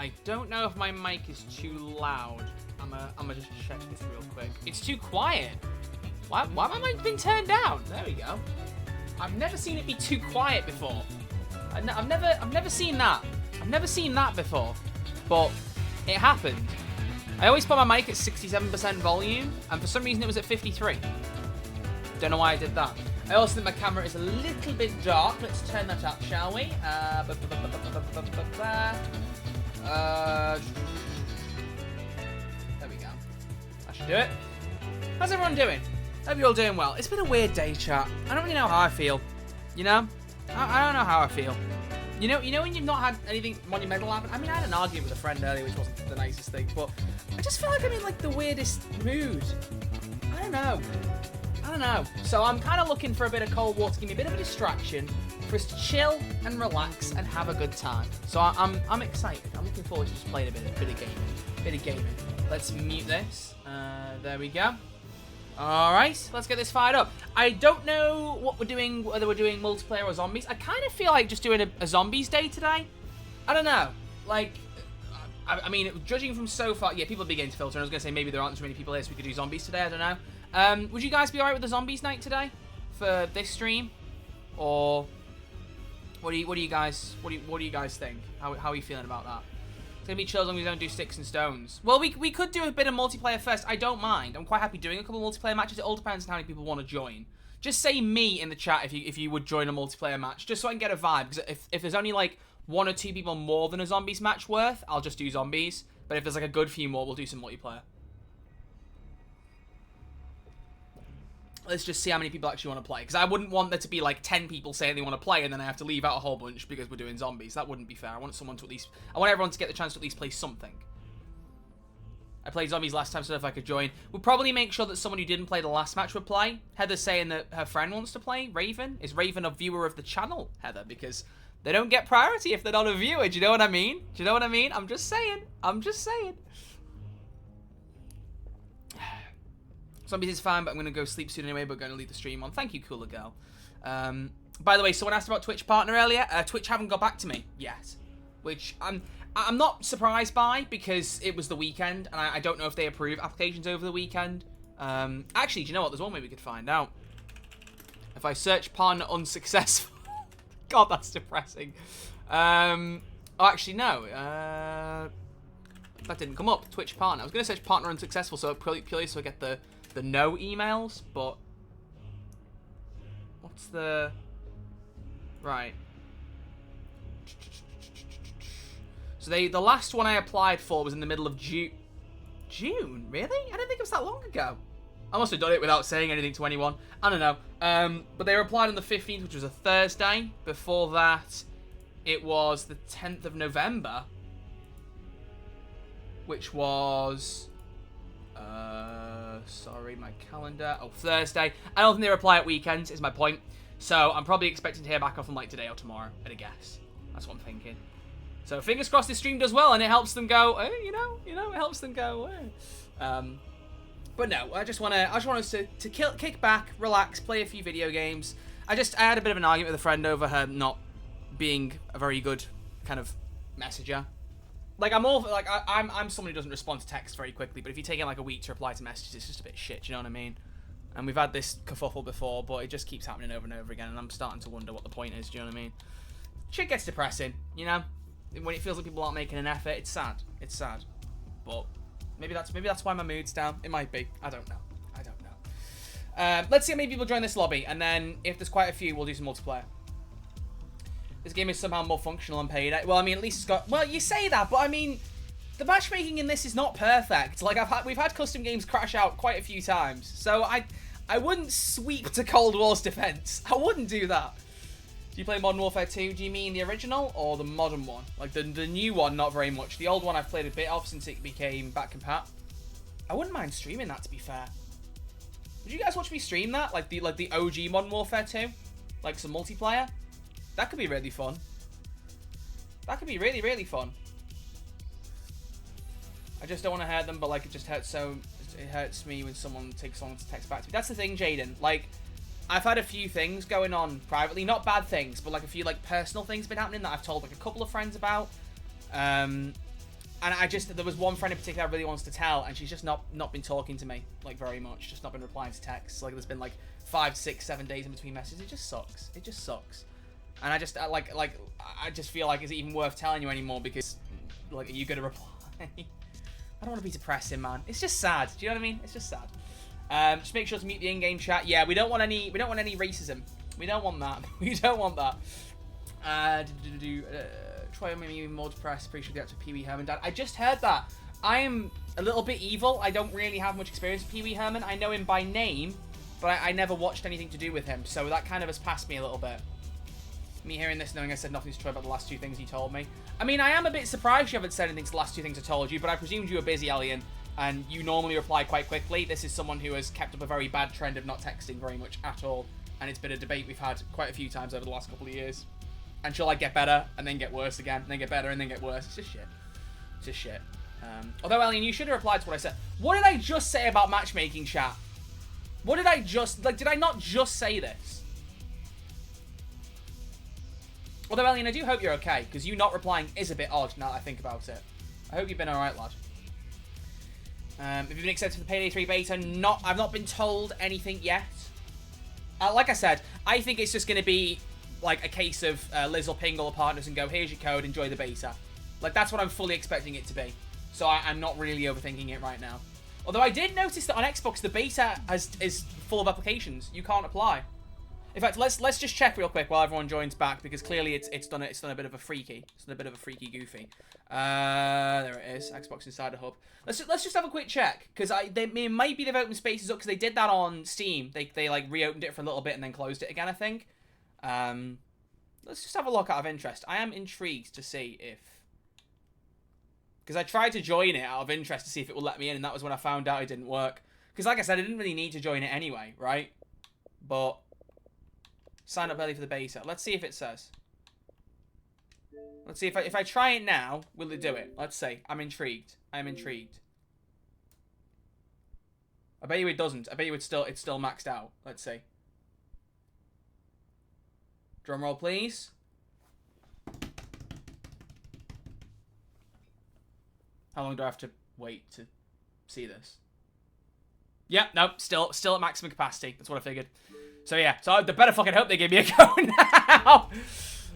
I don't know if my mic is too loud. I'm gonna just check this real quick. It's too quiet. Why my mic been turned down? There we go. I've never seen it be too quiet before. I've never seen that. I've never seen that before. But it happened. I always put my mic at 67% volume, and for some reason it was at 53. Don't know why I did that. I also think my camera is a little bit dark. Let's turn that up, shall we? There we go. That should do it. How's everyone doing? Hope you're all doing well. It's been a weird day, chat. I don't really know how I feel. You know? I don't know how I feel. You know when you've not had anything monumental happen? I mean, I had an argument with a friend earlier, which wasn't the nicest thing, but I just feel like I'm in, like, the weirdest mood. I don't know. So I'm kind of looking for a bit of cold water to give me a bit of a distraction, for us to chill and relax and have a good time. So I'm excited. I'm looking forward to just playing a bit of gaming. Let's mute this. There we go. All right, let's get this fired up. I don't know what we're doing, whether we're doing multiplayer or zombies. I kind of feel like just doing a zombies day today. I don't know. Like, I mean, judging from so far, yeah, people are beginning to filter. And I was going to say maybe there aren't too many people here, so we could do zombies today. I don't know. Would you guys be all right with the zombies night today for this stream? Or what do you guys think? How are you feeling about that? It's going to be chill as long as we don't do sticks and stones. Well, we could do a bit of multiplayer first. I don't mind. I'm quite happy doing a couple of multiplayer matches. It all depends on how many people want to join. Just say me in the chat if you would join a multiplayer match, just so I can get a vibe. Because if there's only like 1 or 2 people more than a zombies match worth, I'll just do zombies. But if there's like a good few more, we'll do some multiplayer. Let's just see how many people actually want to play. Because I wouldn't want there to be like 10 people saying they want to play and then I have to leave out a whole bunch because we're doing zombies. That wouldn't be fair. I want everyone to get the chance to at least play something. I played zombies last time, so if I could join. We'll probably make sure that someone who didn't play the last match would play. Heather's saying that her friend wants to play. Raven. Is Raven a viewer of the channel, Heather? Because they don't get priority if they're not a viewer. Do you know what I mean? I'm just saying. Zombies is fine, but I'm going to go sleep soon anyway, but going to leave the stream on. Thank you, Cooler Girl. By the way, someone asked about Twitch partner earlier. Twitch haven't got back to me yet, which I'm not surprised by because it was the weekend, and I don't know if they approve applications over the weekend. Actually, do you know what? There's one way we could find out. If I search partner unsuccessful. God, that's depressing. Oh, actually, no. That didn't come up. Twitch partner. I was going to search partner unsuccessful, so purely so I get the no emails, but what's the right? So the last one I applied for was in the middle of June. June? Really? I didn't think it was that long ago. I must have done it without saying anything to anyone. I don't know. But they replied on the 15th, which was a Thursday. Before that, it was the 10th of November, which was sorry, my calendar. Oh, Thursday. I don't think they reply at weekends, is my point. So I'm probably expecting to hear back off them like today or tomorrow, at a guess. That's what I'm thinking. So fingers crossed this stream does well and it helps them go, it helps them go. But no, I just want us to kick back, relax, play a few video games. I had a bit of an argument with a friend over her not being a very good kind of messenger. Like, I'm someone who doesn't respond to text very quickly, but if you're taking like a week to reply to messages, it's just a bit shit, do you know what I mean? And we've had this kerfuffle before, but it just keeps happening over and over again, and I'm starting to wonder what the point is, do you know what I mean? Shit gets depressing, you know? When it feels like people aren't making an effort, it's sad. It's sad. But maybe that's why my mood's down. It might be. I don't know. Let's see how many people join this lobby, and then if there's quite a few, we'll do some multiplayer. This game is somehow more functional and paid. Well, I mean, at least it's got... Well, you say that, but I mean, the matchmaking in this is not perfect. Like, we've had custom games crash out quite a few times. So I wouldn't sweep to Cold War's defense. I wouldn't do that. Do you play Modern Warfare 2? Do you mean the original or the modern one? Like, the new one, not very much. The old one I've played a bit of since it became back compat. I wouldn't mind streaming that, to be fair. Would you guys watch me stream that? Like the OG Modern Warfare 2? Like some multiplayer? That could be really fun. That could be really, really fun. I just don't want to hurt them, but like it just hurts it hurts me when someone takes on to text back to me. That's the thing, Jaden. Like, I've had a few things going on privately, not bad things, but like a few like personal things been happening that I've told like a couple of friends about. And there was one friend in particular I really wants to tell, and she's just not been talking to me, like, very much. Just not been replying to texts. Like, there's been, like, 5, 6, 7 days in between messages. It just sucks. It just sucks. And I just feel like, is it even worth telling you anymore? Because, like, are you going to reply? I don't want to be depressing, man. It's just sad. Do you know what I mean? It's just sad. Just make sure to mute the in-game chat. Yeah, we don't want any racism. We don't want that. We don't want that. Troy made me even more depressed. Pretty sure the actor Pee Wee Herman died. I just heard that. I am a little bit evil. I don't really have much experience with Pee Wee Herman. I know him by name, but I never watched anything to do with him. So that kind of has passed me a little bit. Me hearing this, knowing I said nothing to Troy about the last 2 things he told me. I mean, I am a bit surprised you haven't said anything to the last 2 things I told you, but I presumed you were busy, Alien, and you normally reply quite quickly. This is someone who has kept up a very bad trend of not texting very much at all, and it's been a debate we've had quite a few times over the last couple of years. And she'll, like, get better, and then get worse again, and then get better, and then get worse. It's just shit. It's just shit. Although, Alien, you should have replied to what I said. What did I just say about matchmaking, chat? What did I just... Like, did I not just say this? Although, Alien, I do hope you're okay, because you not replying is a bit odd now that I think about it. I hope you've been alright, lad. Have you been accepted for the Payday 3 beta? I've not been told anything yet. Like I said, I think it's just going to be... like a case of Liz will ping all the partners and go, here's your code, enjoy the beta. Like, that's what I'm fully expecting it to be. So I'm not really overthinking it right now. Although I did notice that on Xbox, the beta is full of applications. You can't apply. In fact, let's just check real quick while everyone joins back, because clearly it's done a bit of a freaky. It's done a bit of a freaky goofy. There it is, Xbox Insider Hub. Let's just have a quick check, because it might be they've opened spaces up, because they did that on Steam. They like reopened it for a little bit and then closed it again, I think. Let's just have a look out of interest. I am intrigued to see if... because I tried to join it out of interest to see if it will let me in, and that was when I found out it didn't work. Because like I said, I didn't really need to join it anyway, right? But... sign up early for the beta. Let's see if it says. Let's see if I try it now, will it do it? Let's see. I'm intrigued. I am intrigued. I bet you it doesn't. I bet you it's still maxed out. Let's see. Drum roll, please. How long do I have to wait to see this? Yep, nope, still at maximum capacity. That's what I figured. So yeah, so I better fucking hope they give me a go now.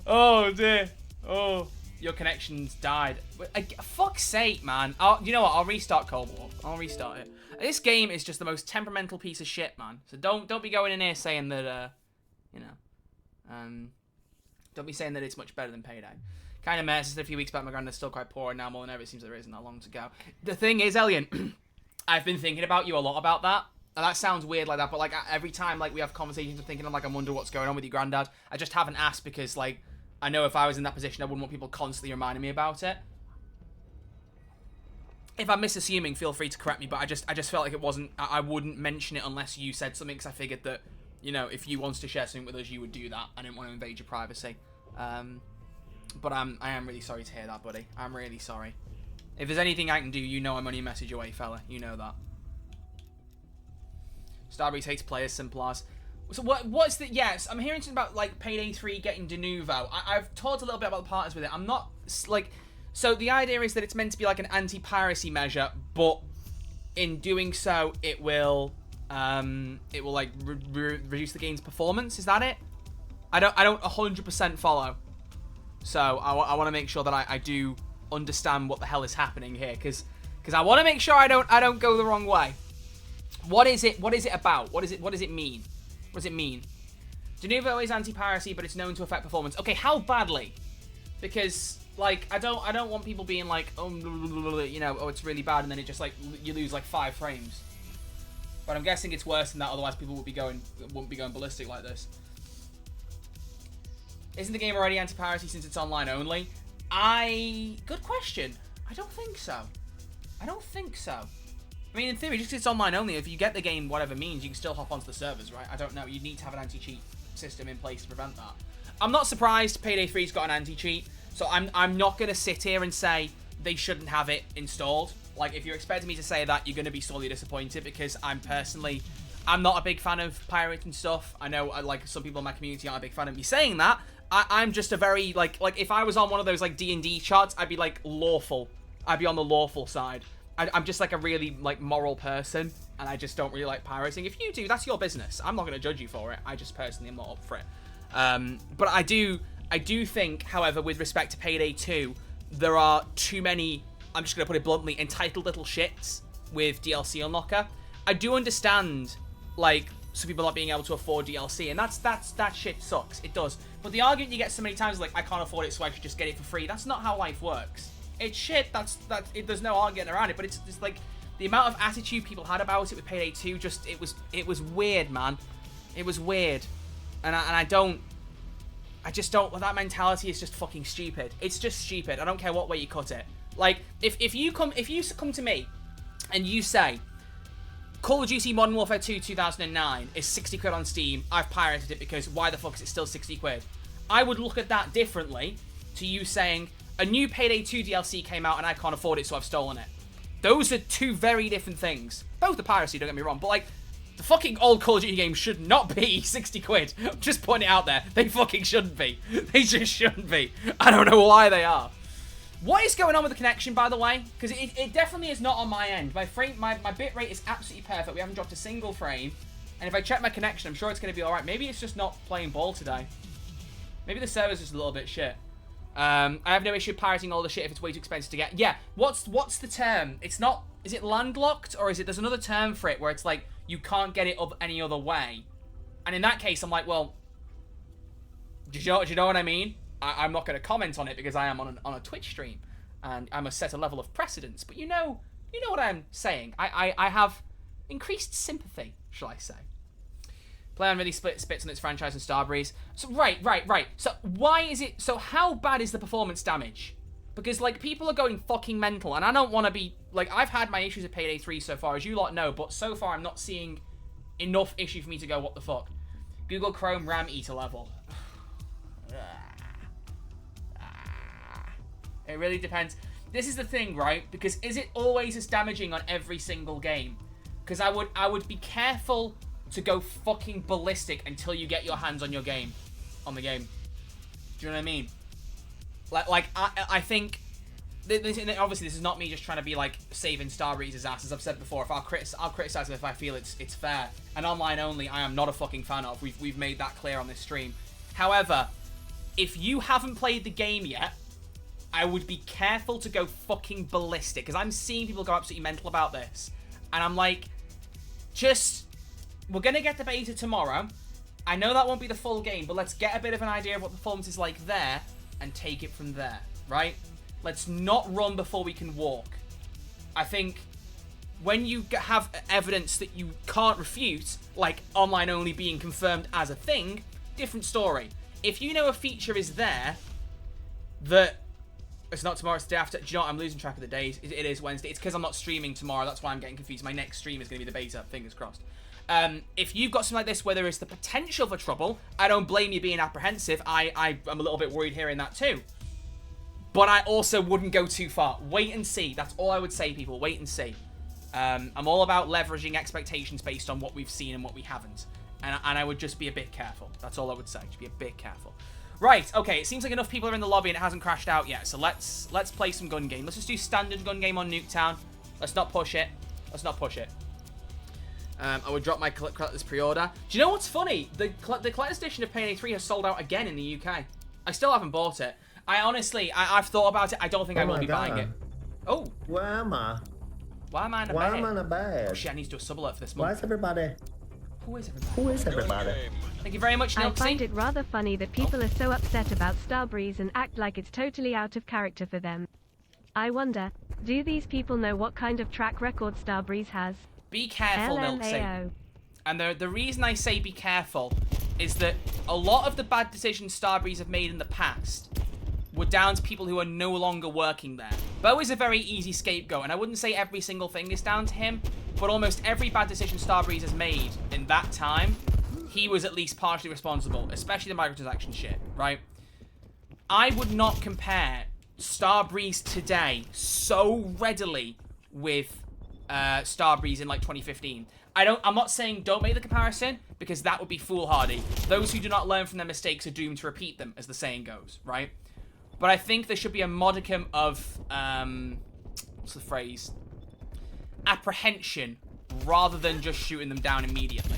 Oh dear. Oh, your connection's died. Fuck's sake, man. You know what? I'll restart Cold War. I'll restart it. This game is just the most temperamental piece of shit, man. So don't be going in here saying that, you know, don't be saying that it's much better than Payday. Kind of mess. A few weeks back, my granddad's still quite poor, and now more than ever, it seems like there isn't that long to go. The thing is, Alien, I've been thinking about you a lot about that. And that sounds weird like that, but like every time like we have conversations, I'm thinking, I'm like, I wonder what's going on with your granddad. I just haven't asked because like I know if I was in that position, I wouldn't want people constantly reminding me about it. If I'm misassuming, feel free to correct me, but I just felt like it wasn't. I wouldn't mention it unless you said something, because I figured that, you know, if you wanted to share something with us, you would do that. I didn't want to invade your privacy. But I am really sorry to hear that, buddy. I'm really sorry. If there's anything I can do, you know I'm only a message away, fella. You know that. Starbreeze hates players, simple as. So what's the... Yes, I'm hearing something about, like, Payday 3 getting Denuvo. I've talked a little bit about the partners with it. I'm not, like... So the idea is that it's meant to be, like, an anti-piracy measure, but in doing so, it will, like, reduce the game's performance. Is that it? I don't 100% follow. So I want to make sure that I do understand what the hell is happening here, because I want to make sure I don't go the wrong way. What is it about? What does it mean? What does it mean? Denuvo is anti-piracy, but it's known to affect performance. Okay, how badly? Because like I don't want people being like, oh, you know, oh, it's really bad, and then it just like you lose like 5 frames. But I'm guessing it's worse than that. Otherwise, people wouldn't be going ballistic like this. Isn't the game already anti-piracy since it's online only? Good question. I don't think so. I don't think so. I mean, in theory, just because it's online only, if you get the game whatever means, you can still hop onto the servers, right? I don't know. You'd need to have an anti-cheat system in place to prevent that. I'm not surprised Payday 3's got an anti-cheat, so I'm not going to sit here and say they shouldn't have it installed. Like, if you're expecting me to say that, you're going to be sorely disappointed, because I'm not a big fan of pirating stuff. I know, like, some people in my community aren't a big fan of me saying that. I'm just a very, like if I was on one of those, like, D&D charts, I'd be, like, lawful. I'd be on the lawful side. I'm just like a really like moral person, and I just don't really like pirating. If you do, that's your business. I'm not going to judge you for it. I just personally am not up for it. But I do think, however, with respect to Payday 2, there are too many, I'm just going to put it bluntly, entitled little shits with DLC Unlocker. I do understand, like, some people not being able to afford DLC, and that shit sucks. It does. But the argument you get so many times is like, I can't afford it, so I should just get it for free. That's not how life works. It's shit. There's no arguing around it. But it's like the amount of attitude people had about it with Payday 2. Just it was weird, man. It was weird, and I just don't. Well, that mentality is just fucking stupid. It's just stupid. I don't care what way you cut it. Like if you come to me and you say Call of Duty Modern Warfare 2 2009 is 60 quid on Steam, I've pirated it because why the fuck is it still 60 quid? I would look at that differently to you saying a new Payday 2 DLC came out and I can't afford it, so I've stolen it. Those are two very different things. Both are piracy, don't get me wrong, but like, the fucking old Call of Duty games should not be 60 quid. I'm just putting it out there. They fucking shouldn't be. They just shouldn't be. I don't know why they are. What is going on with the connection, by the way? Because it definitely is not on my end. My bit rate is absolutely perfect. We haven't dropped a single frame. And if I check my connection, I'm sure it's going to be alright. Maybe it's just not playing ball today. Maybe the server's just a little bit shit. I have no issue pirating all the shit if it's way too expensive to get. Yeah, what's the term? It's not... Is it landlocked? Or is it... There's another term for it where it's like, you can't get it up any other way. And in that case, I'm like, well... Do you know what I mean? I'm not going to comment on it because I am on a Twitch stream. And I must set a level of precedence. But you know what I'm saying. I have increased sympathy, shall I say. PlayOn really spits on its franchise and Starbreeze. So, right. So, why is it... So, how bad is the performance damage? Because, like, people are going fucking mental. And I don't want to be... Like, I've had my issues with Payday 3 so far, as you lot know. But so far, I'm not seeing enough issue for me to go, what the fuck? Google Chrome RAM eater level. It really depends. This is the thing, right? Because is it always as damaging on every single game? Because I would be careful to go fucking ballistic until you get your hands on the game. Do you know what I mean? Like I think... Obviously, this is not me just trying to be, like, saving Starbreeze's ass. As I've said before, I'll criticize him if I feel it's fair. And online only, I am not a fucking fan of. We've made that clear on this stream. However, if you haven't played the game yet, I would be careful to go fucking ballistic. Because I'm seeing people go absolutely mental about this. And I'm like, we're going to get the beta tomorrow. I know that won't be the full game, but let's get a bit of an idea of what the performance is like there and take it from there, right? Let's not run before we can walk. I think when you have evidence that you can't refute, like online only being confirmed as a thing, different story. If you know a feature is there that... It's not tomorrow, it's the day after. Do you know what? I'm losing track of the days. It is Wednesday. It's because I'm not streaming tomorrow. That's why I'm getting confused. My next stream is going to be the beta. Fingers crossed. If you've got something like this where there is the potential for trouble, I don't blame you being apprehensive. I'm a little bit worried hearing that too. But I also wouldn't go too far. Wait and see. That's all I would say, people. Wait and see. I'm all about leveraging expectations based on what we've seen and what we haven't. And I would just be a bit careful. That's all I would say. Just be a bit careful. Right, okay, it seems like enough people are in the lobby and it hasn't crashed out yet, so let's play some gun game. Let's just do standard gun game on Nuketown. Let's not push it. I would drop my collector's pre-order. Do you know what's funny? The collector's edition of Payday 3 has sold out again in the UK. I still haven't bought it. I've thought about it. I don't think I will be buying it. Oh. Where am I? Why am I in a bed? Why am I in a bed? Oh shit, I need to do a sub alert for this month. Why is everybody? Who is everybody? Who is everybody? Thank you very much, Nilksy. I find it rather funny that people are so upset about Starbreeze and act like it's totally out of character for them. I wonder, do these people know what kind of track record Starbreeze has? Be careful, Nilksy. And the reason I say be careful is that a lot of the bad decisions Starbreeze have made in the past were down to people who are no longer working there. Bo is a very easy scapegoat, and I wouldn't say every single thing is down to him, but almost every bad decision Starbreeze has made in that time, he was at least partially responsible, especially the microtransaction shit, right? I would not compare Starbreeze today so readily with Starbreeze in like 2015. I'm not saying don't make the comparison, because that would be foolhardy. Those who do not learn from their mistakes are doomed to repeat them, as the saying goes, right? But I think there should be a modicum of what's the phrase? Apprehension rather than just shooting them down immediately.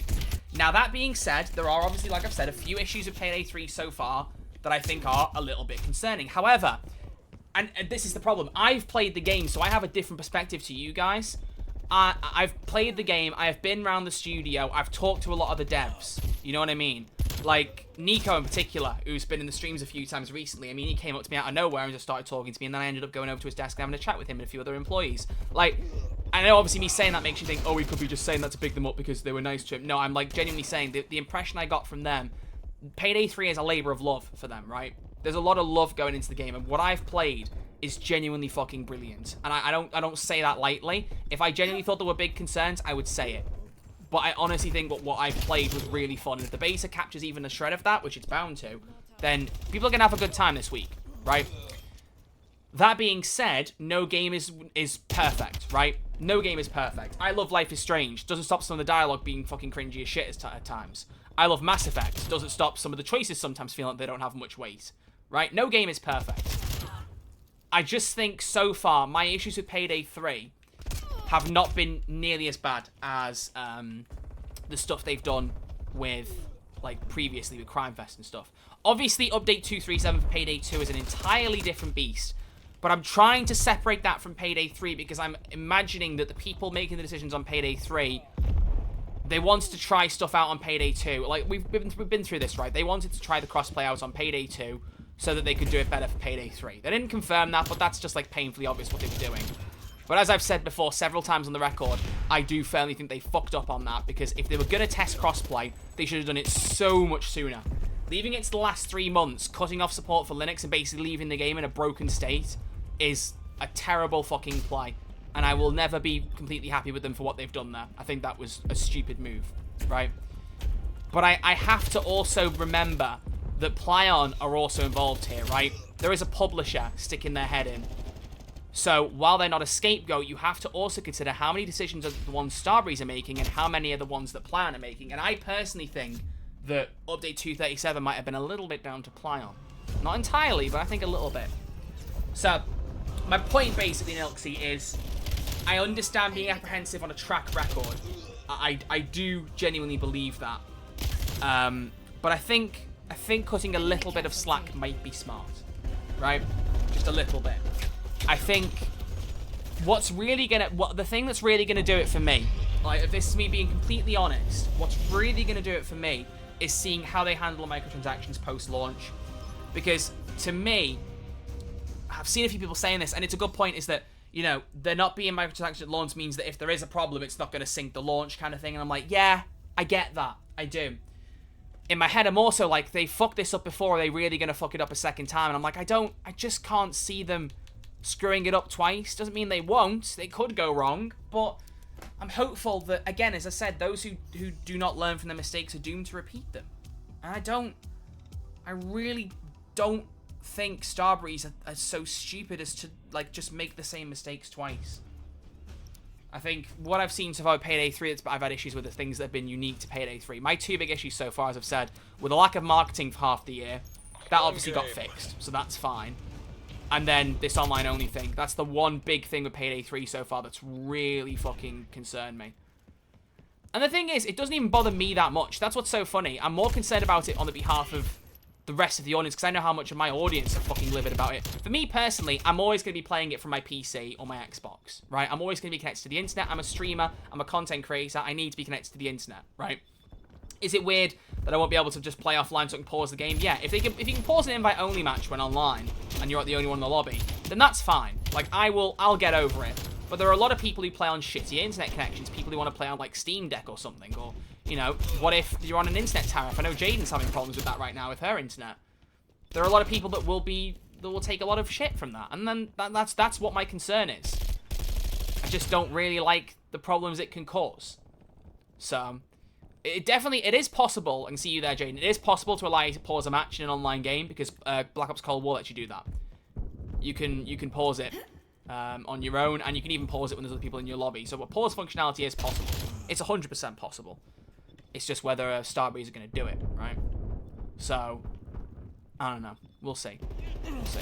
Now, that being said, there are obviously, like I've said, a few issues with Payday 3 so far that I think are a little bit concerning. However, and this is the problem, I've played the game, so I have a different perspective to you guys. I've played the game, I have been around the studio, I've talked to a lot of the devs, you know what I mean? Like, Nico in particular, who's been in the streams a few times recently, I mean, he came up to me out of nowhere and just started talking to me, and then I ended up going over to his desk and having a chat with him and a few other employees. Like, I know obviously me saying that makes you think, oh, he could be just saying that to big them up because they were nice to him. No, I'm like genuinely saying the impression I got from them, Payday 3 is a labor of love for them, right? There's a lot of love going into the game, and what I've played is genuinely fucking brilliant. And I don't say that lightly. If I genuinely thought there were big concerns, I would say it. But I honestly think what I've played was really fun. And if the beta captures even a shred of that, which it's bound to, then people are going to have a good time this week, right? That being said, no game is perfect, right? No game is perfect. I love Life is Strange. Doesn't stop some of the dialogue being fucking cringy as shit at times. I love Mass Effect. Doesn't stop some of the choices sometimes feeling like they don't have much weight, right? No game is perfect. I just think so far, my issues with Payday 3 have not been nearly as bad as the stuff they've done with, like, previously with Crime Fest and stuff. Obviously, Update 237 for Payday 2 is an entirely different beast, but I'm trying to separate that from Payday 3 because I'm imagining that the people making the decisions on Payday 3, they wanted to try stuff out on Payday 2. Like, we've been through this, right? They wanted to try the crossplay out on Payday 2 so that they could do it better for Payday 3. They didn't confirm that, but that's just, like, painfully obvious what they were doing. But as I've said before several times on the record, I do firmly think they fucked up on that, because if they were going to test crossplay, they should have done it so much sooner. Leaving it to the last 3 months, cutting off support for Linux and basically leaving the game in a broken state is a terrible fucking play. And I will never be completely happy with them for what they've done there. I think that was a stupid move, right? But I have to also remember that Plyon are also involved here, right? There is a publisher sticking their head in. So, while they're not a scapegoat, you have to also consider how many decisions are the ones Starbreeze are making and how many are the ones that Plyon are making. And I personally think that Update 237 might have been a little bit down to Plyon. Not entirely, but I think a little bit. So, my point basically, Nilksy, is I understand being apprehensive on a track record. I do genuinely believe that. But I think cutting a little bit of slack might be smart, right? Just a little bit. I think the thing that's really gonna do it for me, like, if this is me being completely honest, what's really gonna do it for me is seeing how they handle microtransactions post-launch. Because to me, I've seen a few people saying this, and it's a good point, is that, you know, there not being microtransactions at launch means that if there is a problem, it's not gonna sink the launch kind of thing. And I'm like, yeah, I get that. I do. In my head, I'm also like, they fucked this up before, are they really gonna fuck it up a second time? And I'm like, I just can't see them screwing it up twice. Doesn't mean they won't. They could go wrong, but I'm hopeful that, again, as I said, those who do not learn from their mistakes are doomed to repeat them. And I really don't think Starbreeze are so stupid as to, like, just make the same mistakes twice. I think what I've seen so far with Payday 3 I've had issues with the things that have been unique to Payday 3. My two big issues so far, as I've said, were the lack of marketing for half the year. That obviously got fixed, so that's fine. And then this online-only thing. That's the one big thing with Payday 3 so far that's really fucking concerned me. And the thing is, it doesn't even bother me that much. That's what's so funny. I'm more concerned about it on the behalf of the rest of the audience, because I know how much of my audience are fucking livid about it. For me, personally, I'm always going to be playing it from my PC or my Xbox, right? I'm always going to be connected to the internet. I'm a streamer. I'm a content creator. I need to be connected to the internet, right? Is it weird that I won't be able to just play offline so I can pause the game? Yeah, if you can pause an invite-only match when online, and you're the only one in the lobby, then that's fine. Like, I'll get over it. But there are a lot of people who play on shitty internet connections, people who want to play on, like, Steam Deck or something, or, you know, what if you're on an internet tariff? I know Jaden's having problems with that right now with her internet. There are a lot of people that will take a lot of shit from that, and then that's what my concern is. I just don't really like the problems it can cause. So, it is possible, I can see you there, Jaden, it is possible to allow you to pause a match in an online game, because Black Ops Cold War lets you do that. You can pause it on your own, and you can even pause it when there's other people in your lobby. So a pause functionality is possible. It's 100% possible. It's just whether Starbreeze are going to do it, right? So, I don't know. We'll see. We'll see.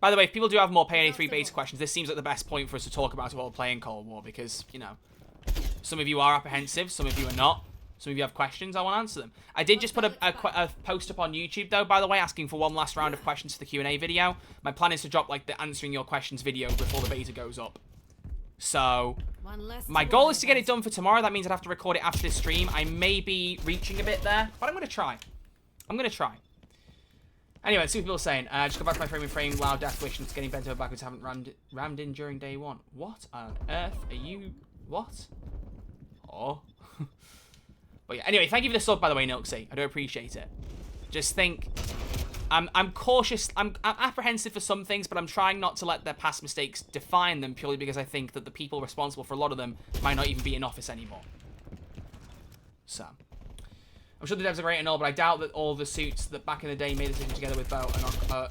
By the way, if people do have more Payday 3 base questions, this seems like the best point for us to talk about it while playing Cold War, because, you know, some of you are apprehensive, some of you are not. Some of you have questions, I want to answer them. I did just put a post up on YouTube, though, by the way, asking for one last round of questions for the Q&A video. My plan is to drop, like, the answering your questions video before the beta goes up. So, my goal is to get it done for tomorrow. That means I'd have to record it after this stream. I may be reaching a bit there, but I'm going to try. I'm going to try. Anyway, let's see what people are saying. Just go back to my frame, loud death wish, and it's getting bent over backwards. Haven't rammed in during day one. What on earth are you... What? Oh... But yeah, anyway, thank you for the sub, by the way, Nilksy. I do appreciate it. Just think, I'm cautious, I'm apprehensive for some things, but I'm trying not to let their past mistakes define them, purely because I think that the people responsible for a lot of them might not even be in office anymore. So, I'm sure the devs are great and all, but I doubt that all the suits that back in the day made decisions together with Bo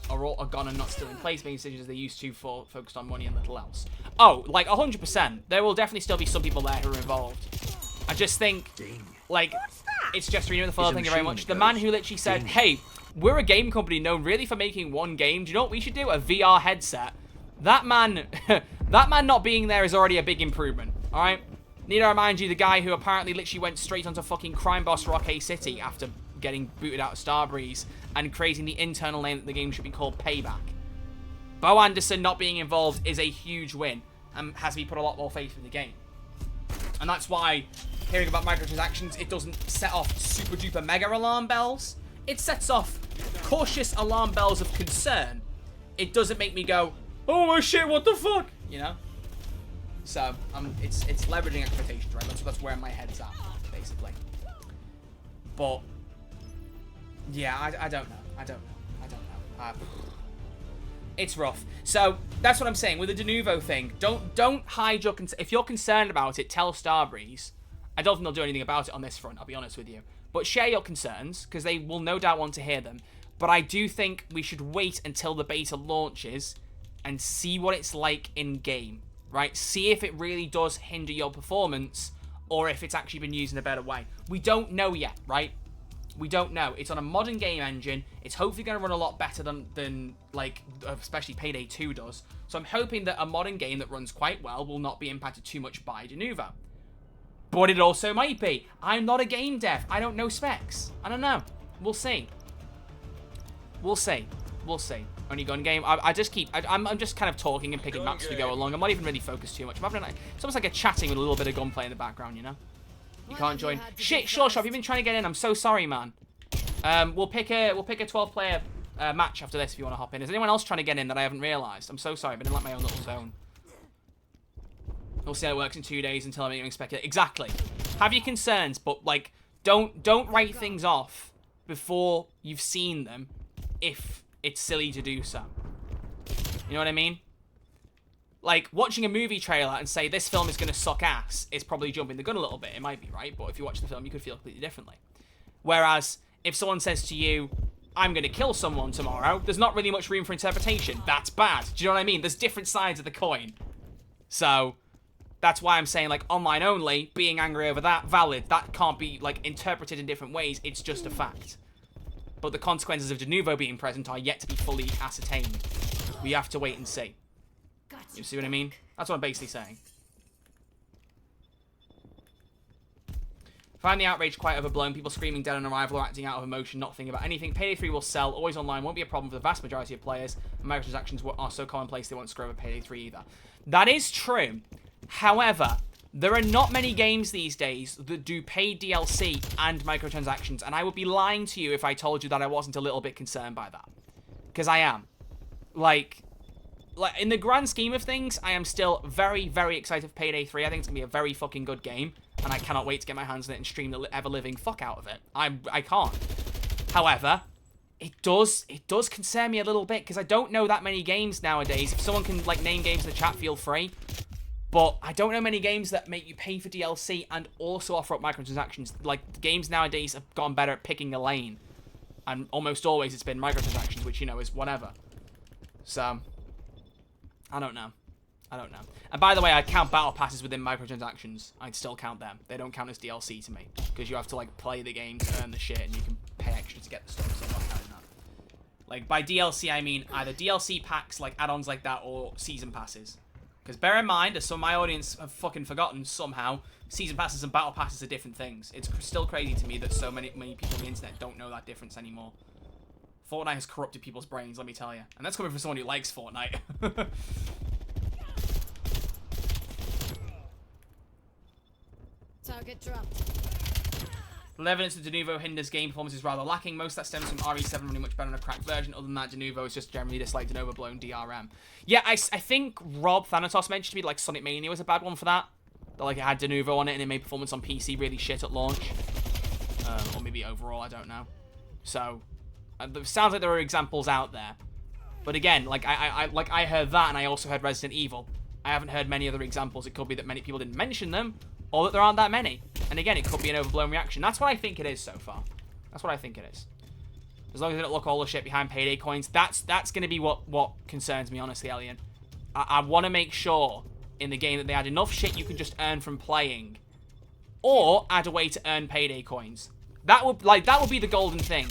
are gone and not still in place, making decisions they used to for focused on money and little else. Oh, like 100%. There will definitely still be some people there who are involved. I just think, like, it's just reading the follow. Thank you very much. The man who literally said, hey, we're a game company known really for making one game. Do you know what we should do? A VR headset. That man, that man not being there is already a big improvement. All right? Need to remind you, the guy who apparently literally went straight onto fucking Crime Boss Rock City after getting booted out of Starbreeze and creating the internal name that the game should be called Payback. Bo Anderson not being involved is a huge win and has me put a lot more faith in the game. And that's why, hearing about microtransactions, it doesn't set off super duper mega alarm bells. It sets off cautious alarm bells of concern. It doesn't make me go, oh my shit, what the fuck? You know? So, it's leveraging expectations, right? That's where my head's at, basically. But, yeah, I don't know. I don't know. It's rough. So, that's what I'm saying. With the Denuvo thing, don't hide your... If you're concerned about it, tell Starbreeze. I don't think they'll do anything about it on this front, I'll be honest with you. But share your concerns, because they will no doubt want to hear them. But I do think we should wait until the beta launches and see what it's like in-game, right? See if it really does hinder your performance, or if it's actually been used in a better way. We don't know yet, right? We don't know. It's on a modern game engine. It's hopefully going to run a lot better than like, especially Payday 2 does. So I'm hoping that a modern game that runs quite well will not be impacted too much by Denuvo. But it also might be. I'm not a game dev. I don't know specs. I don't know. We'll see. We'll see. We'll see. Only gun game. I just keep... I'm just kind of talking and picking maps as we go along. I'm not even really focused too much. I'm having, it's almost like a chatting with a little bit of gunplay in the background, you know? You can't join. Shit, Sure Shop, you've been trying to get in. I'm so sorry, man. We'll pick a 12-player match after this if you want to hop in. Is anyone else trying to get in that I haven't realised? I'm so sorry, but I didn't like my own little zone. We'll see how it works in 2 days until I'm even speculate. Exactly. Have your concerns, but like, don't write things off before you've seen them if it's silly to do so. You know what I mean? Like, watching a movie trailer and say this film is going to suck ass is probably jumping the gun a little bit. It might be, right? But if you watch the film, you could feel completely differently. Whereas, if someone says to you, I'm going to kill someone tomorrow, there's not really much room for interpretation. That's bad. Do you know what I mean? There's different sides of the coin. So, that's why I'm saying, like, online only, being angry over that, valid. That can't be, like, interpreted in different ways. It's just a fact. But the consequences of Denuvo being present are yet to be fully ascertained. We have to wait and see. You see what I mean? That's what I'm basically saying. Find the outrage quite overblown. People screaming dead on arrival or acting out of emotion, not thinking about anything. Payday 3 will sell. Always online. Won't be a problem for the vast majority of players. And microtransactions are so commonplace they won't screw over Payday 3 either. That is true. However, there are not many games these days that do paid DLC and microtransactions. And I would be lying to you if I told you that I wasn't a little bit concerned by that. Because I am. Like, in the grand scheme of things, I am still very, very excited for Payday 3. I think it's going to be a very fucking good game. And I cannot wait to get my hands on it and stream the ever-living fuck out of it. I can't. However, it does concern me a little bit because I don't know that many games nowadays. If someone can, like, name games in the chat, feel free. But I don't know many games that make you pay for DLC and also offer up microtransactions. Like, games nowadays have gone better at picking a lane. And almost always it's been microtransactions, which, you know, is whatever. So, I don't know. I don't know. And by the way, I count battle passes within microtransactions. I'd still count them. They don't count as DLC to me. Because you have to, like, play the game to earn the shit and you can pay extra to get the stuff. So I'm not counting that. Like, by DLC, I mean either DLC packs, like add-ons like that, or season passes. Because bear in mind, as some of my audience have fucking forgotten somehow, season passes and battle passes are different things. It's still crazy to me that so many people on the internet don't know that difference anymore. Fortnite has corrupted people's brains, let me tell you. And that's coming from someone who likes Fortnite. Target dropped. The evidence that Denuvo hinders game performance is rather lacking. Most of that stems from RE7 running much better on a cracked version. Other than that, Denuvo is just generally disliked and overblown DRM. Yeah, I think Rob Thanatos mentioned to me like Sonic Mania was a bad one for that. That like it had Denuvo on it and it made performance on PC really shit at launch. Or maybe overall, I don't know. So, it sounds like there are examples out there. But again, like I heard that and I also heard Resident Evil. I haven't heard many other examples. It could be that many people didn't mention them, or that there aren't that many. And again, it could be an overblown reaction. That's what I think it is so far. That's what I think it is. As long as they don't look all the shit behind payday coins, that's going to be what concerns me, honestly, Alien. I want to make sure in the game that they add enough shit you can just earn from playing, or add a way to earn payday coins. That would be the golden thing.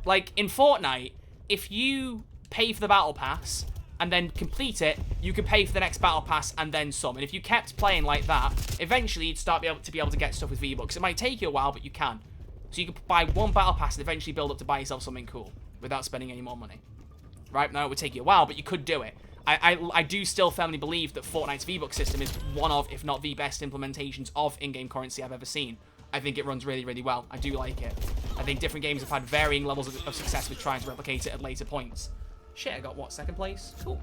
Like in Fortnite, if you pay for the battle pass and then complete it, you can pay for the next battle pass and then some. And if you kept playing like that, eventually you'd start to be able to get stuff with V-Bucks. It might take you a while, but you can. So you can buy one battle pass and eventually build up to buy yourself something cool without spending any more money. Right? Now it would take you a while, but you could do it. I do still firmly believe that Fortnite's V-Bucks system is one of, if not the best implementations of in-game currency I've ever seen. I think it runs really, really well. I do like it. I think different games have had varying levels of success with trying to replicate it at later points. Shit, I got what, second place? Cool.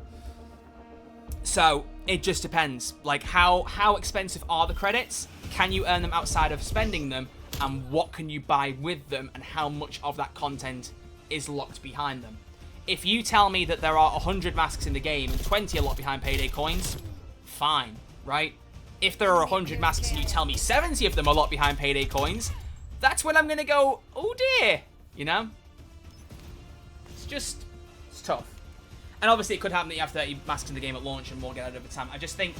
So, it just depends. Like, how expensive are the credits? Can you earn them outside of spending them? And what can you buy with them? And how much of that content is locked behind them? If you tell me that there are 100 masks in the game and 20 are locked behind payday coins, fine, right? If there are 100 masks and you tell me 70 of them are locked behind payday coins, that's when I'm going to go, oh dear, you know? It's tough. And obviously it could happen that you have 30 masks in the game at launch and more get out over time. I just think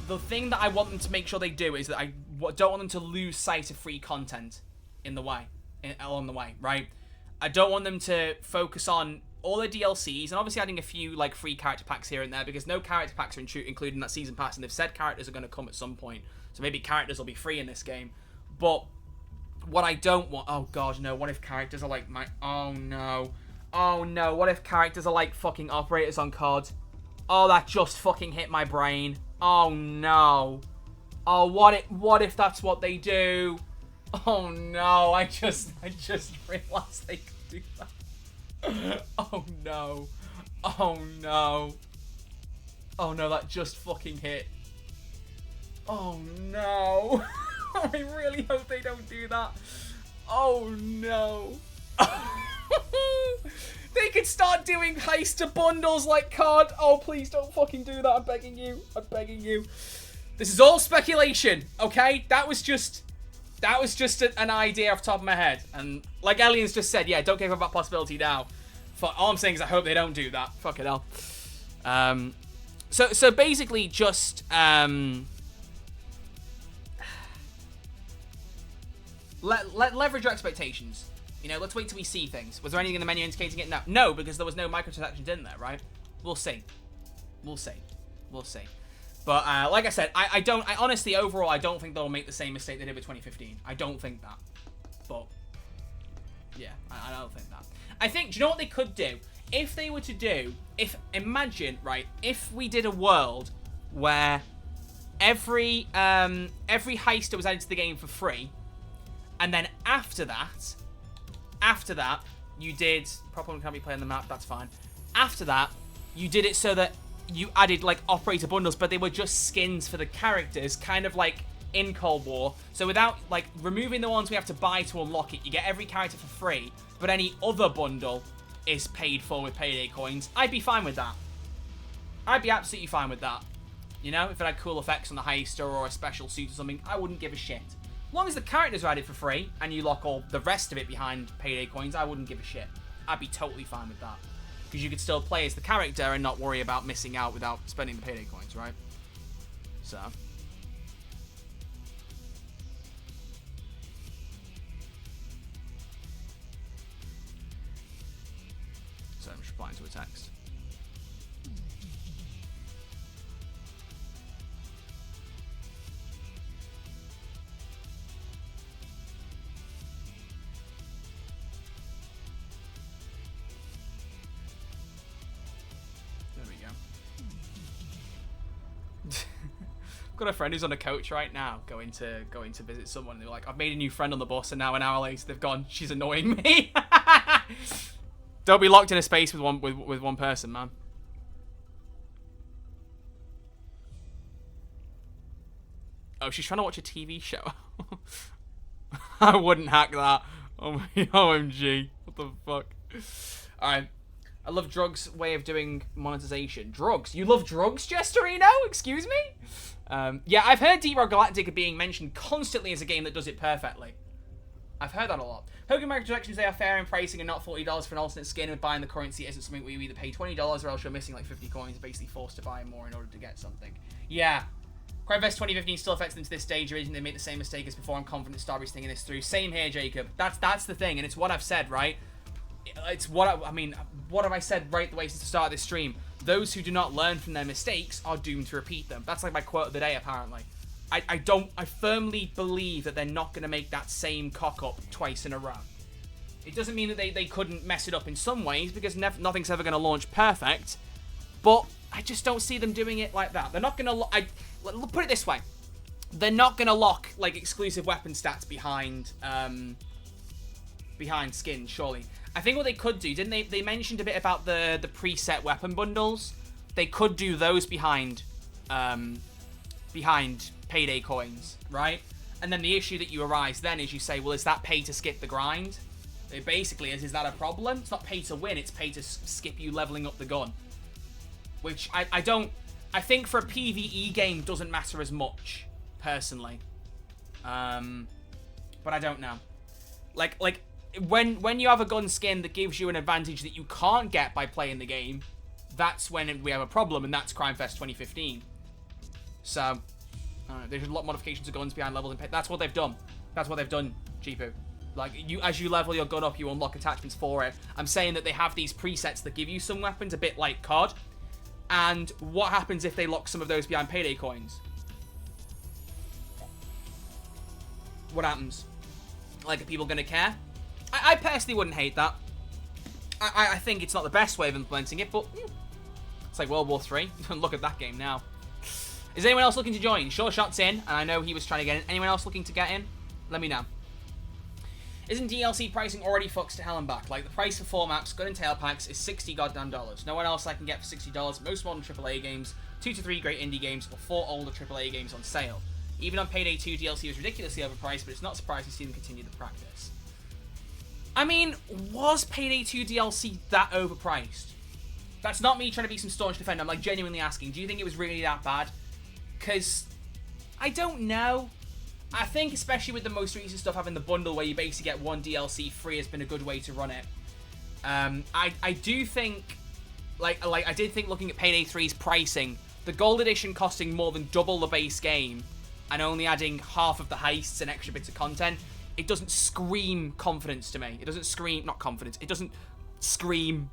the thing that I want them to make sure they do is that I don't want them to lose sight of free content along the way, right? I don't want them to focus on all the DLCs and obviously adding a few like free character packs here and there, because no character packs are included in that season pass, and they've said characters are going to come at some point. So maybe characters will be free in this game. But what I don't want... Oh, God, no. What if characters are like my... Oh, no. Oh, no. What if characters are like fucking operators on COD? Oh, that just fucking hit my brain. Oh, no. Oh, what if that's what they do? Oh, no. I just realized they could do that. Oh, no. Oh, no. Oh, no. That just fucking hit. Oh, no. I really hope they don't do that. Oh, no. They could start doing heist bundles like COD. Oh, please don't fucking do that. I'm begging you. I'm begging you. This is all speculation, okay? That was just an idea off the top of my head. And like Aliens just said, yeah, don't give up that possibility now. All I'm saying is I hope they don't do that. Fuck it hell. So basically just... leverage your expectations. You know, let's wait till we see things. Was there anything in the menu indicating it? No, because there was no microtransactions in there, right? We'll see. We'll see. We'll see. But like I said, I honestly, overall, I don't think they'll make the same mistake they did with 2015. I don't think that. But yeah, I don't think that. I think, do you know what they could do? If they were to do, imagine, right, if we did a world where every heist that was added to the game for free, and then after that, you did... Problem can't be playing the map, that's fine. After that, you did it so that you added, like, operator bundles, but they were just skins for the characters, kind of like in Cold War. So without, like, removing the ones we have to buy to unlock it, you get every character for free, but any other bundle is paid for with payday coins. I'd be fine with that. I'd be absolutely fine with that. You know, if it had cool effects on the heister or a special suit or something, I wouldn't give a shit. As long as the characters are added for free and you lock all the rest of it behind payday coins, I wouldn't give a shit. I'd be totally fine with that. Because you could still play as the character and not worry about missing out without spending the payday coins, right? So... So I'm just replying to a text. There we go. I've got a friend who's on a coach right now going to visit someone. They're like, I've made a new friend on the bus, and now an hour later they've gone, she's annoying me. Don't be locked in a space with one person, man. Oh, she's trying to watch a TV show. I wouldn't hack that. Oh my OMG. What the fuck? Alright. I love drugs' way of doing monetization. Drugs? You love drugs, Jesterino? Excuse me? Yeah, I've heard Deep Rock Galactica being mentioned constantly as a game that does it perfectly. I've heard that a lot. Pokemon microtransactions, they are fair in pricing and not $40 for an alternate skin, and buying the currency isn't something where you either pay $20 or else you're missing like 50 coins, basically forced to buy more in order to get something. Yeah. CrimeFest 2015 still affects them to this stage. They make the same mistake as before. I'm confident Starbreeze thinking this through. Same here, Jacob. That's the thing, and it's what I've said, right? It's what I mean, what have I said right the way since the start of this stream? Those who do not learn from their mistakes are doomed to repeat them. That's like my quote of the day, apparently. I firmly believe that they're not going to make that same cock-up twice in a row. It doesn't mean that they couldn't mess it up in some ways, because nothing's ever going to launch perfect, but I just don't see them doing it like that. They're not going to... Put it this way. They're not going to lock, like, exclusive weapon stats behind skins, surely. I think what they could do, didn't they? They mentioned a bit about the preset weapon bundles. They could do those behind payday coins, right? And then the issue that you arise then is you say, well, is that pay to skip the grind? It basically is that a problem? It's not pay to win, it's pay to skip you leveling up the gun. Which I think for a PvE game doesn't matter as much, personally. But I don't know. Like when you have a gun skin that gives you an advantage that you can't get by playing the game, that's when we have a problem, and that's CrimeFest 2015. So, there's a lot of modifications of guns behind levels, and that's what they've done. That's what they've done, Chipu. Like, as you level your gun up, you unlock attachments for it. I'm saying that they have these presets that give you some weapons, a bit like COD. And what happens if they lock some of those behind payday coins? What happens? Like, are people going to care? I personally wouldn't hate that. I think it's not the best way of implementing it, but it's like World War 3. Look at that game now. Is anyone else looking to join? Sure Shot's in, and I know he was trying to get in. Anyone else looking to get in? Let me know. Isn't DLC pricing already fucked to hell and back? Like, the price for 4 maps, gun and tail packs, is $60 goddamn dollars. No one else I can get for $60. Most modern AAA games, 2 to 3 great indie games, or 4 older AAA games on sale. Even on Payday 2, DLC was ridiculously overpriced, but it's not surprising to see them continue the practice. I mean, was Payday 2 DLC that overpriced? That's not me trying to be some staunch defender. I'm like genuinely asking, do you think it was really that bad? Because I don't know. I think especially with the most recent stuff having the bundle where you basically get 1 DLC free has been a good way to run it. I do think, like I did think looking at Payday 3's pricing, the gold edition costing more than double the base game and only adding half of the heists and extra bits of content, it doesn't scream confidence to me. It doesn't scream, not confidence, it doesn't scream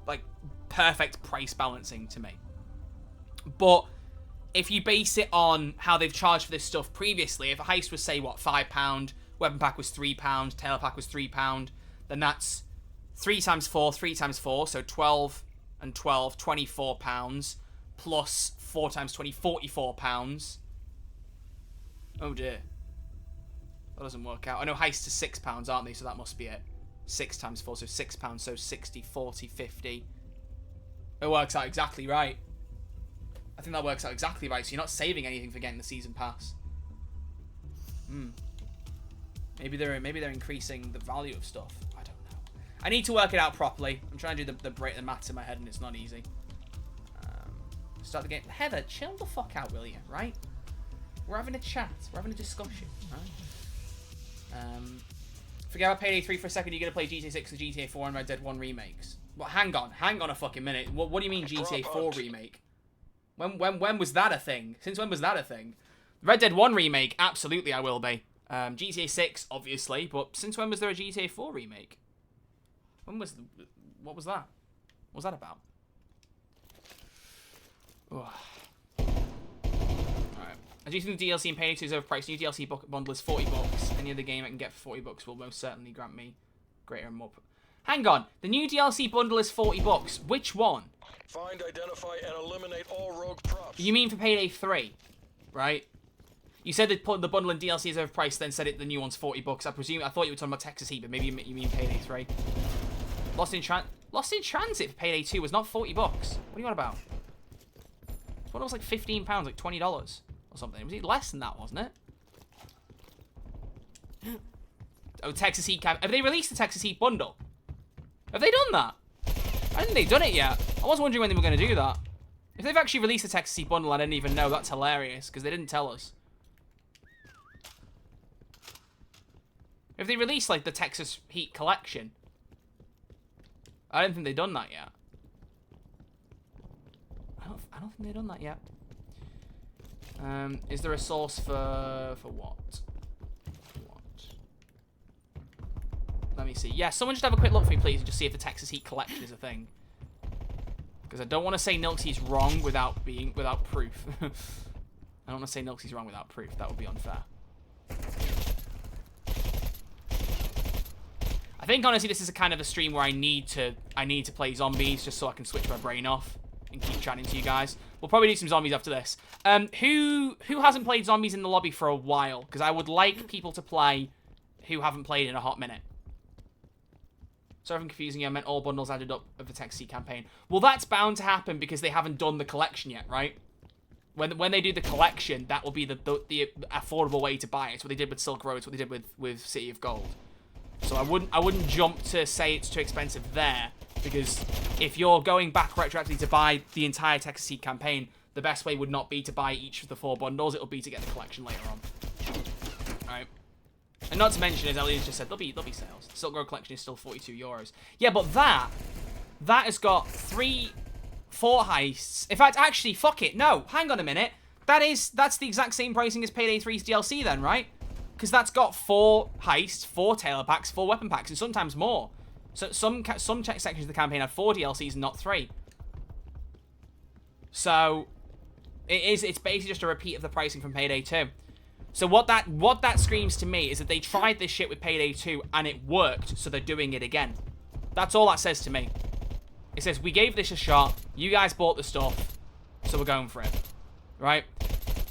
like perfect price balancing to me. But if you base it on how they've charged for this stuff previously, if a heist was, say, what, £5, weapon pack was £3, tail pack was £3, then that's 3 times 4, 3 times 4, so 12 and 12, £24, plus 4 times 20, £44. Oh dear. That doesn't work out. I know heists are £6, aren't they? So that must be it. 6 times 4, so £6, so 60, 40, 50. It works out exactly right. I think that works out exactly right. So you're not saving anything for getting the season pass. Maybe they're increasing the value of stuff. I don't know. I need to work it out properly. I'm trying to do the maths in my head, and it's not easy. Start the game. Heather, chill the fuck out, will you? Right? We're having a chat. We're having a discussion. Right? Forget about Payday 3 for a second. You're gonna play GTA 6 and GTA 4 and Red Dead 1 remakes. Well, hang on a fucking minute. What do you mean GTA 4 remake? When was that a thing? Since when was that a thing? Red Dead 1 remake, absolutely I will be. GTA 6, obviously, but since when was there a GTA 4 remake? What was that? What's that about? Alright. I do think the DLC in Payday 2 is overpriced. New DLC bundle is $40. Any other game I can get for $40 will most certainly grant me greater and more... Hang on. The new DLC bundle is $40. Which one? Find, identify, and eliminate all rogue props. You mean for Payday 3, right? You said that the bundle and DLC is overpriced, then said the new one's $40. I thought you were talking about Texas Heat, but maybe you mean Payday 3. Lost in Transit for Payday 2 was not $40. What are you on about? This one was like £15, like $20 or something. Was it less than that, wasn't it? Oh, Texas Heat Camp. Have they released the Texas Heat bundle? Have they done that? I didn't think they'd done it yet. I was wondering when they were going to do that. If they've actually released the Texas Heat bundle, I didn't even know. That's hilarious, because they didn't tell us. If they released, like, the Texas Heat collection, I don't think they've done that yet. I don't think they've done that yet. Is there a source for what? Let me see. Yeah, someone just have a quick look for me, please, and just see if the Texas Heat collection is a thing. Because I don't want to say Nilxie's wrong without proof. I don't want to say Nilxie's wrong without proof. That would be unfair. I think honestly this is a kind of a stream where I need to play zombies just so I can switch my brain off and keep chatting to you guys. We'll probably do some zombies after this. Who hasn't played zombies in the lobby for a while? Because I would like people to play who haven't played in a hot minute. Sorry if I'm confusing you. I meant all bundles added up of the Texas Heat campaign. Well, that's bound to happen because they haven't done the collection yet, right? When they do the collection, that will be the affordable way to buy it. It's what they did with Silk Road. It's what they did with City of Gold. So I wouldn't jump to say it's too expensive there, because if you're going back retroactively to buy the entire Texas Heat campaign, the best way would not be to buy each of the 4 bundles. It'll be to get the collection later on. All right. And not to mention, as Elliot just said, there'll be sales. The Silk Road collection is still €42. Yeah, but that has got 4 heists. In fact, actually, fuck it. No, hang on a minute. That's the exact same pricing as Payday 3's DLC then, right? Because that's got 4 heists, 4 tailor packs, 4 weapon packs, and sometimes more. So some sections of the campaign had 4 DLCs and not 3. So it's basically just a repeat of the pricing from Payday 2. So what that screams to me is that they tried this shit with Payday 2 and it worked, so they're doing it again. That's all that says to me. It says, we gave this a shot, you guys bought the stuff, so we're going for it. Right?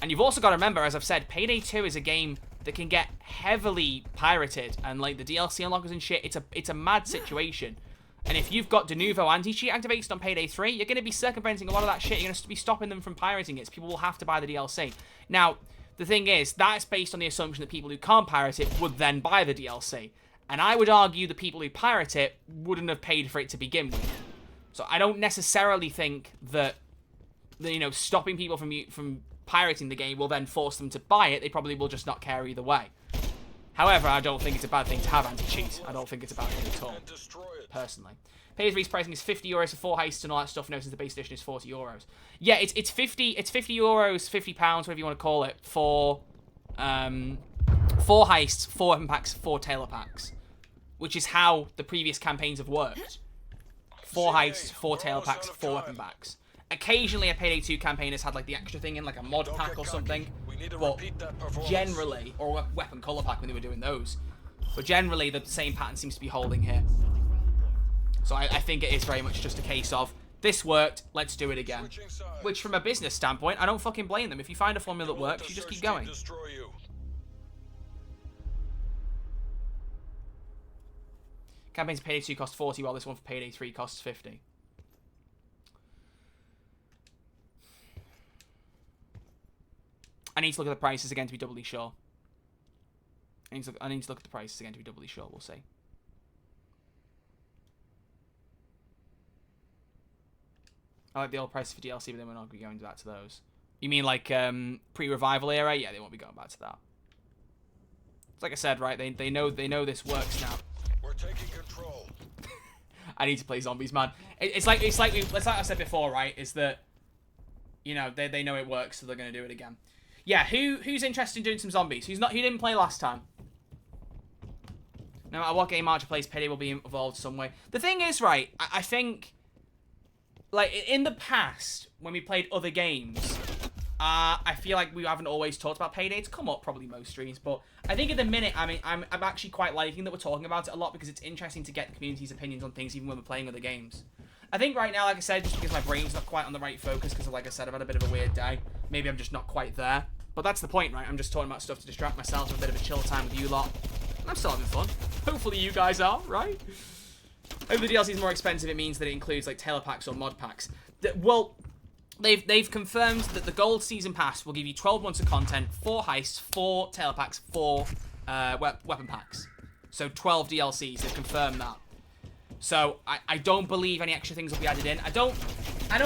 And you've also got to remember, as I've said, Payday 2 is a game that can get heavily pirated, and like the DLC unlockers and shit, it's a mad situation. And if you've got de novo anti-cheat activated on Payday 3, you're going to be circumventing a lot of that shit. You're going to be stopping them from pirating it, so people will have to buy the DLC. Now, the thing is, that's based on the assumption that people who can't pirate it would then buy the DLC. And I would argue the people who pirate it wouldn't have paid for it to begin with. So I don't necessarily think that, you know, stopping people from pirating the game will then force them to buy it. They probably will just not care either way. However, I don't think it's a bad thing to have anti-cheat. I don't think it's a bad thing at all, personally. Payday 3's pricing is €50 for 4 heists and all that stuff, notice the base edition is €40. Yeah, it's 50 euros, £50, whatever you want to call it, for 4 heists, 4 weapon packs, 4 tailor packs, which is how the previous campaigns have worked. 4 heists, 4 tailor packs, 4 weapon packs. Occasionally a Payday 2 campaign has had like the extra thing in, like a mod pack or something, but generally, or a weapon color pack when they were doing those. But generally the same pattern seems to be holding here. So I think it is very much just a case of, this worked, let's do it again. Which from a business standpoint, I don't fucking blame them. If you find a formula that works, you just keep going. Campaigns for Payday 2 cost 40, while this one for Payday 3 costs 50. I need to look at the prices again to be doubly sure. I need to look at the prices again to be doubly sure, we'll see. I like the old prices for DLC, but then we're not going to go into that to those. You mean like pre-revival era? Yeah, they won't be going back to that. It's like I said, right? They know this works now. We're taking control. I need to play zombies, man. It's like I said before, right? Is that, you know, they know it works, so they're going to do it again. Yeah, who's interested in doing some zombies? Who didn't play last time? No matter what game Archer plays, Payday will be involved some way. The thing is, right? I think like, in the past, when we played other games, I feel like we haven't always talked about Payday. It's come up probably most streams, but I think at the minute, I mean, I'm actually quite liking that we're talking about it a lot because it's interesting to get the community's opinions on things even when we're playing other games. I think right now, like I said, just because my brain's not quite on the right focus because, like I said, I've had a bit of a weird day. Maybe I'm just not quite there. But that's the point, right? I'm just talking about stuff to distract myself, have a bit of a chill time with you lot. And I'm still having fun. Hopefully you guys are, right? If the DLC is more expensive, it means that it includes, like, tailor packs or mod packs. Well, they've confirmed that the Gold Season Pass will give you 12 months of content, 4 heists, 4 tailor packs, 4 weapon packs. So 12 DLCs, they've confirmed that. So I don't believe any extra things will be added in. I don't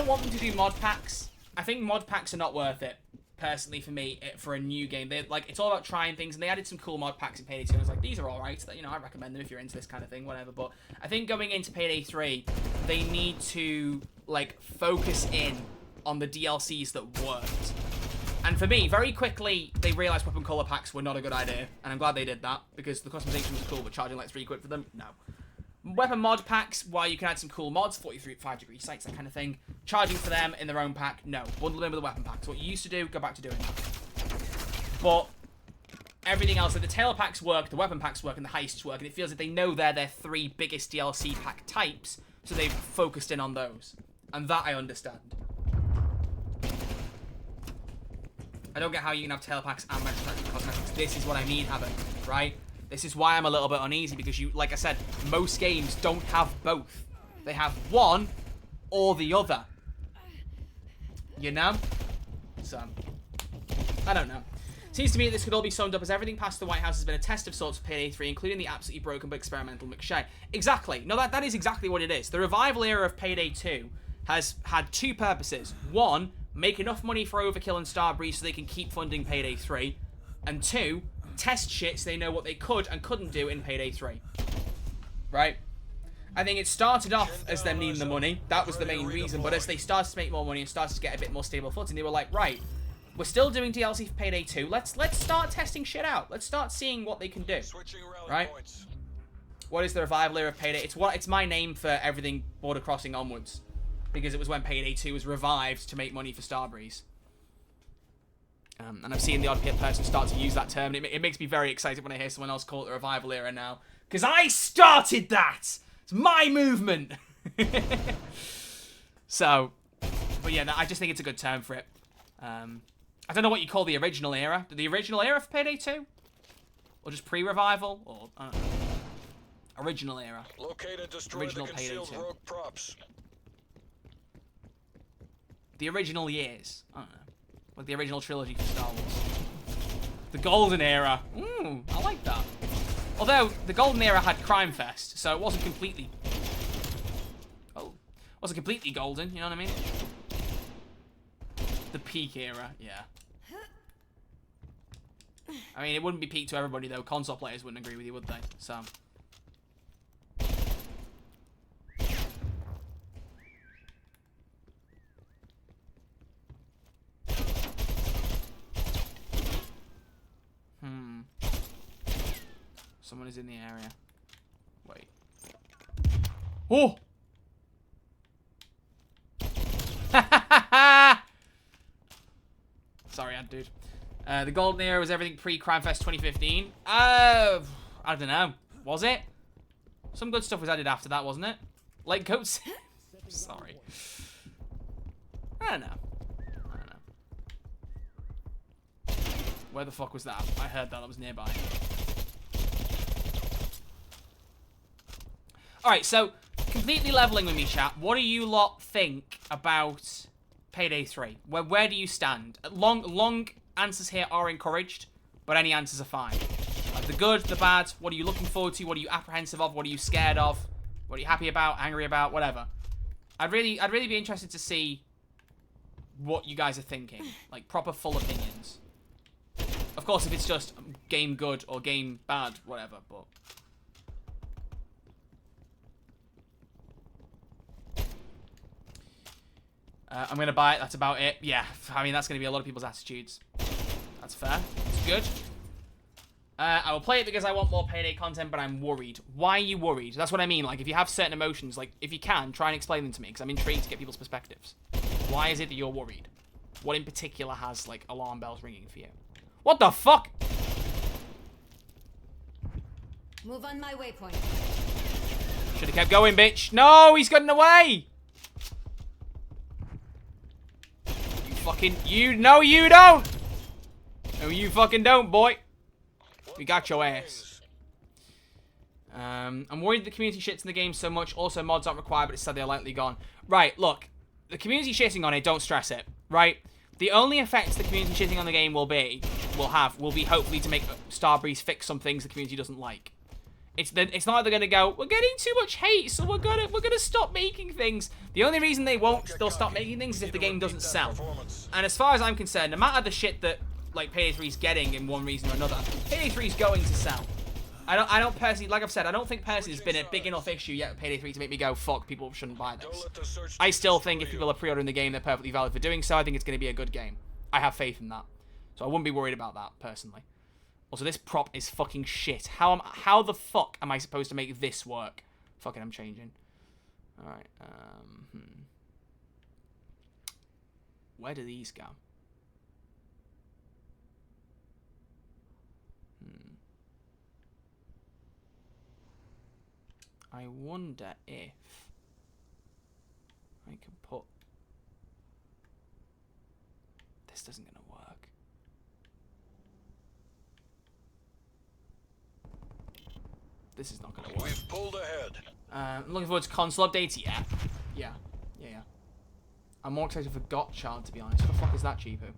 want them to do mod packs. I think mod packs are not worth it, personally, for me, for a new game. It's all about trying things, and they added some cool mod packs in Payday 2, and I was like, these are alright, you know, I recommend them if you're into this kind of thing, whatever, but I think going into Payday 3, they need to, like, focus in on the DLCs that worked. And for me, very quickly, they realised weapon colour packs were not a good idea, and I'm glad they did that, because the customization was cool, but charging like 3 quid for them, no. Weapon mod packs, while you can add some cool mods, 45-degree sights, that kind of thing. Charging for them in their own pack, no. Bundle them with the weapon packs. What you used to do, go back to doing that. But everything else, like the tailor packs work, the weapon packs work, and the heists work, and it feels like they know they're their 3 biggest DLC pack types, so they've focused in on those. And that I understand. I don't get how you can have tailor packs and magic cosmetics. This is what I mean, having, right? This is why I'm a little bit uneasy, because you, like I said, most games don't have both. They have one or the other. You know? So, I don't know. Seems to me this could all be summed up as everything past the White House has been a test of sorts for Payday 3, including the absolutely broken but experimental McShay. Exactly. No, that is exactly what it is. The revival era of Payday 2 has had 2 purposes. 1, make enough money for Overkill and Starbreeze so they can keep funding Payday 3. And 2, test shit so they know what they could and couldn't do in Payday 3. Right? I think it started off as them needing the money. That was the main reason. But as they started to make more money and started to get a bit more stable footing, they were like, right, we're still doing DLC for Payday 2. Let's start testing shit out. Let's start seeing what they can do. Right? What is the revival era of Payday? It's my name for everything Border Crossing onwards. Because it was when Payday 2 was revived to make money for Starbreeze. And I've seen the odd person start to use that term, and it makes me very excited when I hear someone else call it the revival era now. Because I started that! It's my movement! So, but yeah, I just think it's a good term for it. I don't know what you call the original era. The original era for Payday 2? Or just pre-revival? Or, I don't know. Original era. Locate and destroy Original the Payday concealed 2. rogue props. The original years. I don't know. Like the original trilogy for Star Wars. The Golden Era. I like that. Although, the Golden Era had Crime Fest, so it wasn't completely... Oh. Wasn't completely golden, you know what I mean? The peak era, yeah. I mean, it wouldn't be peak to everybody, though. Console players wouldn't agree with you, would they? So... Someone is in the area. Wait. Oh! Sorry, dude. The Golden Era was everything pre-Crime Fest 2015. I don't know. Was it? Some good stuff was added after that, wasn't it? Like Goats. Sorry. I don't know. Where the fuck was that? I heard that. I was nearby. Alright, so, completely leveling with me, chat. What do you lot think about Payday 3? Where do you stand? Long answers here are encouraged, but any answers are fine. The good, the bad, what are you looking forward to? What are you apprehensive of? What are you scared of? What are you happy about, angry about, whatever. I'd really be interested to see what you guys are thinking. Like, proper full opinions. Of course, if it's just game good or game bad, whatever, but... I'm going to buy it. That's about it. Yeah, I mean, that's going to be a lot of people's attitudes. That's fair. It's good. I will play it because I want more Payday content, but I'm worried. Why are you worried? That's what I mean. Like, if you have certain emotions, like, if you can, try and explain them to me, because I'm intrigued to get people's perspectives. Why is it that you're worried? What in particular has, like, alarm bells ringing for you? What the fuck? Move on my waypoint. Should have kept going, bitch. No, he's gotten away. You fucking... No, you don't. No, you fucking don't, boy. We got your ass. I'm worried the community shits in the game so much. Also, mods aren't required, but it's said they're likely gone. Right, look. The community shitting on it, don't stress it. Right? The only effects the community shitting on the game will be hopefully to make Starbreeze fix some things the community doesn't like. It's not like they're gonna go, we're getting too much hate, so we're gonna stop making things. The only reason they'll stop making things is if the game doesn't sell. And as far as I'm concerned, no matter the shit that like Payday 3 is getting in one reason or another, Payday 3 is going to sell. I don't personally, like I've said, I don't think personally there's been a big enough issue yet with Payday 3 to make me go, fuck, people shouldn't buy this. I still think if people are pre-ordering the game, they're perfectly valid for doing so. I think it's going to be a good game. I have faith in that. So I wouldn't be worried about that, personally. Also, this prop is fucking shit. How the fuck am I supposed to make this work? Fuck it, I'm changing. Alright, Where do these go? I wonder if I can put... This isn't going to work. This is not going to work. We've pulled ahead. I'm looking forward to console updates. Yeah. I'm more excited for Gotchard, to be honest. What the fuck is that, Cheapo?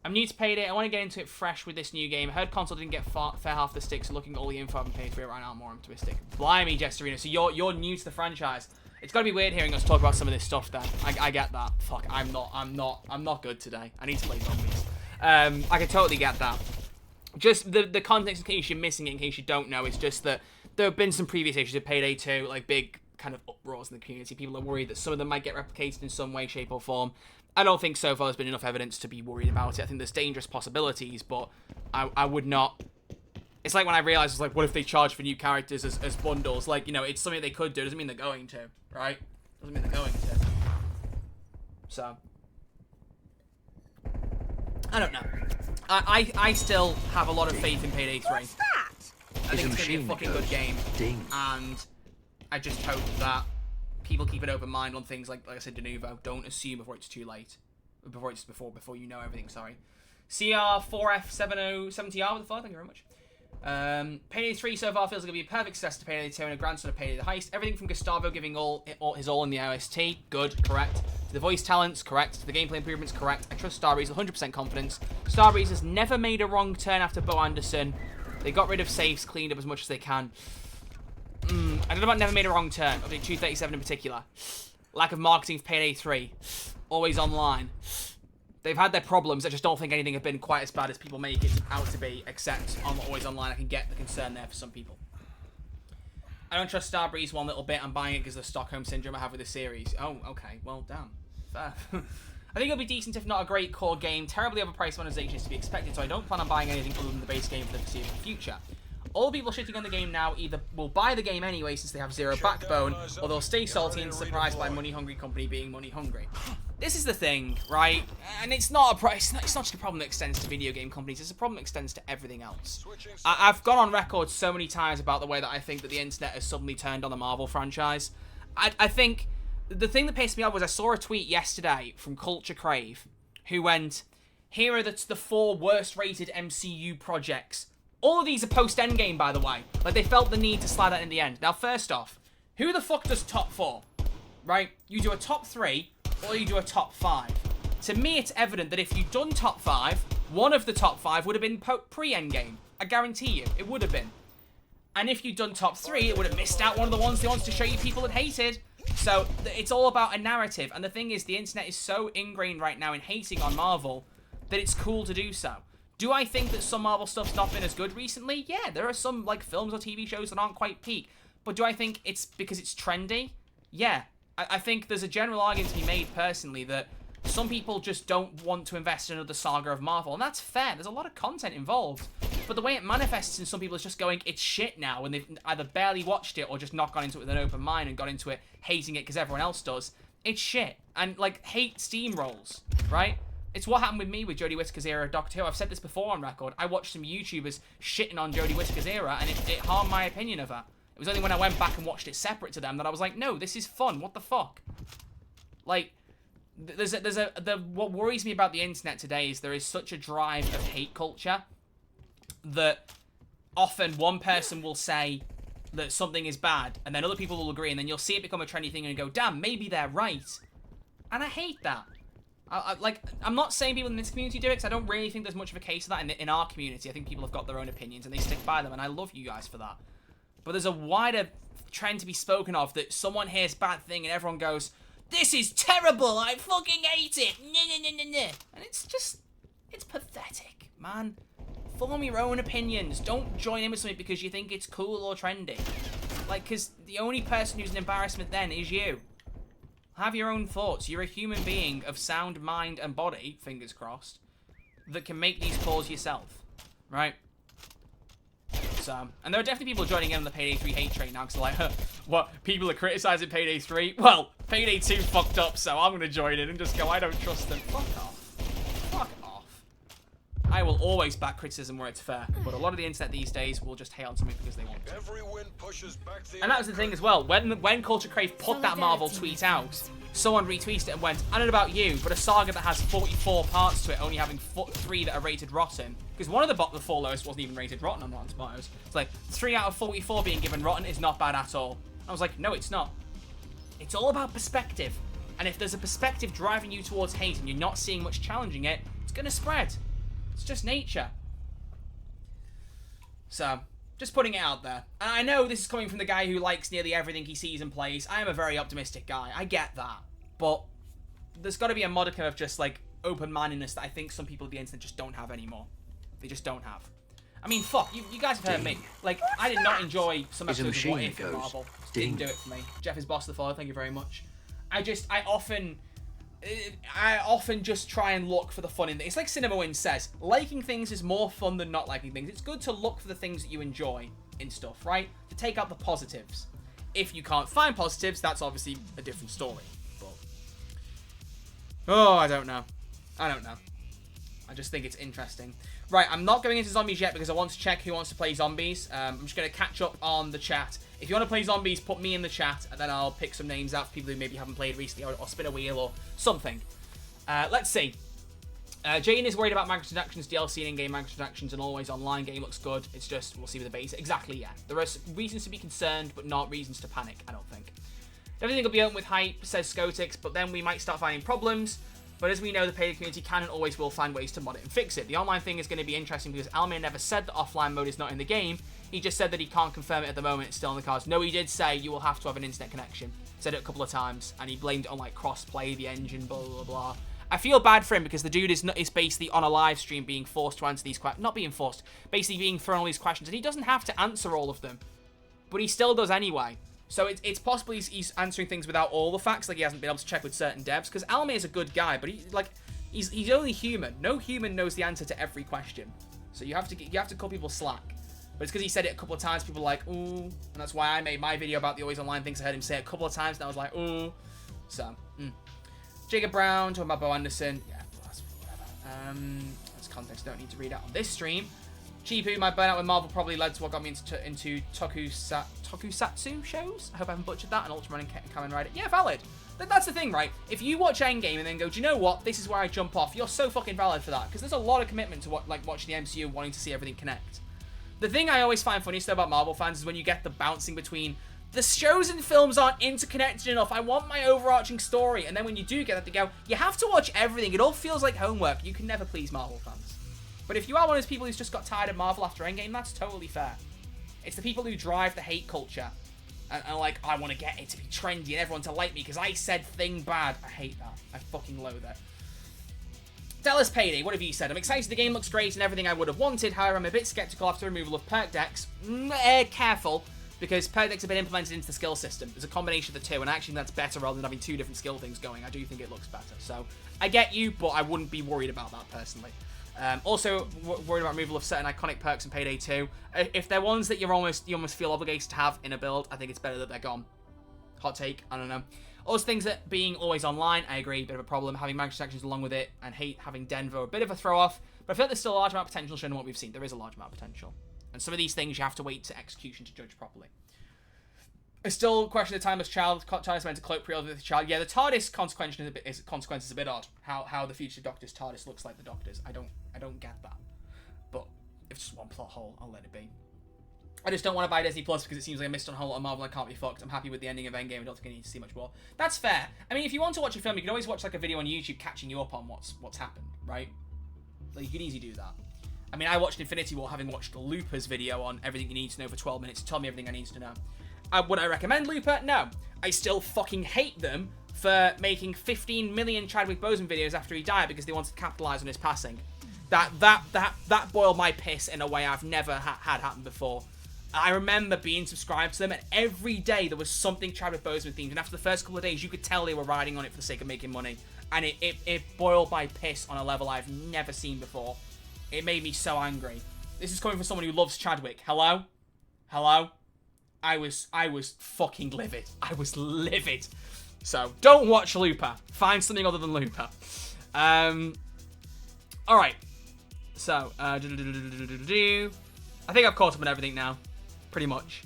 I'm new to Payday. I want to get into it fresh with this new game. I heard console didn't get fair half the sticks. So looking at all the info I've been Payday 3 right now, I'm more optimistic. Blimey, Jesterino. So you're new to the franchise. It's got to be weird hearing us talk about some of this stuff then. I get that. Fuck, I'm not good today. I need to play zombies. I can totally get that. Just the context in case you're missing it, in case you don't know, is just that there have been some previous issues of Payday 2, like big kind of uproars in the community. People are worried that some of them might get replicated in some way, shape, or form. I don't think so far there's been enough evidence to be worried about it. I think there's dangerous possibilities, but I would not... It's like when I realised, it's like, what if they charge for new characters as bundles? Like, you know, it's something they could do. Doesn't mean they're going to, right? Doesn't mean they're going to. So... I don't know. I still have a lot of faith in Payday 3. What's that? I think it's going to be a fucking good game. Ding. And I just hope that people keep an open mind on things like I said, de novo. Don't assume before it's too late. Before you know everything, sorry. CR4F7070R with the follow, thank you very much. Payday 3 so far feels like it'll be a perfect success to Payday 2 and a grandson of Payday the Heist. Everything from Gustavo giving his all in the OST, good, correct. To the voice talents, correct. To the gameplay improvements, correct. I trust Starbreeze with 100% confidence. Starbreeze has never made a wrong turn after Bo Anderson. They got rid of safes, cleaned up as much as they can. I don't know about never made a wrong turn, of 237 in particular. Lack of marketing for Payday 3. Always online. They've had their problems. I just don't think anything have been quite as bad as people make it out to be, except on Always Online. I can get the concern there for some people. I don't trust Starbreeze one little bit. I'm buying it because of the Stockholm Syndrome I have with the series. Oh, okay. Well, damn. Fair. I think it'll be decent, if not a great core game. Terribly overpriced monetization is to be expected, so I don't plan on buying anything other than the base game for the foreseeable future. All people shitting on the game now either will buy the game anyway since they have zero backbone, or they'll stay salty and surprised by a money-hungry company being money-hungry. This is the thing, right? And it's not it's not just a problem that extends to video game companies, it's a problem that extends to everything else. I've gone on record so many times about the way that I think that the internet has suddenly turned on the Marvel franchise. I think the thing that pissed me off was I saw a tweet yesterday from Culture Crave, who went, here are the 4 worst-rated MCU projects. All of these are post-Endgame, by the way. Like, they felt the need to slide that in the end. Now, first off, who the fuck does top 4? Right? You do a top 3, or you do a top 5. To me, it's evident that if you'd done top 5, one of the top 5 would have been pre-Endgame. I guarantee you, it would have been. And if you'd done top 3, it would have missed out one of the ones they wanted to show you people had hated. So, it's all about a narrative. And the thing is, the internet is so ingrained right now in hating on Marvel that it's cool to do so. Do I think that some Marvel stuff's not been as good recently? Yeah, there are some like films or TV shows that aren't quite peak. But do I think it's because it's trendy? Yeah. I think there's a general argument to be made personally that some people just don't want to invest in another saga of Marvel. And that's fair. There's a lot of content involved. But the way it manifests in some people is just going, it's shit now, and they've either barely watched it or just not gone into it with an open mind and got into it hating it because everyone else does. It's shit. And, like, hate steamrolls, right? It's what happened with me with Jodie Whittaker's era of Doctor Who. I've said this before on record. I watched some YouTubers shitting on Jodie Whittaker's era, and it harmed my opinion of her. It was only when I went back and watched it separate to them that I was like, no, this is fun. What the fuck? Like, what worries me about the internet today is there is such a drive of hate culture that often one person will say that something is bad, and then other people will agree, and then you'll see it become a trendy thing and go, damn, maybe they're right. And I hate that. I'm not saying people in this community do it, because I don't really think there's much of a case of that in our community. I think people have got their own opinions, and they stick by them, and I love you guys for that. But there's a wider trend to be spoken of that someone hears bad thing, and everyone goes, this is terrible, I fucking hate it, and it's just, it's pathetic, man. Form your own opinions. Don't join in with something because you think it's cool or trendy. Like, because the only person who's an embarrassment then is you. Have your own thoughts. You're a human being of sound mind and body, fingers crossed, that can make these calls yourself, right? So, and there are definitely people joining in on the Payday 3 hate train now because they're like, huh, what, people are criticizing Payday 3? Well, Payday 2 fucked up, so I'm going to join in and just go, I don't trust them. Fuck off. Fuck off. I will always back criticism where it's fair, but a lot of the internet these days will just hate on something because they want to. Every win pushes back the And that was the thing as well. When Culture Crave put that Marvel tweet out, someone retweeted it and went, I don't know about you, but a saga that has 44 parts to it, only having 3 that are rated rotten. Because one of the 4 lowest wasn't even rated rotten on Rotten Tomatoes. It's like, 3 out of 44 being given rotten is not bad at all. I was like, no, it's not. It's all about perspective. And if there's a perspective driving you towards hate and you're not seeing much challenging it, it's going to spread. It's just nature. So, just putting it out there. And I know this is coming from the guy who likes nearly everything he sees and plays. I am a very optimistic guy. I get that. But there's got to be a modicum of just, like, open-mindedness that I think some people at the internet just don't have anymore. They just don't have. I mean, fuck, you guys have heard me. Like, I did not enjoy some episodes of What If in Marvel. Didn't do it for me. Jeff is boss of the follow, thank you very much. I often just try and look for the fun in it. It's like CinemaWin says, liking things is more fun than not liking things. It's good to look for the things that you enjoy in stuff, right? To take out the positives. If you can't find positives, that's obviously a different story. But oh, I don't know. I just think it's interesting. Right, I'm not going into zombies yet because I want to check who wants to play zombies. I'm just going to catch up on the chat. If you want to play zombies, put me in the chat, and then I'll pick some names out for people who maybe haven't played recently, or spin a wheel, or something. Let's see. Jane is worried about microtransactions, DLC and in-game microtransactions, and always online game looks good. It's just, we'll see with the base. Exactly, yeah. There are reasons to be concerned, but not reasons to panic, I don't think. Everything will be open with hype, says Scotix, but then we might start finding problems. But as we know, the Payday community can and always will find ways to mod it and fix it. The online thing is going to be interesting because Almir never said that offline mode is not in the game. He just said that he can't confirm it at the moment. It's still on the cards. No, he did say you will have to have an internet connection. Said it a couple of times, and he blamed it on like cross-play, the engine, blah, blah, blah. I feel bad for him because the dude is basically on a live stream being forced to answer these questions. Not being forced, basically being thrown all these questions, and he doesn't have to answer all of them. But he still does anyway. So it's possible he's answering things without all the facts, like he hasn't been able to check with certain devs, because Almir is a good guy, but he's only human. No human knows the answer to every question. So you have to cut people slack. But it's because he said it a couple of times, people are like, ooh, and that's why I made my video about the always online things. I heard him say it a couple of times, and I was like, ooh. So, Jacob Brown, talking about Bo Anderson. Yeah, that's whatever. That's context I don't need to read out on this stream. Chipu, my burnout with Marvel probably led to what got me into tokusatsu shows. I hope I haven't butchered that. And Ultraman and Kamen Rider. Yeah, valid. That's the thing, right? If you watch Endgame and then go, do you know what? This is where I jump off. You're so fucking valid for that. Because there's a lot of commitment to watching the MCU, wanting to see everything connect. The thing I always find funniest about Marvel fans is when you get the bouncing between the shows and films aren't interconnected enough. I want my overarching story. And then when you do get that, they go, you have to watch everything. It all feels like homework. You can never please Marvel fans. But if you are one of those people who's just got tired of Marvel after Endgame, that's totally fair. It's the people who drive the hate culture. And like, I want to get it to be trendy and everyone to like me because I said thing bad. I hate that. I fucking loathe it. Dallas Payday, what have you said? I'm excited the game looks great and everything I would have wanted. However, I'm a bit skeptical after removal of perk decks. Careful, because perk decks have been implemented into the skill system. There's a combination of the two, and actually that's better rather than having two different skill things going. I do think it looks better. So, I get you, but I wouldn't be worried about that personally. Also, worried about removal of certain iconic perks in Payday 2. If they're ones that you almost feel obligated to have in a build, I think it's better that they're gone. Hot take, I don't know. Also, things that being always online, I agree, bit of a problem. Having microtransactions along with it, and hate having Denver, a bit of a throw-off. But I feel like there's still a large amount of potential shown in what we've seen. There is a large amount of potential. And some of these things you have to wait to execution to judge properly. I still question the timeless child. TARDIS meant to cloak pre-order with the child. Yeah, the TARDIS consequence is a bit odd. How the future Doctor's TARDIS looks like the Doctor's. I don't get that. But if it's just one plot hole, I'll let it be. I just don't want to buy Disney Plus because it seems like I missed on a whole lot of Marvel. I can't be fucked. I'm happy with the ending of Endgame. I don't think I need to see much more. That's fair. I mean, if you want to watch a film, you can always watch like a video on YouTube catching you up on what's happened, right? Like, you can easily do that. I mean, I watched Infinity War having watched Looper's video on everything you need to know for 12 minutes. It told me everything I need to know. Would I recommend Looper? No. I still fucking hate them for making 15 million Chadwick Boseman videos after he died because they wanted to capitalize on his passing. That boiled my piss in a way I've never had happen before. I remember being subscribed to them, and every day there was something Chadwick Boseman themed, and after the first couple of days, you could tell they were riding on it for the sake of making money. And it boiled my piss on a level I've never seen before. It made me so angry. This is coming from someone who loves Chadwick. Hello? Hello? I was fucking livid. I was livid. So, don't watch Looper. Find something other than Looper. Alright. So, I think I've caught up on everything now. Pretty much.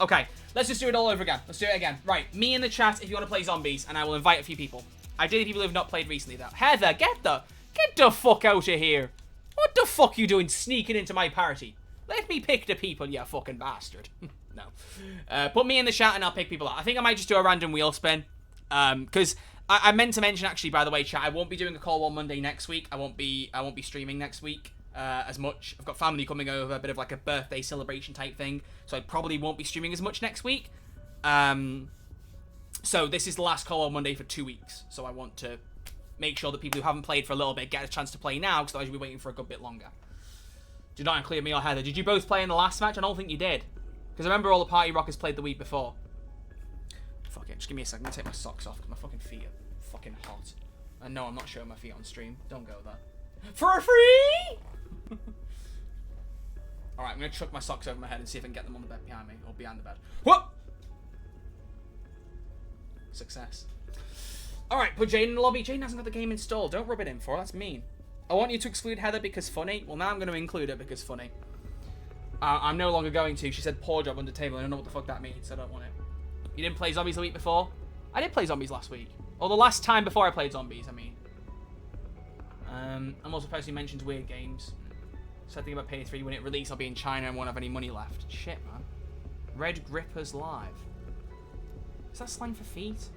Okay, let's just do it all over again. Let's do it again. Right, me in the chat if you want to play zombies, and I will invite a few people. Ideally, people who have not played recently, though. Heather, get the fuck out of here. What the fuck you doing sneaking into my party? Let me pick the people, you fucking bastard. No. Put me in the chat and I'll pick people out. I think I might just do a random wheel spin. Because I meant to mention, actually, by the way, chat, I won't be doing a call on Monday next week. I won't be streaming next week as much. I've got family coming over, a bit of like a birthday celebration type thing. So I probably won't be streaming as much next week. So this is the last call on Monday for 2 weeks. So I want to make sure that people who haven't played for a little bit get a chance to play now, because otherwise you'll be waiting for a good bit longer. Did not include me or Heather. Did you both play in the last match? I don't think you did. Because I remember all the party rockers played the week before. Fuck it, just give me a second. I'm going to take my socks off because my fucking feet are fucking hot. And no, I'm not showing my feet on stream. Don't go there. For free! Alright, I'm going to chuck my socks over my head and see if I can get them on the bed behind me. Or behind the bed. Whoop! Success. Alright, put Jane in the lobby. Jane hasn't got the game installed. Don't rub it in for her. That's mean. I want you to exclude Heather because funny. Well, now I'm going to include her because funny. I'm no longer going to. She said poor job under table. I don't know what the fuck that means, so I don't want it. You didn't play zombies the week before? I did play zombies last week. Or the last time before I played zombies, I mean. I'm also posting mentions weird games. Said thing about Payday 3. When it released, I'll be in China and won't have any money left. Shit, man. Red Grippers Live. Is that slang for feet?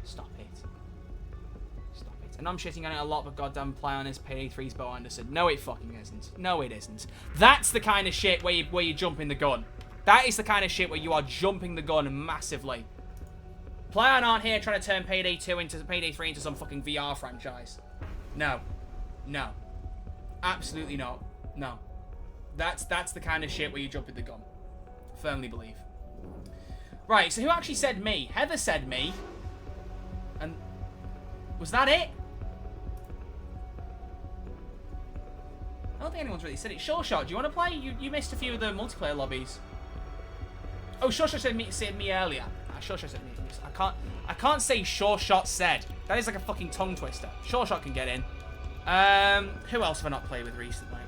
Stop it. Stop it. And I'm shitting on it a lot, but goddamn play on his Payday 3's Bo Anderson. No, it fucking isn't. No, it isn't. That's the kind of shit where you jump in the gun. That is the kind of shit where you are jumping the gun massively. Playon aren't here trying to turn Payday 2 into Payday 3 into some fucking VR franchise. No. No. Absolutely not. No. That's the kind of shit where you jump in the gun. Firmly believe. Right, so who actually said me? Heather said me. And was that it? I don't think anyone's really said it. Sure Shot, do you want to play? You missed a few of the multiplayer lobbies. Oh, Sure Shot said me earlier. Sure Shot said me. I can't say Sure Shot said. That is like a fucking tongue twister. Sure Shot can get in. Who else have I not played with recently?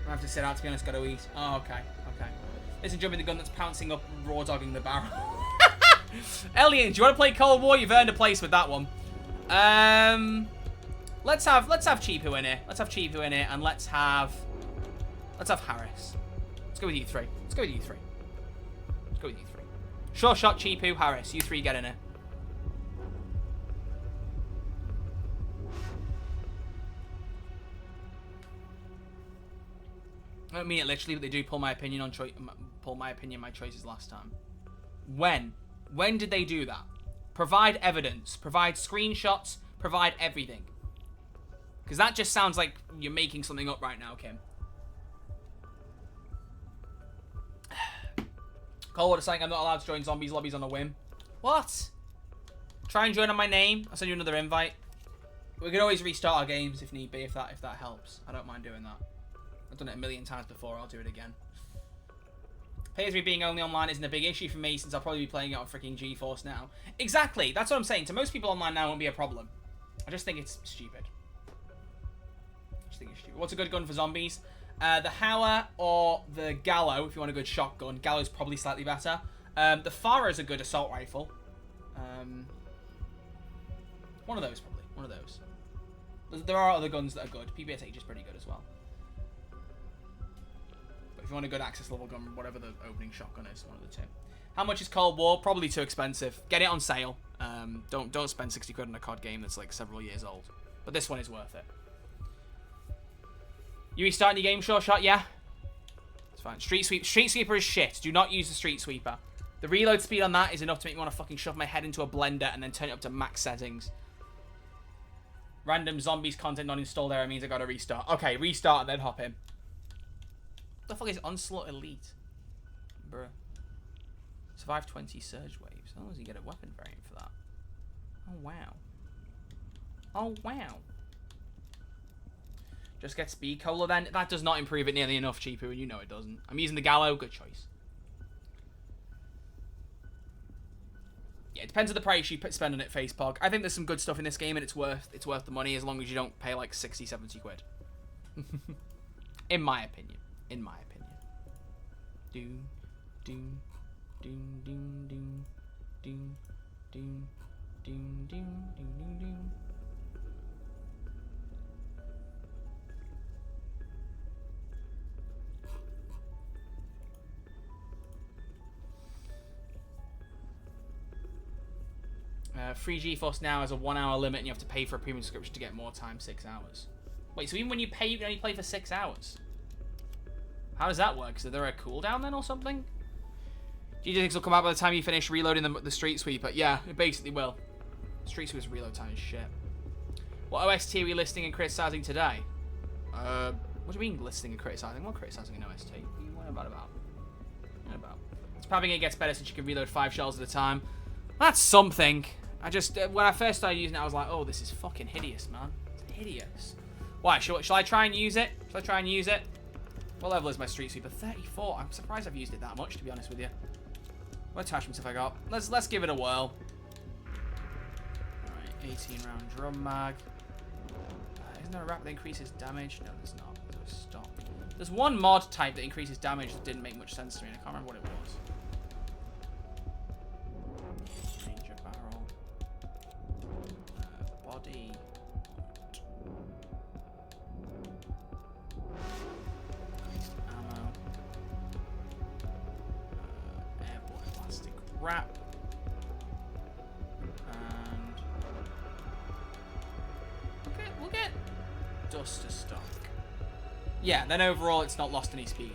I have to sit out, to be honest, gotta eat. Oh, okay. Listen, jumping the gun that's pouncing up, raw dogging the barrel. Elian, do you want to play Cold War? You've earned a place with that one. Let's have Cheapu in here. Let's have Cheapu in here, and let's have Harris. Let's go with you three. Sure Shot, Cheapu, Harris. You three get in here. I don't mean it literally, but they do pull my opinion my choices last time. When did they do that? Provide evidence, provide screenshots, provide everything. Because that just sounds like you're making something up right now, Kim. Cold Water saying I'm not allowed to join zombies lobbies on a whim. What? Try and join on my name. I'll send you another invite. We can always restart our games if need be, if that helps. I don't mind doing that. I've done it a million times before. I'll do it again. PS3 being only online isn't a big issue for me since I'll probably be playing it on freaking GeForce now. Exactly. That's what I'm saying. To most people online now, it won't be a problem. I just think it's stupid. What's a good gun for zombies? The Hauer or the Gallo, if you want a good shotgun. Gallo's probably slightly better. The Farah is a good assault rifle. One of those, probably. One of those. There are other guns that are good. PPSH is pretty good as well. But if you want a good access level gun, whatever the opening shotgun is, one of the two. How much is Cold War? Probably too expensive. Get it on sale. Don't spend 60 quid on a COD game that's like several years old. But this one is worth it. You restarting your game, Sure Shot? Yeah. It's fine. Street Sweeper is shit. Do not use the Street Sweeper. The reload speed on that is enough to make me want to fucking shove my head into a blender and then turn it up to max settings. Random zombies content not installed there means I gotta restart. Okay, restart and then hop in. What the fuck is Onslaught Elite? Bruh. Survive 20 surge waves. As long as you get a weapon variant for that. Oh, wow. Oh, wow. Just get speed cola then. That does not improve it nearly enough, Cheapu, and you know it doesn't. I'm using the Gallo. Good choice. Yeah, it depends on the price you spend on it, Facepog. I think there's some good stuff in this game, and it's worth the money as long as you don't pay like 60, 70 quid. In my opinion. In my opinion. Doom, doom, doom, doom, doom, doom, doom, doom, doom, doom, doom. Free GeForce Now has a 1 hour limit and you have to pay for a premium subscription to get more time, 6 hours. Wait, so even when you pay, you can only play for 6 hours? How does that work? Is there a cooldown then or something? GG6 will come out by the time you finish reloading the Street Sweeper. Yeah, it basically will. Street Sweeper's reload time is shit. What OST are we listing and criticizing today? What do you mean listing and criticizing? What criticizing an OST? What about? What about? It's probably it gets better since you can reload 5 shells at a time. That's something. I just, when I first started using it, I was like, oh, this is fucking hideous, man. It's hideous. Why? Shall I try and use it? Shall I try and use it? What level is my Street Sweeper? 34. I'm surprised I've used it that much, to be honest with you. What attachments have I got? Let's give it a whirl. Alright, 18 round drum mag. Isn't there a rap that increases damage? No, there's not. There's a stop. There's one mod type that increases damage that didn't make much sense to me, and I can't remember what it was. Body. Ammo. Airborne plastic wrap. And we'll get dust to stock. Yeah, then overall it's not lost any speed.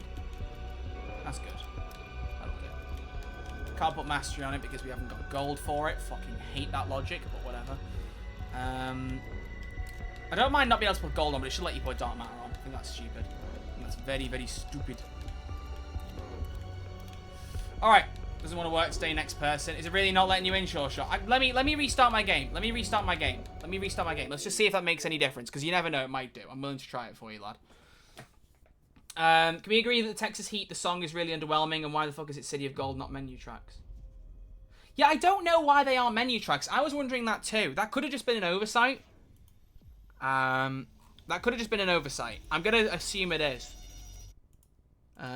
That's good. That'll do. Can't put mastery on it because we haven't got gold for it. Fucking hate that logic, but whatever. I don't mind not being able to put gold on, but it should let you put dark matter on. I think that's stupid. I think that's very, very stupid. Alright. Doesn't want to work today, next person. Is it really not letting you in, Sure Shot? Let me restart my game. Let me restart my game. Let's just see if that makes any difference, because you never know, it might do. I'm willing to try it for you, lad. Can we agree that the Texas Heat, the song, is really underwhelming, and why the fuck is it City of Gold, not menu tracks? Yeah, I don't know why they are menu tracks. I was wondering that too. That could have just been an oversight. I'm going to assume it is.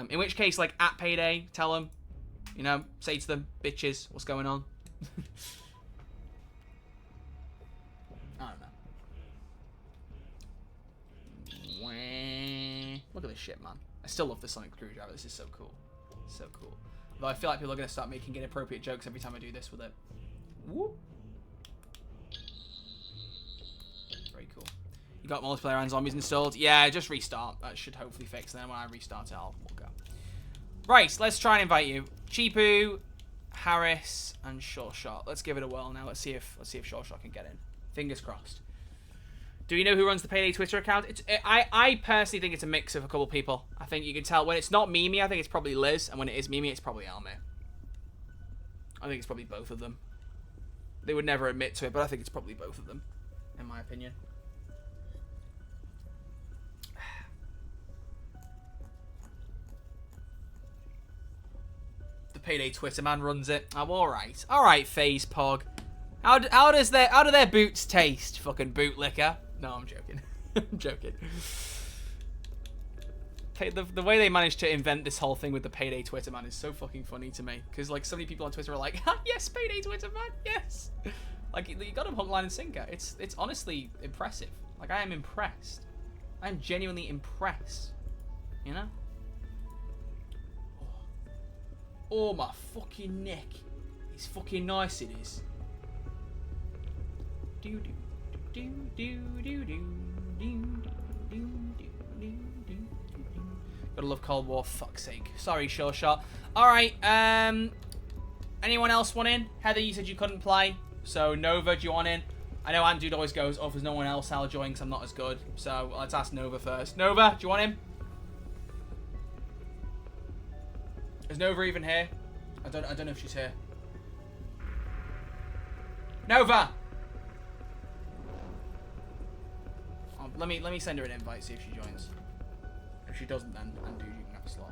In which case, like, at Payday, tell them, you know, say to them, bitches, what's going on? I don't know. Look at this shit, man. I still love the Sonic Screwdriver. This is so cool. So cool. Though I feel like people are going to start making inappropriate jokes every time I do this with it. Whoop. Very cool. You got multiplayer and zombies installed? Yeah, just restart. That should hopefully fix it. Then when I restart it, we'll go. Right, let's try and invite you. Cheapu, Harris, and Sure Shot. Let's give it a whirl now. Let's see if Sure Shot can get in. Fingers crossed. Do you know who runs the Payday Twitter account? I personally think it's a mix of a couple people. I think you can tell when it's not Mimi, I think it's probably Liz, and when it is Mimi, it's probably Alme. I think it's probably both of them. They would never admit to it, but I think it's probably both of them, in my opinion. The Payday Twitter man runs it. I'm alright. Alright, FaZe Pog. How do their boots taste? Fucking bootlicker. No, I'm joking. I'm joking. The way they managed to invent this whole thing with the Payday Twitter man is so fucking funny to me. Because, like, so many people on Twitter are like, yes, Payday Twitter man, yes. Like, you got him hook, line, and sinker. It's honestly impressive. Like, I am impressed. I am genuinely impressed. You know? Oh, my fucking neck. It's fucking nice, it is. Do do do do do do do do do. Gotta love Cold War, fuck's sake. Sorry, Sure Shot. Alright, anyone else want in? Heather, you said you couldn't play. So, Nova, do you want in? I know Ant Dude always goes, oh, if there's no one else, I'll join because I'm not as good. So, let's ask Nova first. Nova, do you want him? Is Nova even here? I don't know if she's here. Nova! Oh, let me send her an invite, see if she joins. If she doesn't, then Dude, you can have a slot.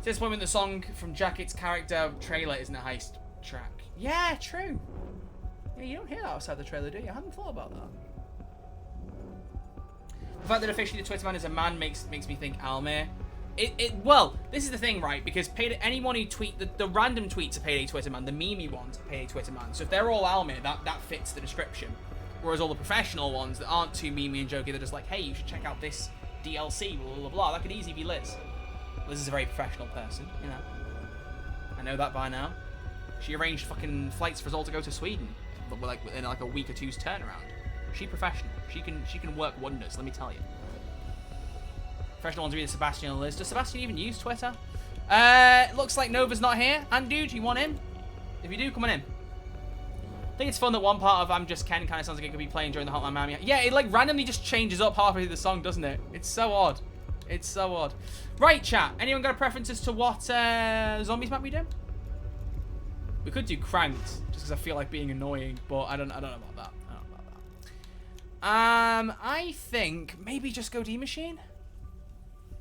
Disappointment, the song from Jacket's character trailer isn't a heist track. Yeah, true. Yeah, you don't hear that outside the trailer, do you? I hadn't thought about that. The fact that officially the Twitter man is a man makes me think Almir. Well, this is the thing, right? Because anyone who the random tweets are Payday Twitter man, the memey ones are Payday Twitter man. So if they're all Almir, that fits the description. Whereas all the professional ones that aren't too memey and jokey, they're just like, hey, you should check out this DLC, blah, blah, blah. That could easily be Liz. Liz is a very professional person, you know. I know that by now. She arranged fucking flights for us all to go to Sweden, but like within like a week or two's turnaround. She professional. She can work wonders. Let me tell you. Professional ones are either Sebastian or Liz. Does Sebastian even use Twitter? Looks like Nova's not here. And dude, you want in? If you do, come on in. I think it's fun that one part of I'm Just Ken kind of sounds like it could be playing during the Hotline Miami. Yeah, it like randomly just changes up halfway through the song, doesn't it? It's so odd. It's so odd. Right, chat. Anyone got a preference as to what zombies map we do? We could do Cranked, just because I feel like being annoying, but I don't know about that. I think maybe just go D-Machine.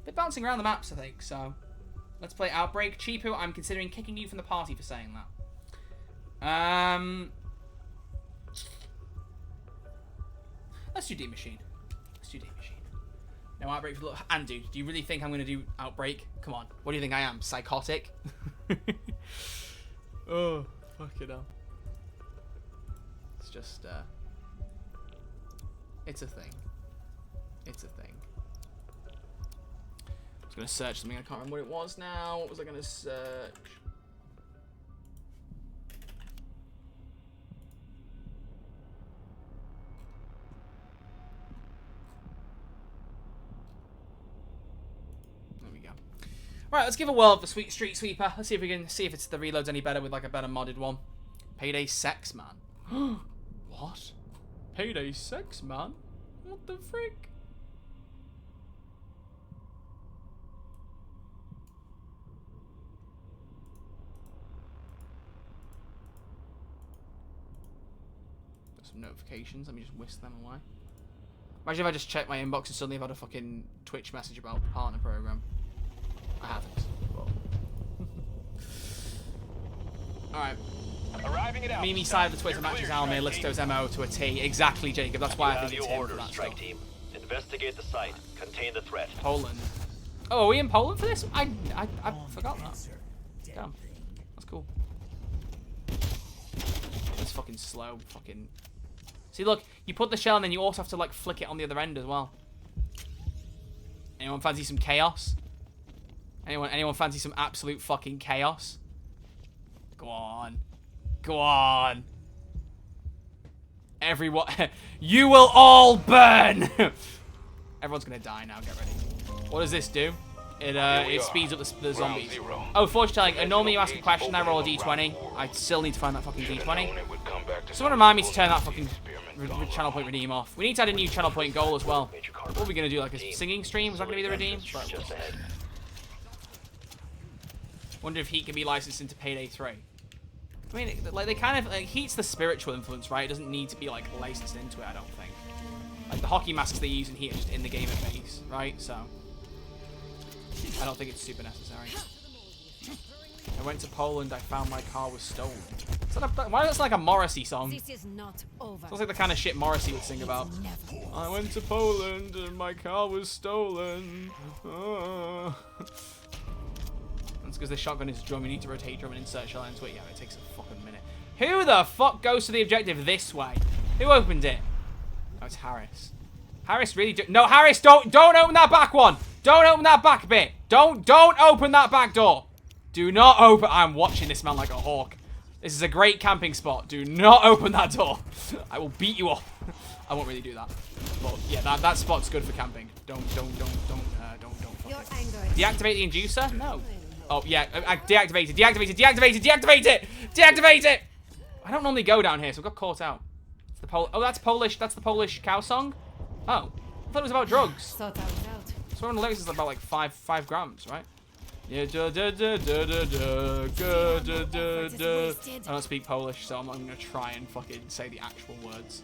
They're bouncing around the maps, I think, so let's play Outbreak. Cheapo, I'm considering kicking you from the party for saying that. Let's do D-Machine. Let's do D-Machine. No Outbreak for Andu, do you really think I'm going to do Outbreak? Come on. What do you think I am? Psychotic? Oh, fucking hell. It's just, it's a thing. It's a thing. I was going to search something. I can't remember what it was now. What was I going to search? Right, let's give a whirl of the Sweet Street Sweeper. Let's see if we can see if it's the reloads any better with like a better modded one. Payday Sex Man. What? Payday Sex Man? What the frick? Got some notifications. Let me just whisk them away. Imagine if I just checked my inbox and suddenly I've had a fucking Twitch message about the partner program. I haven't. Alright. Mimi side of the Twitter matches Almir Listo's MO to a T. Exactly, Jacob. That's why I think it's him for that stuff. Investigate the site. Contain the threat. Poland. Oh, are we in Poland for this? I forgot that. Damn. That's cool. It's fucking slow. Fucking. See, look. You put the shell and then you also have to like flick it on the other end as well. Anyone fancy some chaos? Anyone fancy some absolute fucking chaos? Go on. Go on. Everyone. You will all burn! Everyone's gonna die now, get ready. What does this do? It speeds up the zombies. Oh, fortune telling. Normally you ask a question, I roll a d20. I still need to find that fucking d20. Someone remind me to turn that fucking channel point redeem off. We need to add a new channel point goal as well. What are we gonna do, like a singing stream? Was that gonna be the redeem? Right. Wonder if Heat can be licensed into Payday 3. I mean, like, they kind of, like, Heat's the spiritual influence, right? It doesn't need to be, like, licensed into it, I don't think. Like, the hockey masks they use in Heat are just in the game at base, right? So, I don't think it's super necessary. I went to Poland, I found my car was stolen. Why does that sound like a Morrissey song? This is not over. Sounds like the kind of shit Morrissey would sing about. Never. I went to Poland and my car was stolen. That's because the shotgun is a drum. You need to rotate drum and insert shell into it. Yeah, it takes a fucking minute. Who the fuck goes to the objective this way? Who opened it? Oh, it's Harris. Harris really do. No, Harris, don't open that back one. Don't open that back bit. Don't open that back door. Do not open. I'm watching this man like a hawk. This is a great camping spot. Do not open that door. I will beat you up. I won't really do that. But yeah, that spot's good for camping. Don't. Your anger is Deactivate the inducer? No. Oh yeah, deactivate it. Deactivate it. I don't normally go down here, so I got caught out. It's the Oh, that's Polish. That's the Polish cow song. Oh, I thought it was about drugs. thought I was out. So one of the lyrics is about like 5 grams, right? Yeah, I don't speak Polish, so I'm not gonna try and fucking say the actual words.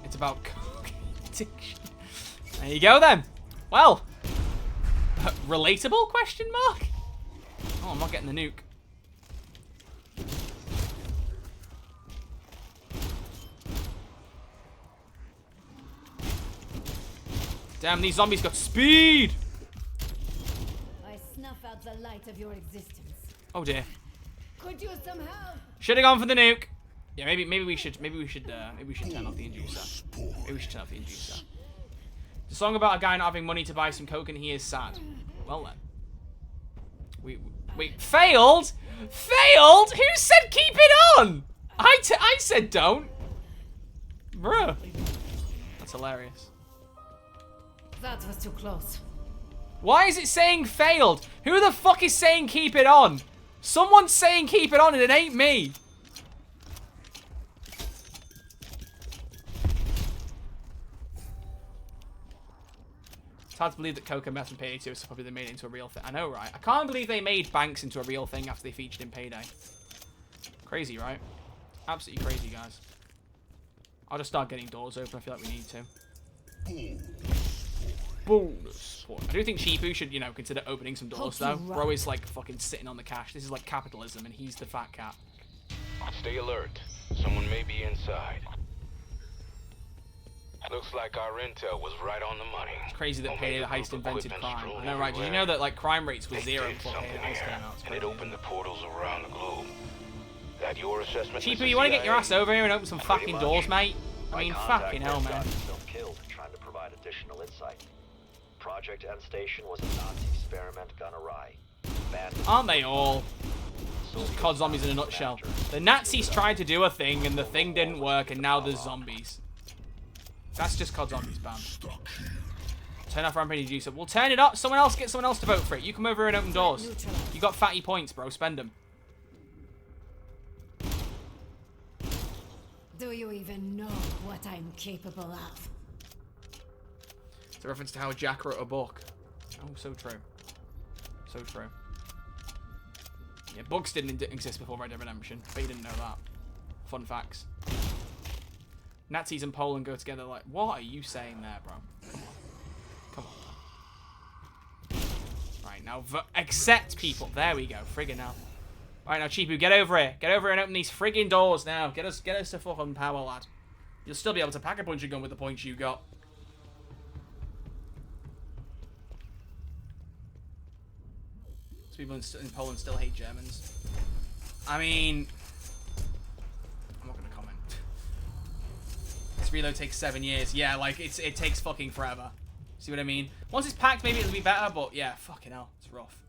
It's about cocaine addiction. There you go then. Well, relatable? Question mark. Oh, I'm not getting the nuke. Damn, these zombies got speed! I snuff out the light of your existence. Oh dear. Could use some help. Should have gone for the nuke. Yeah, maybe we should turn off the inducer. Maybe we should turn off the inducer. It's a song about a guy not having money to buy some coke and he is sad. Well then. Wait, failed? Failed? Who said keep it on? I said don't. Bruh. That's hilarious. That was too close. Why is it saying failed? Who the fuck is saying keep it on? Someone's saying keep it on and it ain't me. It's hard to believe that Coke and Meth and Payday 2 is probably they made it into a real thing. I know, right? I can't believe they made banks into a real thing after they featured in Payday. Crazy, right? Absolutely crazy, guys. I'll just start getting doors open. I feel like we need to. Bonus point. I do think Chifu should, consider opening some doors, though. We're always, like, fucking sitting on the cash. This is, like, capitalism, and he's the fat cat. Stay alert. Someone may be inside. Looks like our intel was right on the money. It's crazy that Payday the Heist invented crime. I know, right? Did you know that, like, crime rates were 0 before Payday the Heist came out? And it opened the portals around the globe. That your assessment? Chifu, you want to get your ass over here and open some fucking doors, mate? I mean, fucking hell, man. Killed trying to provide additional insight. Project End Station was a Nazi experiment gone awry. Aren't they all? Just COD zombies in a nutshell. The Nazis tried to do a thing and the thing didn't work and now there's zombies. That's just COD zombies, bam. Turn off rampage juice up. We'll turn it up. Get someone else to vote for it. You come over here and open doors. You got fatty points, bro. Spend them. Do you even know what I'm capable of? It's a reference to how Jack wrote a book. Oh, so true. So true. Yeah, books didn't exist before Red Dead Redemption. But you didn't know that. Fun facts. Nazis and Poland go together like... What are you saying there, bro? Come on. Right, now accept people. There we go. Friggin' hell. Right, now, Chifu, get over here. Get over here and open these friggin' doors now. Get us to fucking power, lad. You'll still be able to pack a punch your gun with the points you got. People in Poland still hate Germans. I mean... I'm not going to comment. This reload takes 7 years. Yeah, like, it takes fucking forever. See what I mean? Once it's packed, maybe it'll be better, but yeah, fucking hell. It's rough.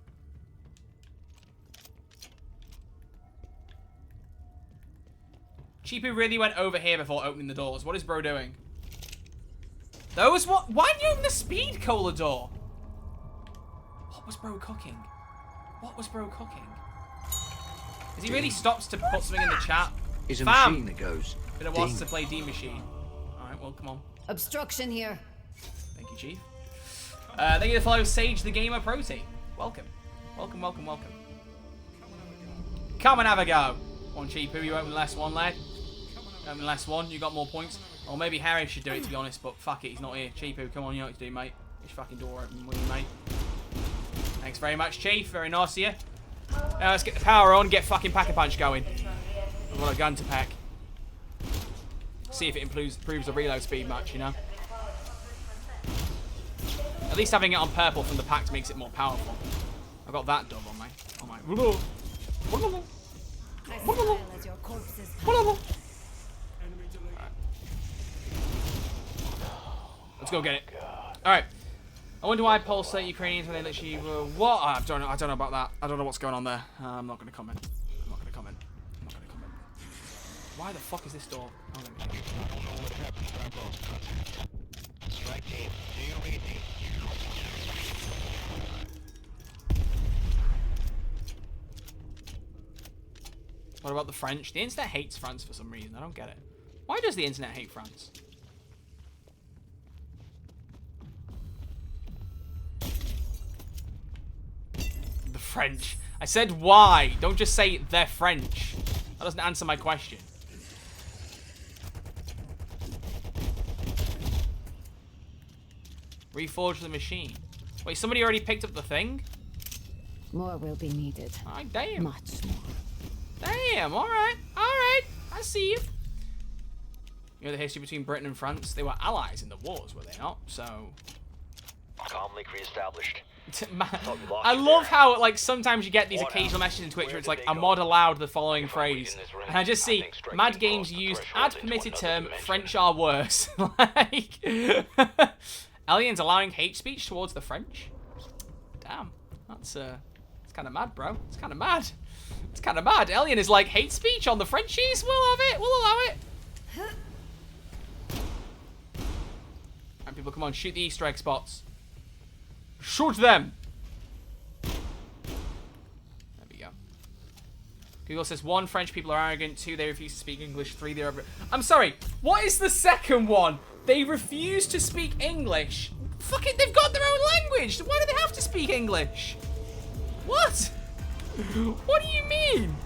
Chipu really went over here before opening the doors. What is bro doing? Those what? Why did you open the speed cola door? What was bro cooking? What was bro cooking? Has he really stopped to put something in the chat? Is a Fam! machine that goes. But it wants to play D Machine. Alright, well, come on. Obstruction here. Thank you, Chief. Thank you to follow Sage the Gamer Proti. Welcome. Welcome, welcome, welcome. Come and have a go. One Cheaper, you open less one leg. Open less one, you got more points. Or maybe Harry should do it, to be honest, but fuck it, he's not here. Cheaper, come on, you know what to do, mate. Get your fucking door open, will you, mate? Thanks very much, Chief. Very nice of you. Now let's get the power on, get fucking Pack-a-Punch going. I've got a gun to pack. See if it improves the reload speed much, you know? At least having it on purple from the packs makes it more powerful. I've got that dub on me. Oh my. I smile as your corpses Let's go get it. Alright. I wonder why Pulsate Ukrainians when they literally were what? I don't know about that. I don't know what's going on there. I'm not gonna comment. I'm not gonna comment. Why the fuck is this door? Oh, let me Strike team, do you read me? What about the French? The internet hates France for some reason. I don't get it. Why does the internet hate France? The French. I said why. Don't just say they're French. That doesn't answer my question. Reforge the machine. Wait, somebody already picked up the thing? More will be needed. Oh, damn. Much more. Damn, alright. Alright. I see you. You know the history between Britain and France? They were allies in the wars, were they not? So... Comm link reestablished. I love how, like, sometimes you get these occasional messages in Twitch where it's like, a mod allowed the following phrase. And I just see, Mad Games used ad permitted term, French are worse. Like... Aliens allowing hate speech towards the French? Damn. That's kind of mad, bro. It's kind of mad. It's kind of mad. Alien is like, hate speech on the Frenchies? We'll have it. We'll allow it. Alright, people, come on. Shoot the Easter egg spots. Shoot them. There we go. Google says, 1, French people are arrogant. 2, they refuse to speak English. 3, they're... I'm sorry. What is the second one? They refuse to speak English. Fuck it, they've got their own language. Why do they have to speak English? What? What do you mean?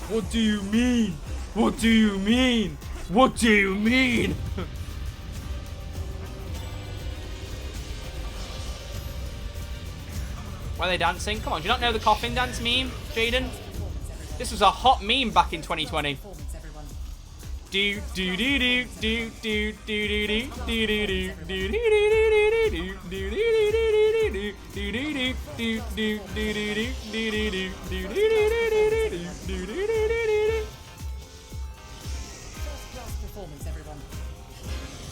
What do you mean? What do you mean? What do you mean? Why are they dancing? Come on, do you not know the coffin dance meme, Jaden? This was a hot meme back in 2020. Do do do do do do do do do do do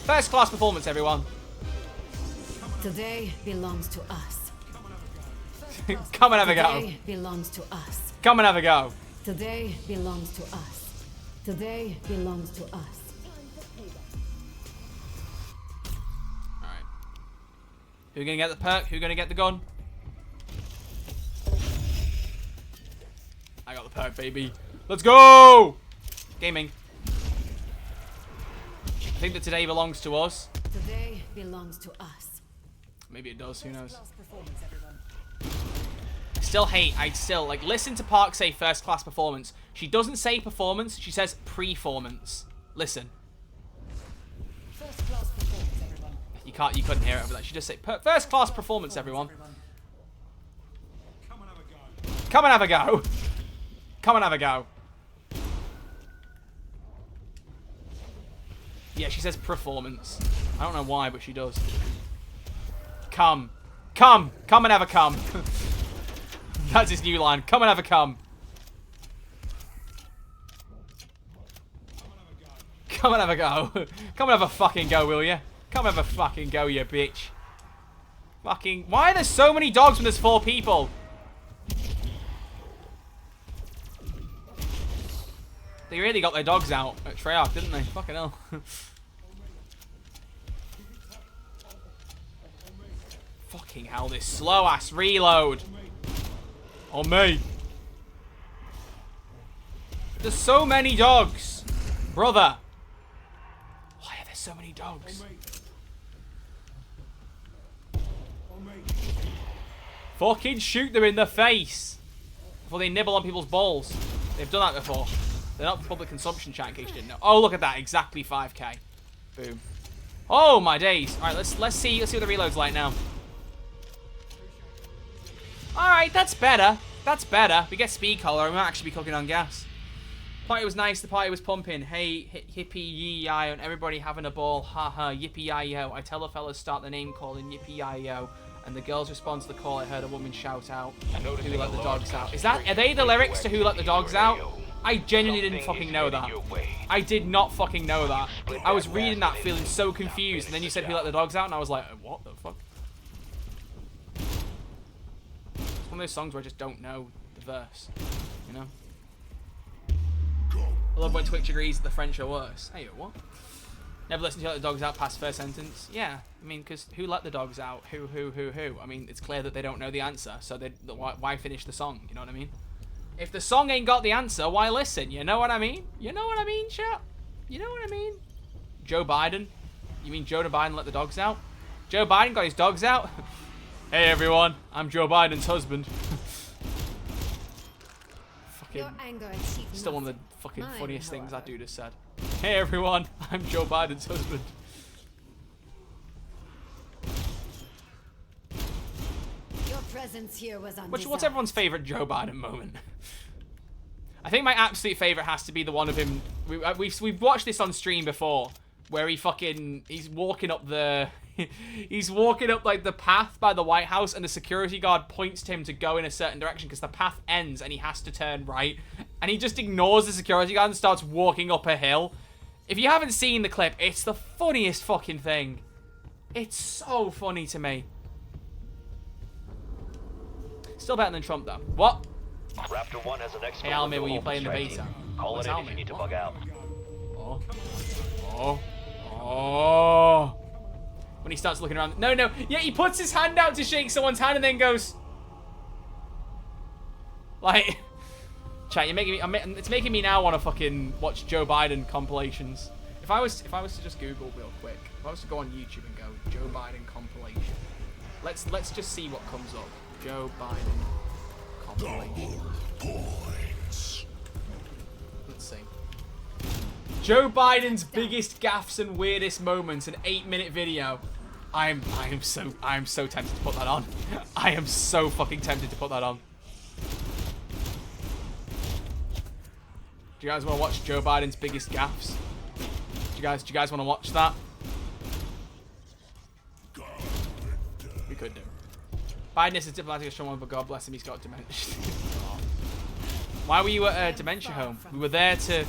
First class performance, everyone. Today belongs to us. Come and have a go. Today belongs to us. Come and have a go. Today belongs to us. Today belongs to us. Alright. Who gonna get the perk? Who gonna get the gun? I got the perk, baby. Let's go! Gaming. I think that today belongs to us. Today belongs to us. Maybe it does, who knows? I'd still, like, listen to Park say first class performance. She doesn't say performance, she says performance. Listen. First class performance, everyone. You couldn't hear it over that. She just said first class performance, everyone. Come and have a go. Come and have a go. Come and have a go. Yeah, she says performance. I don't know why, but she does. Come. Come. Come and have a come. That's his new line. Come and have a come. Come and have a go. Come and have a fucking go, will you? Come and have a fucking go, you bitch. Fucking... Why are there so many dogs when there's 4 people? They really got their dogs out at Treyarch, didn't they? Fucking hell. Fucking hell, this slow-ass reload. On me. There's so many dogs. Brother. Why are there so many dogs? Fucking shoot them in the face. before they nibble on people's balls. They've done that before. They're not for public consumption, chat, in case you didn't know. Oh, look at that. Exactly 5k. Boom. Oh, my days. All right, let's see what the reload's like now. All right, that's better. That's better. We get speed color. We might actually be cooking on gas. Party was nice. The party was pumping. Hey, hippie yee and everybody having a ball. Haha, yippee yo. I tell the fellas start the name calling yippee yo, and the girls respond to the call. I heard a woman shout out, "Who let the dogs out?" Is that? Are they the lyrics to "Who Let the Dogs Out"? I genuinely didn't fucking know that. I did not fucking know that. I was reading that feeling so confused, and then you said "Who Let the Dogs Out," and I was like, what the fuck? It's one of those songs where I just don't know the verse, you know? I love when Twitch agrees that the French are worse. Hey, what? Never listened to "Who Let the Dogs Out" past first sentence. Yeah, I mean, because who let the dogs out? Who? I mean, it's clear that they don't know the answer, so why finish the song? You know what I mean? If the song ain't got the answer, why listen? You know what I mean? You know what I mean, chat? You know what I mean? Joe Biden? You mean Joe Biden let the dogs out? Joe Biden got his dogs out? Hey, everyone. I'm Joe Biden's husband. Fucking, still one of the fucking funniest things that dude has said. Hey, everyone. I'm Joe Biden's husband. Presence here was What's everyone's favorite Joe Biden moment? I think my absolute favorite has to be the one of him. We've watched this on stream before, where he's walking up he's walking up like the path by the White House, and the security guard points to him to go in a certain direction because the path ends and he has to turn right, and he just ignores the security guard and starts walking up a hill. If you haven't seen the clip, it's the funniest fucking thing. It's so funny to me. Still better than Trump, though. What? Raptor 1 has an expert. Hey, Almir, will you play in the strategy. beta? Call it in if you need to bug out. Oh. When he starts looking around. No. Yeah, he puts his hand out to shake someone's hand and then goes. Like. Chat, you're making me. It's making me now want to fucking watch Joe Biden compilations. If I was to just Google real quick. If I was to go on YouTube and go Joe Biden compilation. Let's just see what comes up. Joe Biden compilation. Points. Let's see. Joe Biden's biggest gaffes and weirdest moments, an 8-minute video. I am so tempted to put that on. I am so fucking tempted to put that on. Do you guys want to watch Joe Biden's biggest gaffes? Do you guys want to watch that? We could do. Biden is a diplomatic as someone, but God bless him, he's got dementia. Why were you at a dementia home? We were there to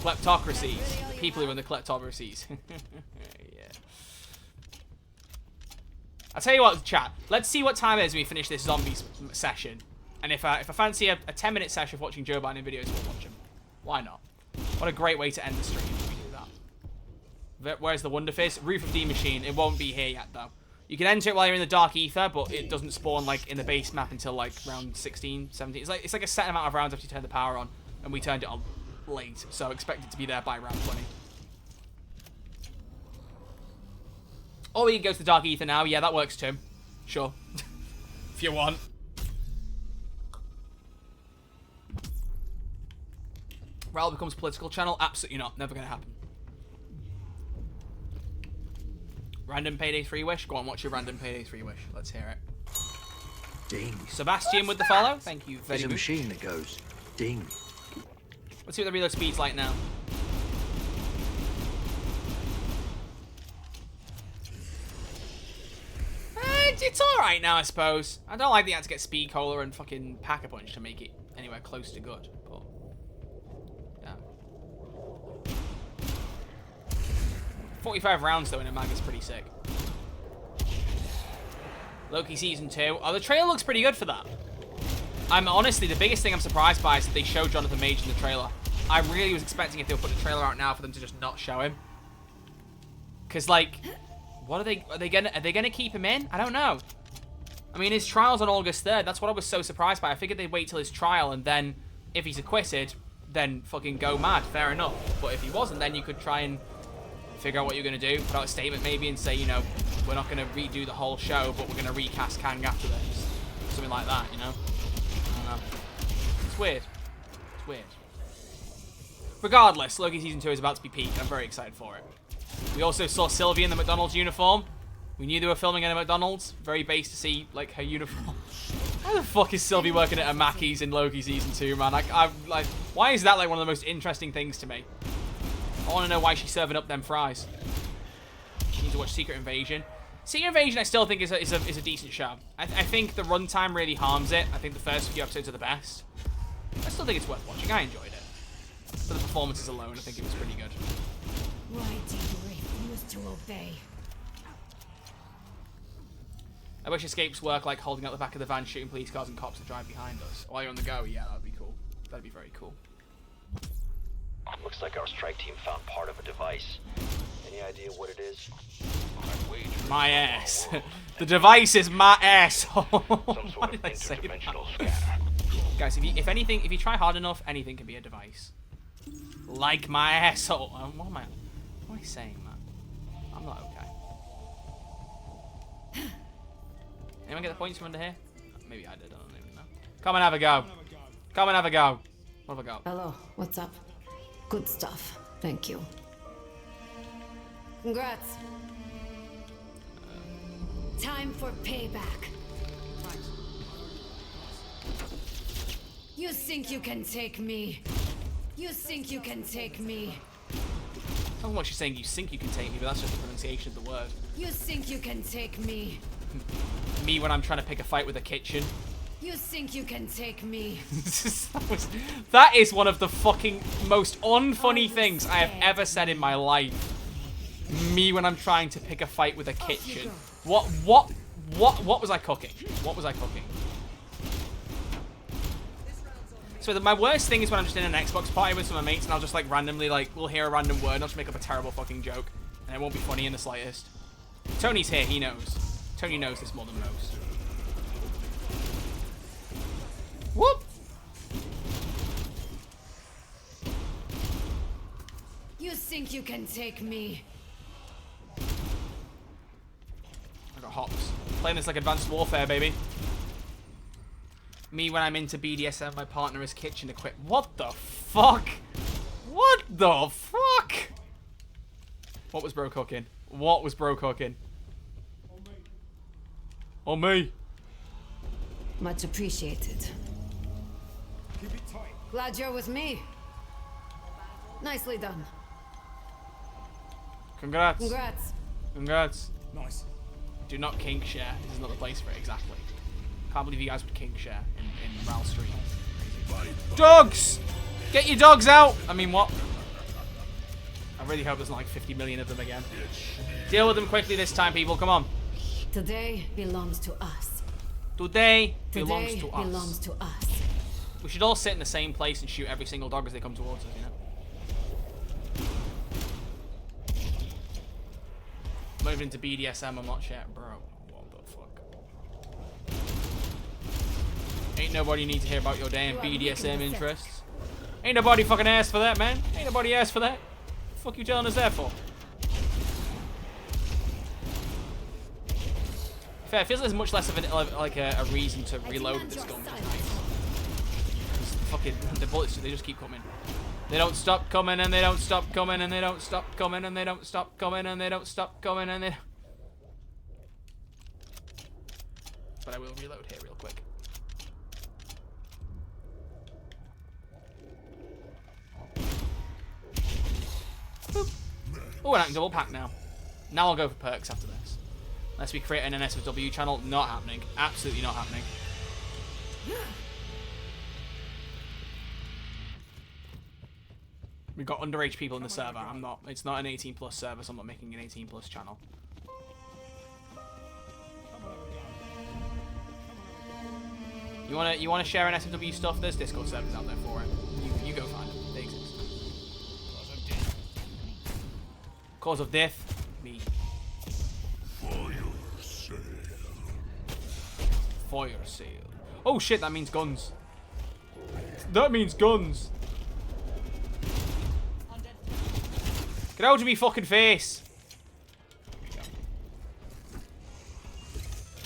kleptocracies. The people who run the kleptocracies. Yeah. I'll tell you what, chat. Let's see what time it is when we finish this zombies session. And if I fancy a 10-minute session of watching Joe Biden videos, we'll watch them. Why not? What a great way to end the stream if we do that. Where's the Wonder Fist? Roof of D Machine. It won't be here yet, though. You can enter it while you're in the Dark Ether, but it doesn't spawn like in the base map until like round 16, 17. It's like a set amount of rounds after you turn the power on, and we turned it on late, so expect it to be there by round 20. Or we can go to the Dark Ether now. Yeah, that works too. Sure. If you want. Raul becomes political channel? Absolutely not. Never gonna happen. Random Payday 3 wish? Go on, watch your Random Payday 3 wish. Let's hear it. Ding. Sebastian with the follow. Thank you very There's a much. machine that goes ding. Let's see what the reload speed's like now. It's alright now, I suppose. I don't like that you had to get speed cola and fucking Pack-a-Punch to make it anywhere close to good, but yeah. 45 rounds though in a mag is pretty sick. Loki Season 2. Oh, the trailer looks pretty good for that. I'm honestly, the biggest thing I'm surprised by is that they showed Jonathan Majors in the trailer. I really was expecting if they would put the trailer out now for them to just not show him. Cause like, what are they gonna keep him in? I don't know. I mean, his trial's on August 3rd. That's what I was so surprised by. I figured they'd wait till his trial and then, if he's acquitted, then fucking go mad. Fair enough. But if he wasn't, then you could try and figure out what you're gonna do. Put out a statement maybe and say, you know, we're not gonna redo the whole show, but we're gonna recast Kang after this. Something like that, you know? know. It's weird. It's weird. Regardless, Loki Season 2 is about to be peak. I'm very excited for it. We also saw Sylvie in the McDonald's uniform. We knew they were filming in a McDonald's. Very base to see, like, her uniform. How the fuck is Sylvie working at a Mackey's in Loki Season 2, man? I'm like, why is that, like, one of the most interesting things to me? I want to know why she's serving up them fries. You need to watch Secret Invasion. Secret Invasion, I still think is a decent show. I think the runtime really harms it. I think the first few episodes are the best. I still think it's worth watching. I enjoyed it. For the performances alone, I think it was pretty good. Why do you refuse to obey? I wish escapes work like holding out the back of the van, shooting police cars and cops that drive behind us. While you're on the go, yeah, that'd be cool. That'd be very cool. Looks like our strike team found part of a device. Any idea what it is? My ass. The device is my asshole. Some Why sort did of I say that? interdimensional scanner. Guys, if you try hard enough, anything can be a device. Like my asshole. What am I saying, man? I'm not okay. Anyone get the points from under here? Maybe I did. I don't even know. Come and have a go. Come and have a go. What have I got? Hello, what's up? Good stuff. Thank you. Congrats. Time for payback. You think you can take me? You think you can take me? I don't know what she's saying. You think you can take me, but that's just the pronunciation of the word. You think you can take me? Me when I'm trying to pick a fight with a kitchen. You think you can take me? That is one of the fucking most unfunny things I have ever said in my life. Me when I'm trying to pick a fight with a kitchen. What was I cooking? What was I cooking? So my worst thing is when I'm just in an Xbox party with some of my mates and I'll just like randomly we'll hear a random word and I'll just make up a terrible fucking joke and it won't be funny in the slightest. Tony's here, he knows. Tony knows this more than most. Whoop! You think you can take me? I got hops. Playing this like Advanced Warfare, baby. Me when I'm into BDSM, my partner is kitchen equipped. What the fuck? What the fuck? What was bro cooking? What was bro cooking? On me. Much appreciated. Glad you're with me. Nicely done. Congrats. Congrats. Congrats. Nice. Do not kink share. This is not the place for it, exactly. Can't believe you guys would kink share in Ral Street. Dogs! Get your dogs out! I mean, what? I really hope there's not like 50 million of them again. Deal with them quickly this time, people. Come on. Today belongs to us. Today belongs to us. Belongs to us. We should all sit in the same place and shoot every single dog as they come towards us, you know? Moving into BDSM, I'm not sure. Bro, what the fuck? Ain't nobody need to hear about your damn BDSM interests. Ain't nobody fucking asked for that, man. Ain't nobody asked for that. What the fuck you telling us that for? Fair, it feels there's much less of a reason to reload this gun. Fucking the bullets, they just keep coming. They don't stop coming and they don't stop coming and they don't stop coming and they don't stop coming and they don't stop coming and they. But I will reload here real quick. Boop. Oh, and I can double pack now. Now I'll go for perks after this. Unless we create an NSFW channel, not happening. Absolutely not happening. We've got underage people in the server. It's not an 18+ server, so I'm not making an 18+ channel. You wanna share an SFW stuff? There's Discord servers out there for it. You go find them. They exist. Cause of death? Me. Fire sale. Oh shit, that means guns. That means guns. Get out of me fucking face.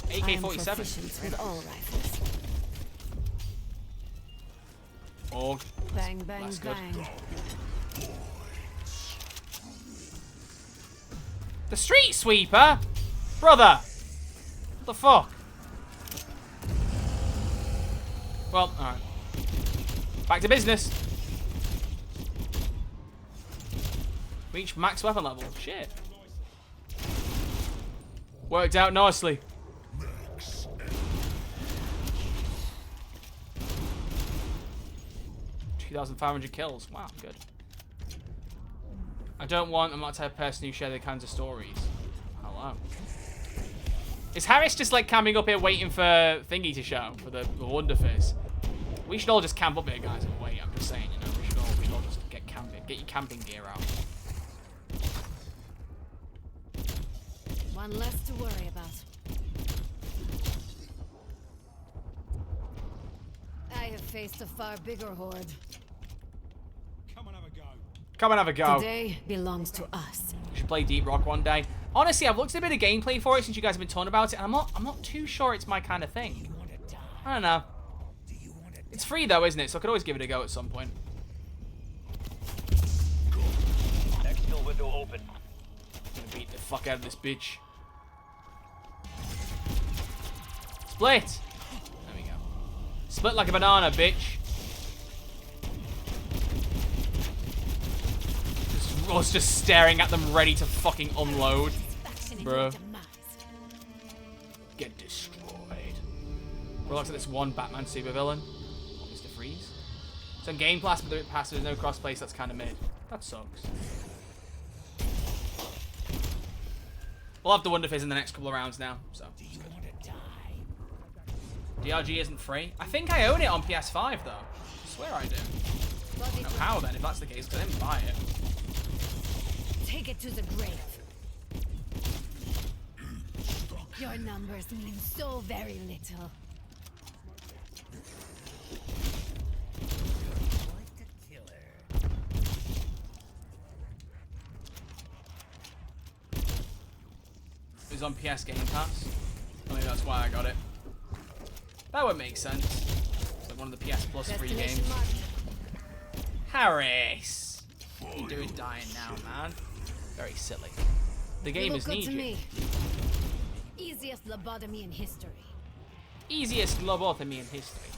AK-47. With all rifles. Org. Bang, bang, That's good. bang. The street sweeper? Brother! What the fuck? Well, alright. Back to business. Reach max weapon level. Shit. Worked out nicely. 2,500 kills. Wow, good. I'm not the type of person who share the kinds of stories. Hello. Is Harris just like camping up here waiting for Thingy to show? For the Wonderfizz? We should all just camp up here, guys, and wait. I'm just saying, you know, we should all just get camping. Get your camping gear out. One less to worry about. I have faced a far bigger horde. Come and have a go. Today belongs to us. We should play Deep Rock one day. Honestly, I've looked at a bit of gameplay for it since you guys have been talking about it, and I'm not too sure it's my kind of thing. I don't know. It's free though, isn't it? So I could always give it a go at some point. Exfil window open. I'm gonna beat the fuck out of this bitch. Split! There we go. Split like a banana, bitch. I was just staring at them ready to fucking unload. Bruh. Get destroyed. Well, looks like this one Batman supervillain. Oh, Mr. Freeze. It's on Game Pass, but there's no crossplay, so that's kind of mid. That sucks. We'll have the Wonderfizz in the next couple of rounds now, so. DRG isn't free. I think I own it on PS5 though. I swear I do. I don't know how then, if that's the case, because I didn't buy it. Take it to the grave. Your numbers mean so very little. It was on PS Game Pass. Maybe that's why I got it. That would make sense. It's like one of the PS Plus free games. Harris! What are you doing dying now, man? Very silly. The game is good to needed. me. Easiest lobotomy in history. Easiest lobotomy in history.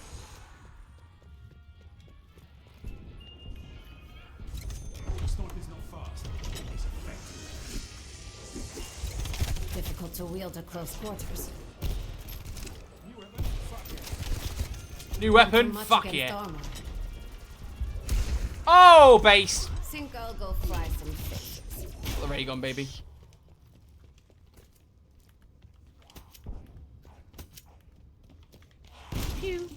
Difficult to wield at close quarters. New weapon? Too much Fuck against yeah. armor. Oh, base! Think I'll go fry some fish. The ray gun, baby. Pew.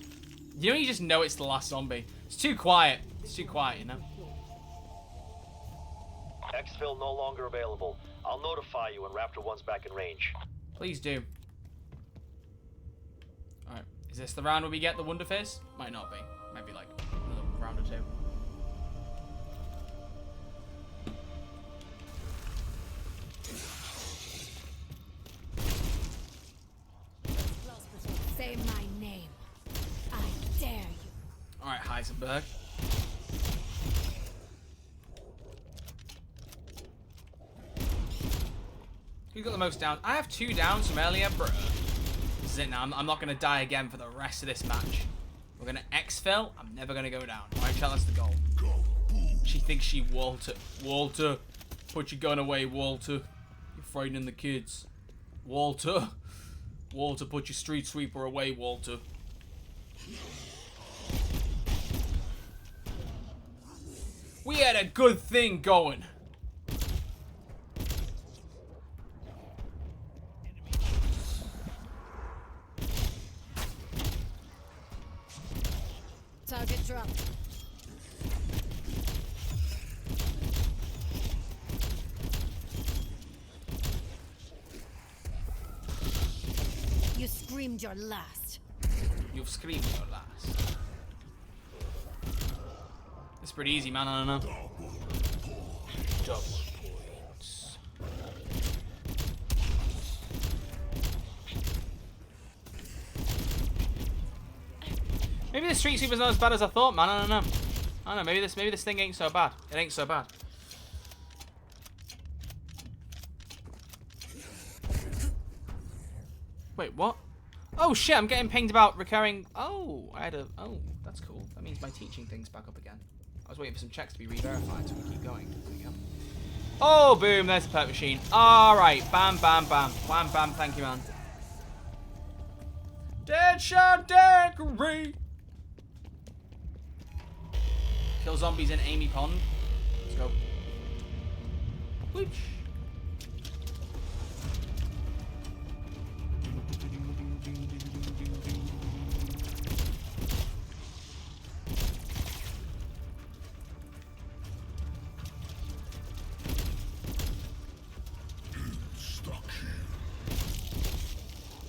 You know, you just know it's the last zombie. It's too quiet. It's too quiet, you know? Exfil no longer available. I'll notify you when Raptor 1's back in range. Please do. Alright. Is this the round where we get the Wonderfizz? Might not be. Might be like another round or two. Say my name. I dare you. Alright, Heisenberg. Who got the most downs? I have 2 downs from earlier, bro. This is it now. I'm not going to die again for the rest of this match. We're going to exfil. I'm never going to go down. Alright, chat, that's the goal. She thinks she Walter. Walter. Put your gun away, Walter. You're frightening the kids. Walter. Walter, put your street sweeper away, Walter. We had a good thing going. Target dropped. You screamed your last. You've screamed your last. It's pretty easy, man. I don't know. Double points. Maybe the Street Sweeper's not as bad as I thought, man. I don't know. I don't know. Maybe this thing ain't so bad. It ain't so bad. Wait, what? Oh shit! I'm getting pinged about recurring. Oh, I had a. Oh, that's cool. That means my teaching thing's back up again. I was waiting for some checks to be re-verified, so we keep going. There we go. Oh, boom! There's the perk machine. All right, bam, bam, bam, bam, bam. Thank you, man. Deadshot Daiquiri. Kill zombies in Amy Pond. Let's go. Whoosh.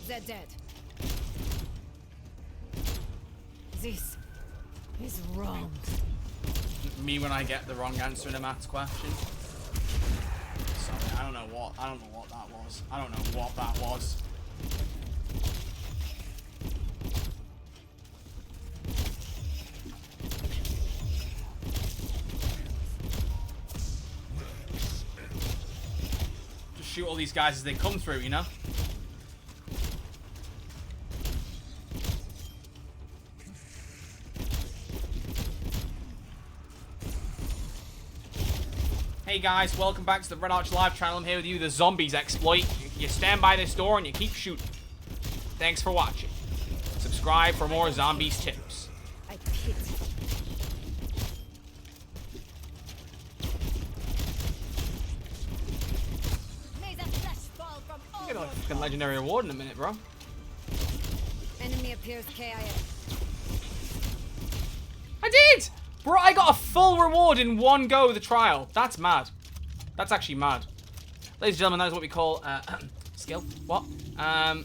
They're dead. This is wrong. Me when I get the wrong answer in a maths question. Sorry, I don't know what that was. I don't know what that was. Just shoot all these guys as they come through, you know? Hey guys, welcome back to the Red Arch Live channel. I'm here with you, the zombies exploit. You stand by this door and you keep shooting. Thanks for watching. Subscribe for more zombies tips. I pity. May the flesh fall from all Get a your fucking legendary award in a minute, bro. enemy appears KIA. I did! Bro, I got a full reward in one go of the trial. That's mad. That's actually mad. Ladies and gentlemen, that is what we call, skill. What? I'll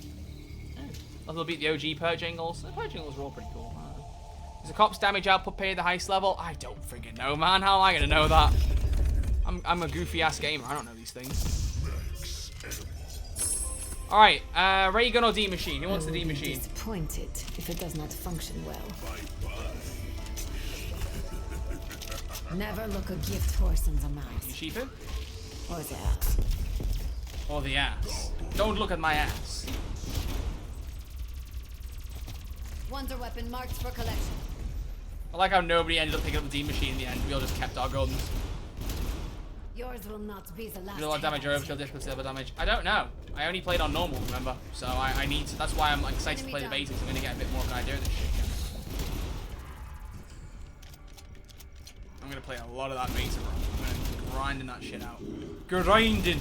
beat the OG perk jingles. The perk jingles are all pretty cool. Is the cop's damage output paid at the highest level? I don't friggin' know, man. How am I gonna know that? I'm a goofy-ass gamer. I don't know these things. Alright, ray gun or D-machine? Who wants the D-machine? Disappointed if it does not function well. Never look a gift horse in the You mouth. sheeping? Or the ass. Or the ass. Don't look at my ass. Wonder weapon marked for collection. I like how nobody ended up picking up the D-machine in the end. We all just kept our guns. Yours will not be the last. Do a lot of damage or overkill, difficult silver damage. I don't know. I only played on normal, remember? So I need to, that's why I'm excited to play the basics. I'm gonna get a bit more of an idea of this shit. I'm gonna play a lot of that beta, bro. I'm gonna be grinding that shit out. Grinding!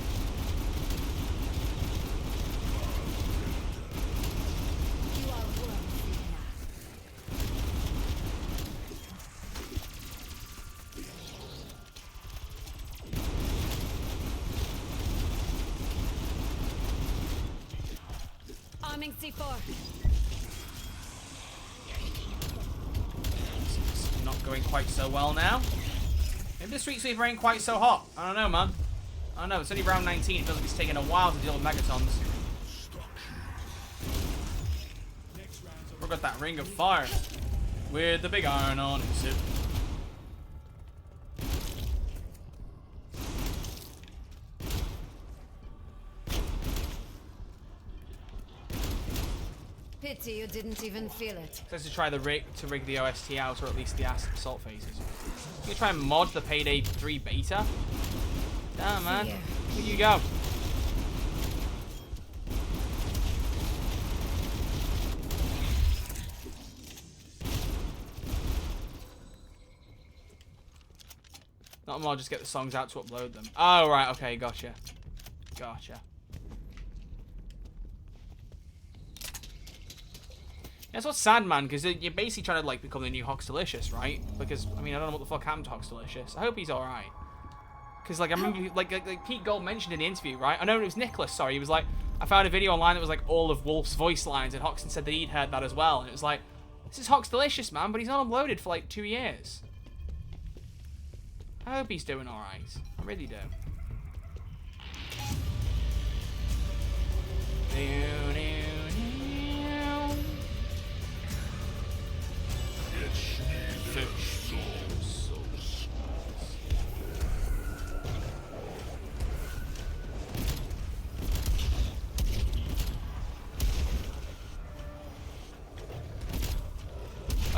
You are worthy enough. Arming C4. It's not going quite so well now. Maybe the Street Sweeper ain't quite so hot. I don't know, man. I don't know. It's only round 19. It feels like it's taking a while to deal with megatons. We've got that ring of fire with the big iron on it. Pity you didn't even feel it. Says to try to rig the OST out, or at least the assault phases. You can try and mod the Payday 3 beta. Damn, man. Yeah. Here you go. Not mod, just get the songs out to upload them. Oh, right, okay, gotcha. Gotcha. That's what's sad, man, because you're basically trying to, like, become the new Hoxdelicious, right? Because, I mean, I don't know what the fuck happened to Hoxdelicious. I hope he's alright. Because, like, I remember, like Pete Gold mentioned in the interview, right? I know it was Nicholas, sorry. He was like, I found a video online that was, like, all of Wolf's voice lines, and Hoxton said that he'd heard that as well. And it was like, this is Hoxdelicious, man, but he's not uploaded for, like, 2 years. I hope he's doing alright. I really do.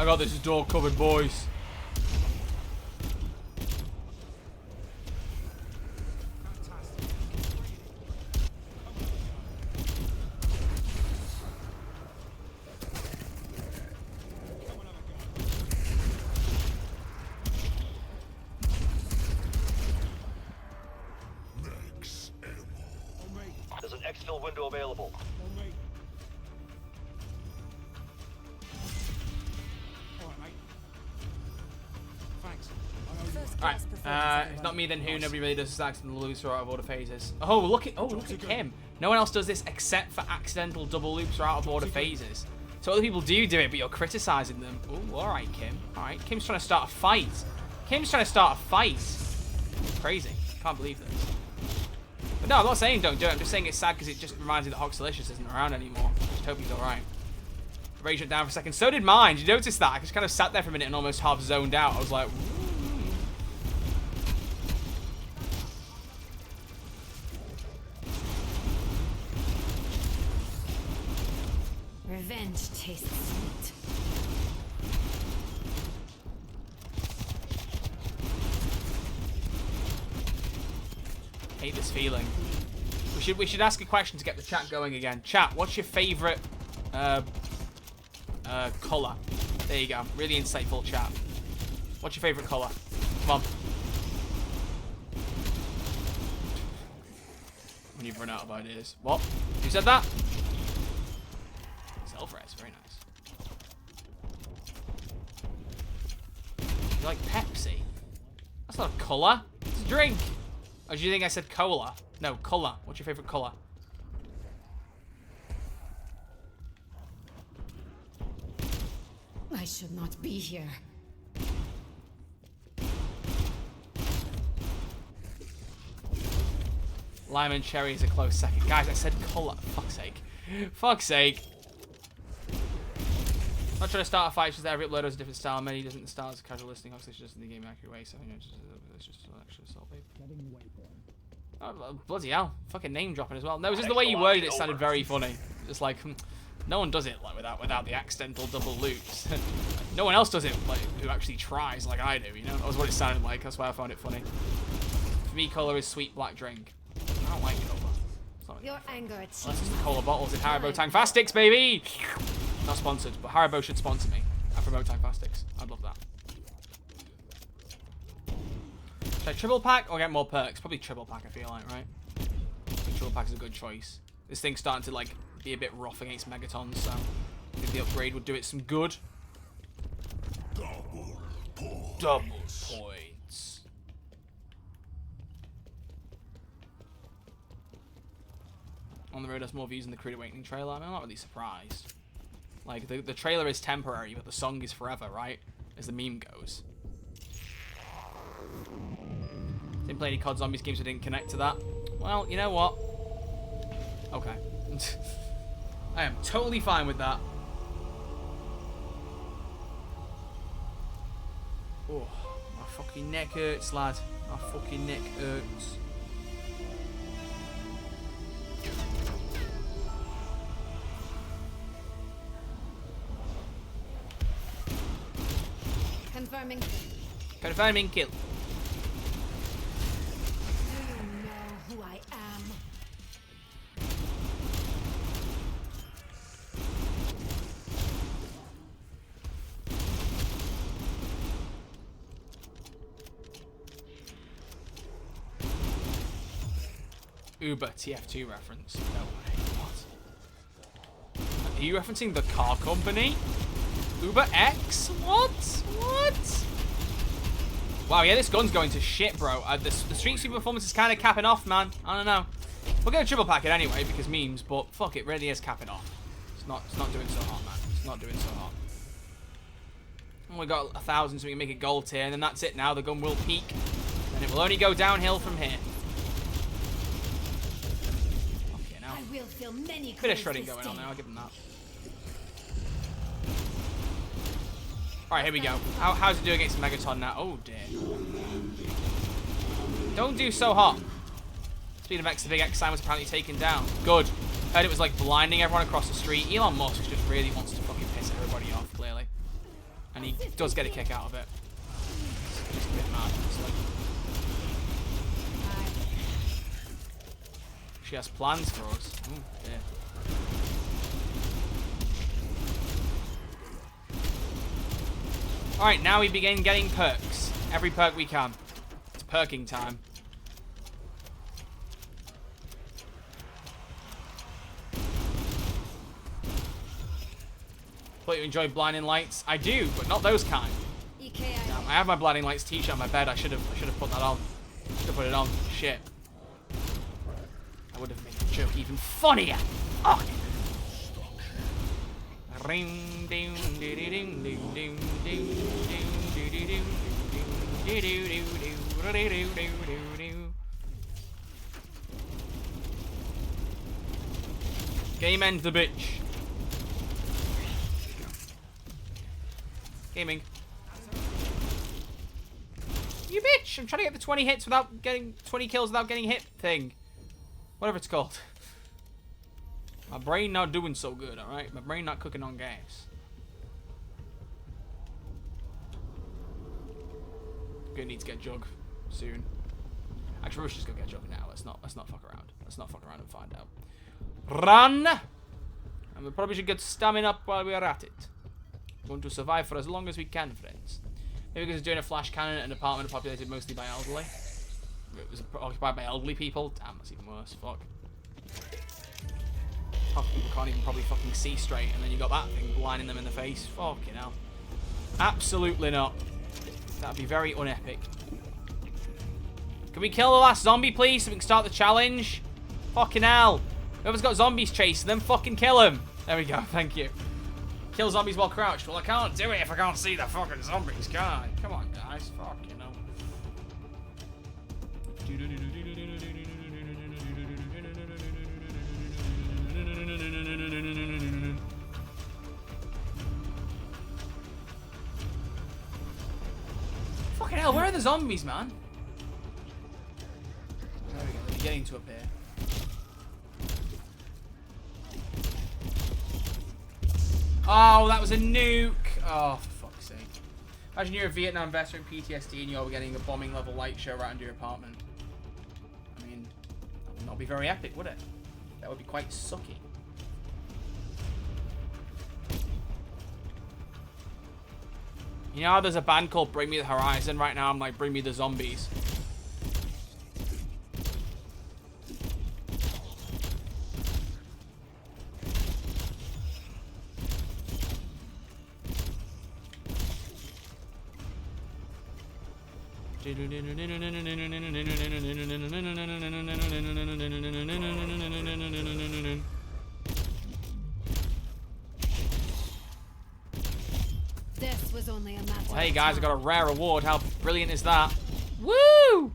I got this door covered, boys. There's an exfil window available. Alright, if not me, then who? Nobody really does this accidental loops or out of order phases. Oh, look at Kim. No one else does this except for accidental double loops or out of order phases. So other people do it, but you're criticizing them. Oh, alright, Kim. Alright, Kim's trying to start a fight. Kim's trying to start a fight. Crazy. Can't believe this. But no, I'm not saying don't do it. I'm just saying it's sad because it just reminds me that Hoxalicious isn't around anymore. Just hope he's alright. Rage went down for a second. So did mine. Did you notice that? I just kind of sat there for a minute and almost half zoned out. I was like, Revenge tastes sweet. hate this feeling. We should ask a question to get the chat going again. Chat, what's your favorite color? There you go. Really insightful chat. What's your favorite color? Come on. When you've run out of ideas. What? Who said that? Self-res, very nice. You like Pepsi? That's not a color. It's a drink. Oh, do you think I said cola? No, color. What's your favorite color? I should not be here. Lime and cherry is a close second. Guys, I said color. Fuck's sake. Fuck's sake. Not trying to start a fight, it's just that every uploader has a different style. Many doesn't start as a casual listening, obviously it's just in the game accurate way, so you know, it's just an extra assault, babe. Oh, bloody hell. Fucking name dropping as well. No, it's just the way you worded it sounded very funny. Just like, no one does it like without the accidental double loops. No one else does it like who actually tries like I do, you know? That was what it sounded like, that's why I found it funny. For me, colour is sweet black drink. I don't like colour. Your anger Unless it's the cola bottles in Haribo Tang Fastics, baby! Not sponsored, but Haribo should sponsor me. I promote Tang Fastics. I'd love that. Should I triple pack or get more perks? Probably triple pack, I feel like, right? I think triple pack is a good choice. This thing's starting to, like, be a bit rough against Megatons, so I think the upgrade would do it some good. Double points. On the Road has more views than the Creed Awakening trailer. I mean, I'm not really surprised. Like, the trailer is temporary, but the song is forever, right? As the meme goes. Didn't play any COD Zombies games, so I didn't connect to that. Well, you know what? Okay. I am totally fine with that. Oh, my fucking neck hurts, lad. My fucking neck hurts. Confirming. Confirming kill. Do you know who I am? Uber TF2 reference. No way. What? Are you referencing the car company? Uber X? What? What? Wow, yeah, this gun's going to shit, bro. The Street Sweeper performance is kind of capping off, man. I don't know. We're going to triple pack it anyway because memes, but fuck, it really is capping off. It's not doing so hot, man. It's not doing so hot. And we got 1,000 so we can make it gold tier, and then that's it now. The gun will peak, and it will only go downhill from here. Okay, now. I will feel many Bit of shredding going on there, I'll give them that. Alright, here we go. How's it do against Megaton now? Oh, dear. Don't do so hot. Speed of X, the big X sign was apparently taken down. Good. Heard it was like blinding everyone across the street. Elon Musk just really wants to fucking piss everybody off, clearly. And And he does get a kick out of it. It's just a bit mad, honestly. She has plans for us. Ooh, yeah. Alright, now we begin getting perks. Every perk we can. It's perking time. Thought you enjoyed blinding lights. I do, but not those kind. Damn, I have my blinding lights t-shirt on my bed. I should have put that on. Should have put it on. Shit. I would have made the joke even funnier. Oh. Game end the bitch. Gaming. You bitch! I'm trying to get the 20 hits without getting 20 kills without getting hit thing. Whatever it's called. My brain not doing so good, alright? My brain not cooking on gas. Gonna need to get Jug soon. Actually, we should just go get Jug now. Let's not fuck around. Let's not fuck around and find out. Run! And we probably should get stamina up while we are at it. Going to survive for as long as we can, friends. Maybe because it's doing a flash cannon at an apartment populated mostly by elderly. It was occupied by elderly people. Damn, that's even worse. Fuck. Half people can't even probably fucking see straight, and then you got that thing blinding them in the face. Fucking hell. Absolutely not. That'd be very unepic. Can we kill the last zombie, please, so we can start the challenge? Fucking hell. Whoever's got zombies chasing them, fucking kill them. There we go. Thank you. Kill zombies while crouched. Well, I can't do it if I can't see the fucking zombies, can I? Come on, guys. Fuck, you know. Fucking hell, where are the zombies, man? There we go. They're beginning to appear. Oh, that was a nuke. Oh, for fuck's sake. Imagine you're a Vietnam veteran, PTSD, and you're getting a bombing level light show right under your apartment. I mean, that would not be very epic, would it? That would be quite sucky. You know how there's a band called Bring Me the Horizon? Right now I'm like, bring me the zombies. This was only a matter Well, hey of guys, I time. got a rare award. How brilliant is that? Woo!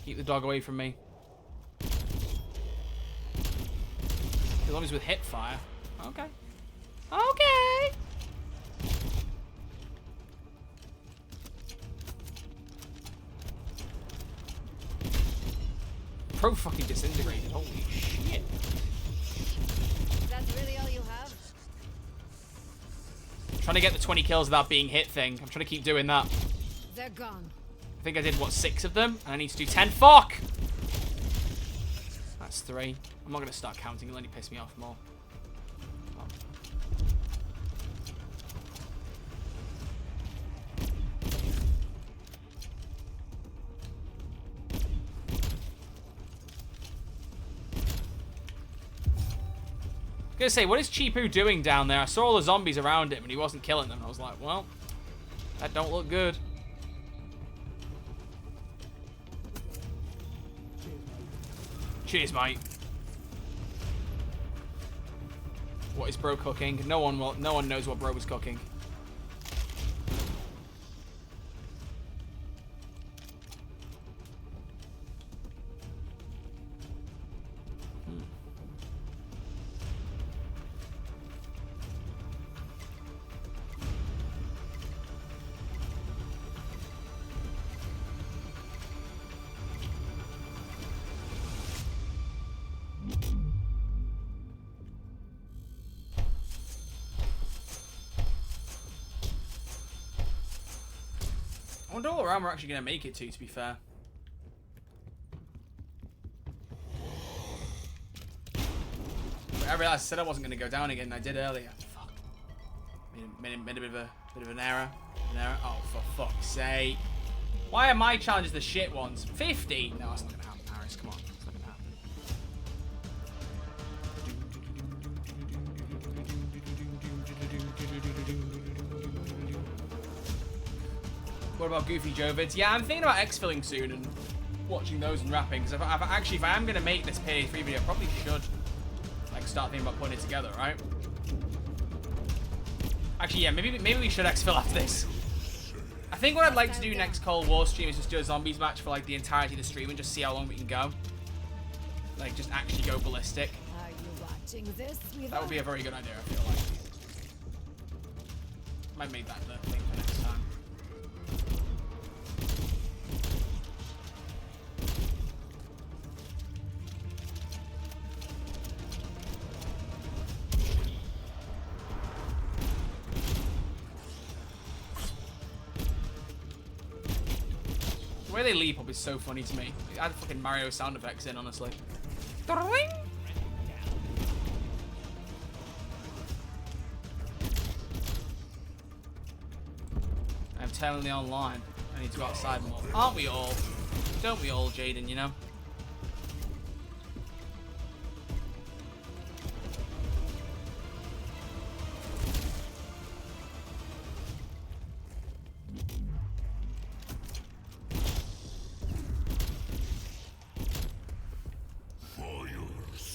Keep the dog away from me. As long as with hip fire. Okay. Okay. Pro fucking disintegrated. Holy shit. That's really all you have? I'm trying to get the 20 kills without being hit thing. I'm trying to keep doing that. They're gone. I think I did, what, 6 of them? And I need to do 10. Fuck! That's 3. I'm not going to start counting. It'll only piss me off more. I was gonna say, what is Chipu doing down there? I saw all the zombies around him and he wasn't killing them. I was like, well, that don't look good. Cheers, mate. What is bro cooking? No one knows what bro was cooking. wonder what round we're actually going to make it to be fair. But I realized I said I wasn't going to go down again, and I did earlier. Fuck. Made a bit of an error. Oh, for fuck's sake. Why are my challenges the shit ones? 50? No, that's not going to happen, Harris. Come on. It's not going to happen. What about Goofy Joe vids? Yeah, I'm thinking about exfilling soon and watching those and rapping. Because if I am going to make this PA3 video, I probably should like start thinking about putting it together, right? Actually, yeah, maybe we should exfil after this. I think what I'd like to do next Cold War stream is just do a zombies match for like the entirety of the stream and just see how long we can go. Like, just actually go ballistic. Are you watching this? That would be a very good idea, I feel like. Might make that the thing for next time. The way they leap up is so funny to me. Add fucking Mario sound effects in, honestly. I'm telling the online. I need to go outside more. Aren't we all? Don't we all, Jaden, you know?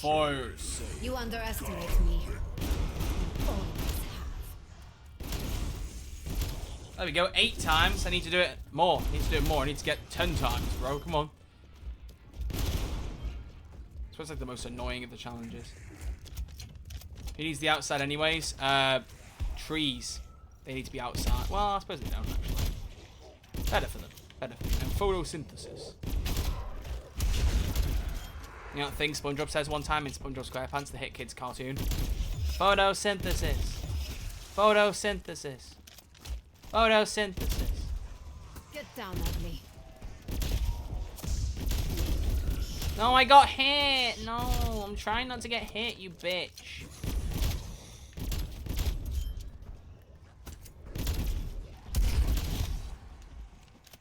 Fires. You underestimate me. There we go, 8 times. I need to do it more. I need to do it more. I need to get 10 times, bro. Come on. This was like the most annoying of the challenges. Who needs the outside anyways? Trees. They need to be outside. Well, I suppose they don't actually. Better for them. Better for them. And photosynthesis. You know that thing SpongeBob says one time in SpongeBob SquarePants, the Hit Kids cartoon? Photosynthesis. Photosynthesis. Photosynthesis. Get down at me. No, I got hit. No, I'm trying not to get hit, you bitch.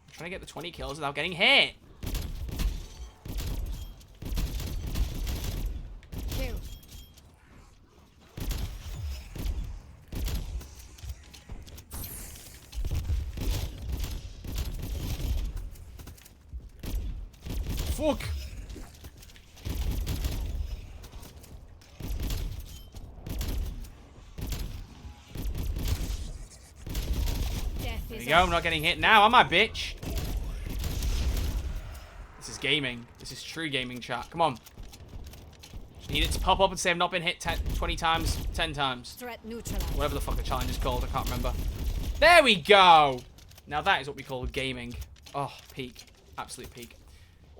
I'm trying to get the 20 kills without getting hit. Kill. Fuck. There you go, I'm not getting hit now, am I, bitch? This is gaming. This is true gaming, chat. Come on. Just need it to pop up and say I've not been hit 20 times, 10 times. Threat neutralized. Whatever the fuck the challenge is called, I can't remember. There we go! Now that is what we call gaming. Oh, peak. Absolute peak.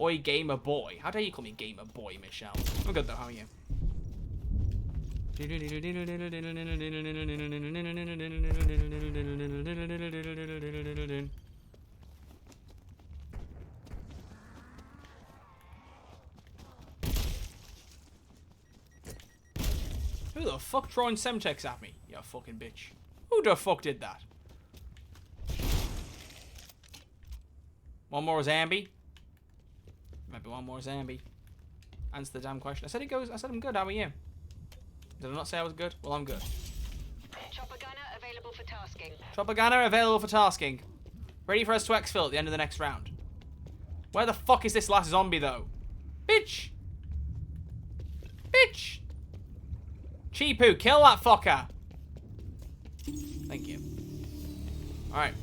Oi, gamer boy. How dare you call me gamer boy, Michelle? I'm good though, how are you? Who the fuck throwing semtex at me? You fucking bitch. Who the fuck did that? One more zombie? Maybe one more zombie. Answer the damn question. I said I'm good, how are you? Did I not say I was good? Well, I'm good. Chopper gunner available for tasking. Chopper gunner available for tasking. Ready for us to exfil at the end of the next round. Where the fuck is this last zombie, though? Bitch! Bitch! Cheapoo, kill that fucker! Thank you. Alright.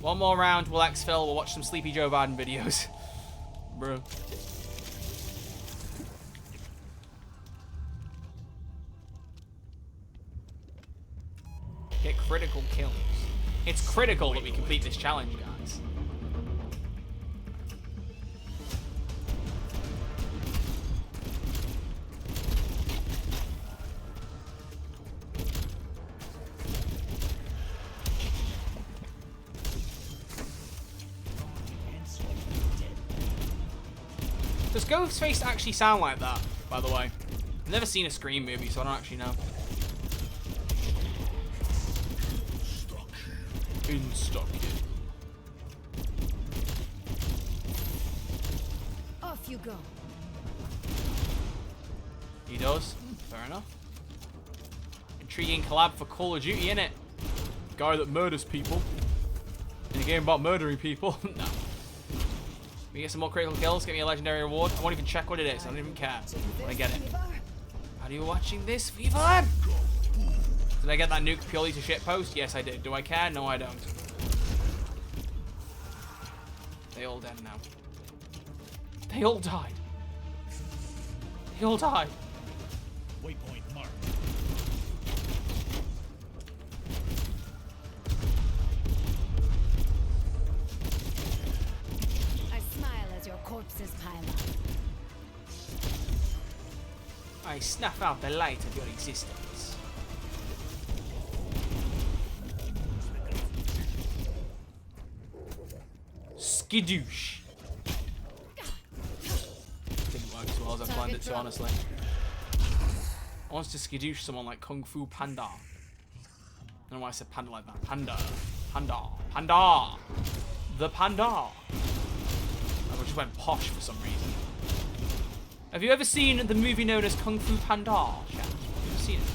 One more round, we'll exfil, we'll watch some Sleepy Joe Biden videos. Bro. Get critical kills. It's critical that we complete this challenge, guys. Does Ghostface actually sound like that, by the way? I've never seen a Scream movie, so I don't actually know. Insta Kid. Off you go. He does. Fair enough. Intriguing collab for Call of Duty, innit? Guy that murders people. In a game about murdering people. No. We get some more critical kills, get me a legendary reward. I won't even check what it is. I don't even care. When I get it. Are you watching this, Viva? Did I get that nuke purely to shitpost? Yes, I did. Do I care? No, I don't. They all dead now. They all died. They all died. Waypoint marked. I smile as your corpses pile up. I snuff out the light of your existence. Skidoosh. Didn't work as well as I planned it to, honestly. I want to skidoosh someone like Kung Fu Panda. I don't know why I said panda like that. Panda. Panda. Panda. The panda. I just went posh for some reason. Have you ever seen the movie known as Kung Fu Panda? Chat? Have you ever seen it?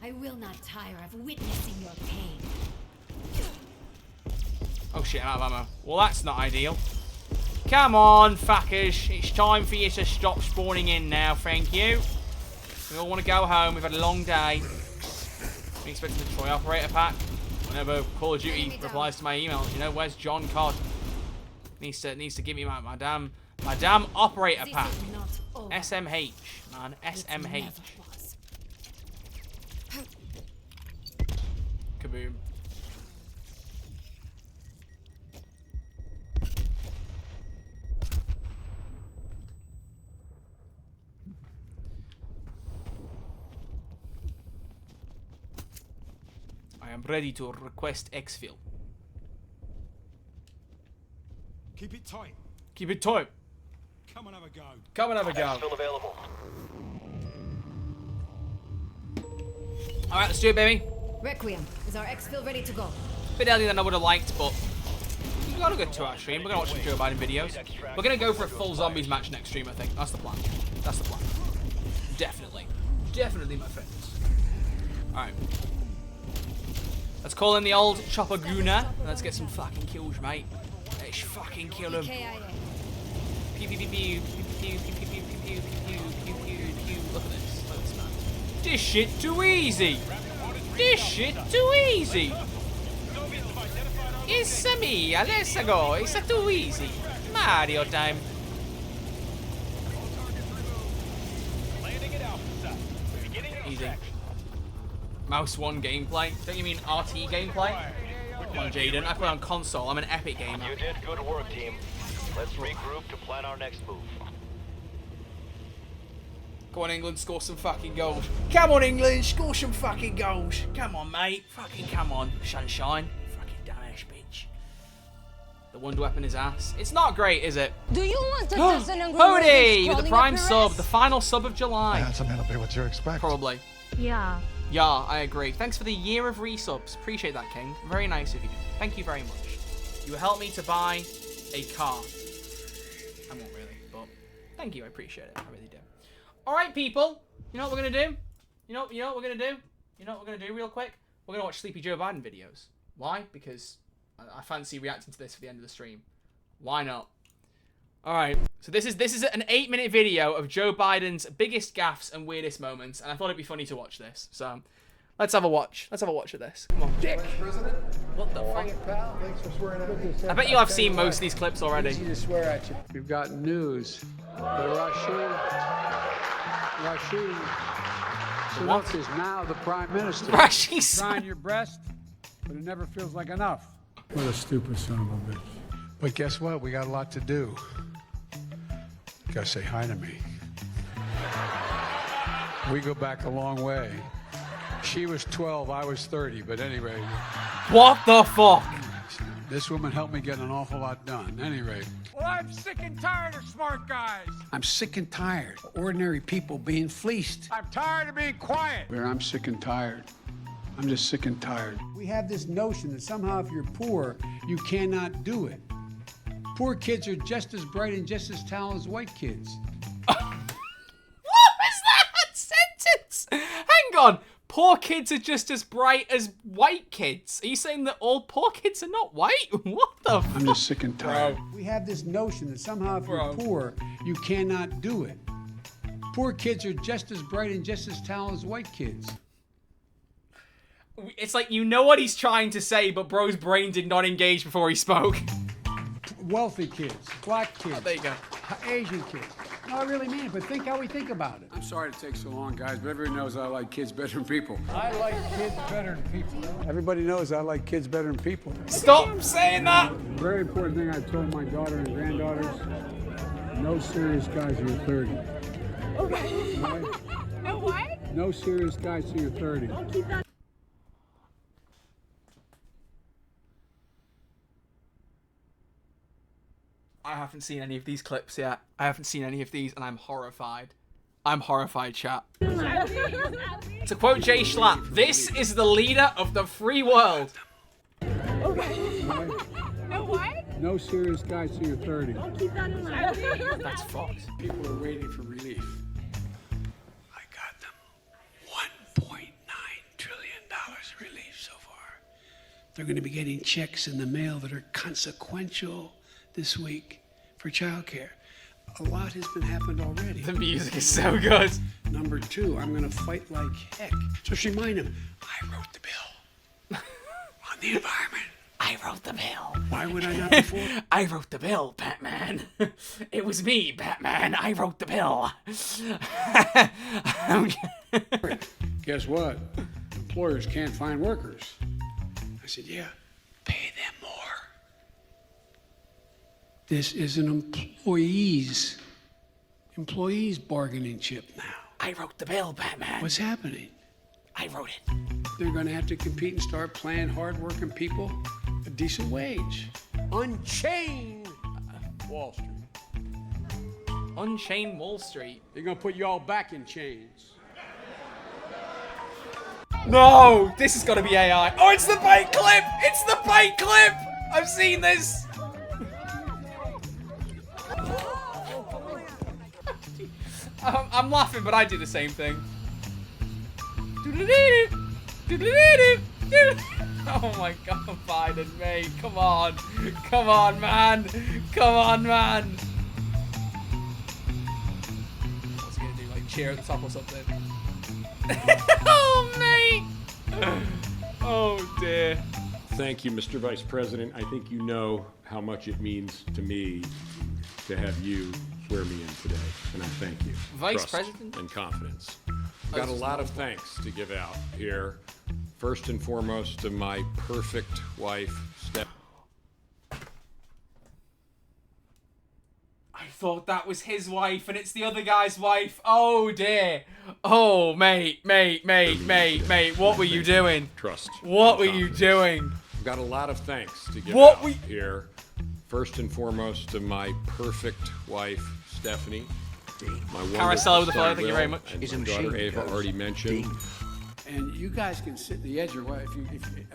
I will not tire of witnessing your pain. Oh shit, I'm out of ammo. Well, that's not ideal. Come on, fuckers. It's time for you to stop spawning in now, thank you. We all want to go home. We've had a long day. I'm expecting the Troy Operator pack. Whenever Call of Duty replies to my emails, you know, where's John COD? Needs to give me my damn Operator pack. SMH, man. SMH. Kaboom. I am ready to request exfil. Keep it tight. Keep it tight. Come and have a go. Come and have a go. Exfil available. Alright, let's do it, baby. Requiem, is our exfil ready to go? Bit earlier than I would have liked, but we got a good 2-hour stream. We're gonna watch some Joe Biden videos. We're gonna go for a full zombies match next stream, I think. That's the plan. That's the plan. Definitely. Definitely, my friends. Alright. Let's call in the old Chopper Guna. Let's get some fucking kills, mate. Let's fucking kill him. Pew pew pew pew pew pew pew pew pew pew pew pew pew. Look at this. Look at this, man. This shit too easy. This shit too easy. It's me. Let's go. It's too easy. Mario time. Easy. Mouse 1 gameplay. Don't you mean RT gameplay? Come on, Jaden. I play on console. I'm an epic gamer. You did good work, team. Let's regroup to plan our next move. Go on, England, score some fucking goals. Come on, England, score some fucking goals. Come on, mate. Fucking come on. Sunshine. Fucking dumbass bitch. The wonder weapon is ass. It's not great, is it? Do you want to dozen and Hody with the prime sub, the final sub of July. That's a little bit what you expect. Probably. Yeah. Yeah, I agree. Thanks for the year of resubs. Appreciate that, King. Very nice of you. Thank you very much. You helped me to buy a car. I won't really, but thank you. I appreciate it. I really do. All right, people. You know what we're gonna do? You know what we're gonna do? You know what we're gonna do real quick? We're gonna watch Sleepy Joe Biden videos. Why? Because I fancy reacting to this for the end of the stream. Why not? All right. So this is an 8-minute video of Joe Biden's biggest gaffes and weirdest moments, and I thought it'd be funny to watch this. So let's have a watch. Let's have a watch of this. Come on, Dick. What the fuck? Thanks for swearing at me. I bet you have seen most of these clips already. Easy to swear at you. We've got news. Rashid Sunak is now the prime minister. Rashid Trying your best, but it never feels like enough. What a stupid son of a bitch. But guess what? We got a lot to do. You gotta say hi to me. We go back a long way. She was 12, I was 30, but anyway. What the fuck? This woman helped me get an awful lot done. At any rate. Well, I'm sick and tired of smart guys. I'm sick and tired of ordinary people being fleeced. I'm tired of being quiet. Where I'm sick and tired. I'm just sick and tired. We have this notion that somehow if you're poor, you cannot do it. Poor kids are just as bright and just as talented as white kids. What was that sentence? Hang on. Poor kids are just as bright as white kids. Are you saying that all poor kids are not white? What the fuck? I'm just sick and tired. We have this notion that somehow if you're poor, you cannot do it. Poor kids are just as bright and just as talented as white kids. It's like you know what he's trying to say, but bro's brain did not engage before he spoke. Wealthy kids, black kids, There you go. Asian kids. No, I really mean it, but think how we think about it. I'm sorry to take so long, guys, but everyone knows I like kids better than people. I like kids better than people. Everybody knows I like kids better than people. Stop saying that. Very important thing I told my daughter and granddaughters, no serious guys till you're 30. Okay. No what? No serious guys till you're 30. I'll keep that. I haven't seen any of these clips yet. I haven't seen any of these, and I'm horrified. I'm horrified, chat. To quote Jay Schlatt, this is the leader of the free world. Okay. No what? No serious guys till you're 30. I'll keep that in mind. That's fucked. People are waiting for relief. I got them $1.9 trillion relief so far. They're going to be getting checks in the mail that are consequential this week for childcare. A lot has been happened already. The music is so good. Number two, I'm going to fight like heck. Just remind them, I wrote the bill on the environment. I wrote the bill. Why would I not before? I wrote the bill, Batman. It was me, Batman. I wrote the bill. Guess what? Employers can't find workers. I said, yeah, pay them more. This is an employees bargaining chip now. I wrote the bill, Batman. What's happening? I wrote it. They're going to have to compete and start paying hardworking people a decent wage. Unchain Wall Street. Unchained Wall Street. They're going to put you all back in chains. No! This has got to be AI. Oh, it's the bait clip! It's the bait clip! I've seen this! I'm laughing, but I do the same thing. Oh my god, Biden, mate. Come on. Come on, man. Come on, man. What's he gonna do? Like cheer at the top or something? Oh, mate. Oh, dear. Thank you, Mr. Vice President. I think you know how much it means to me to have you swear me in today, and I thank you. Vice Trust President? and confidence. I've got a lot of thanks to give out here. First and foremost to my perfect wife, Steph. I thought that was his wife, and it's the other guy's wife. Oh, dear. Oh, mate. What were you doing? Trust. What were you doing? I've got a lot of thanks to give out here. First and foremost to my perfect wife, Stephanie. My Carousel with the son, fire, thank you very Will, much. And my daughter Ava already mentioned. And you guys can sit in the edge of if you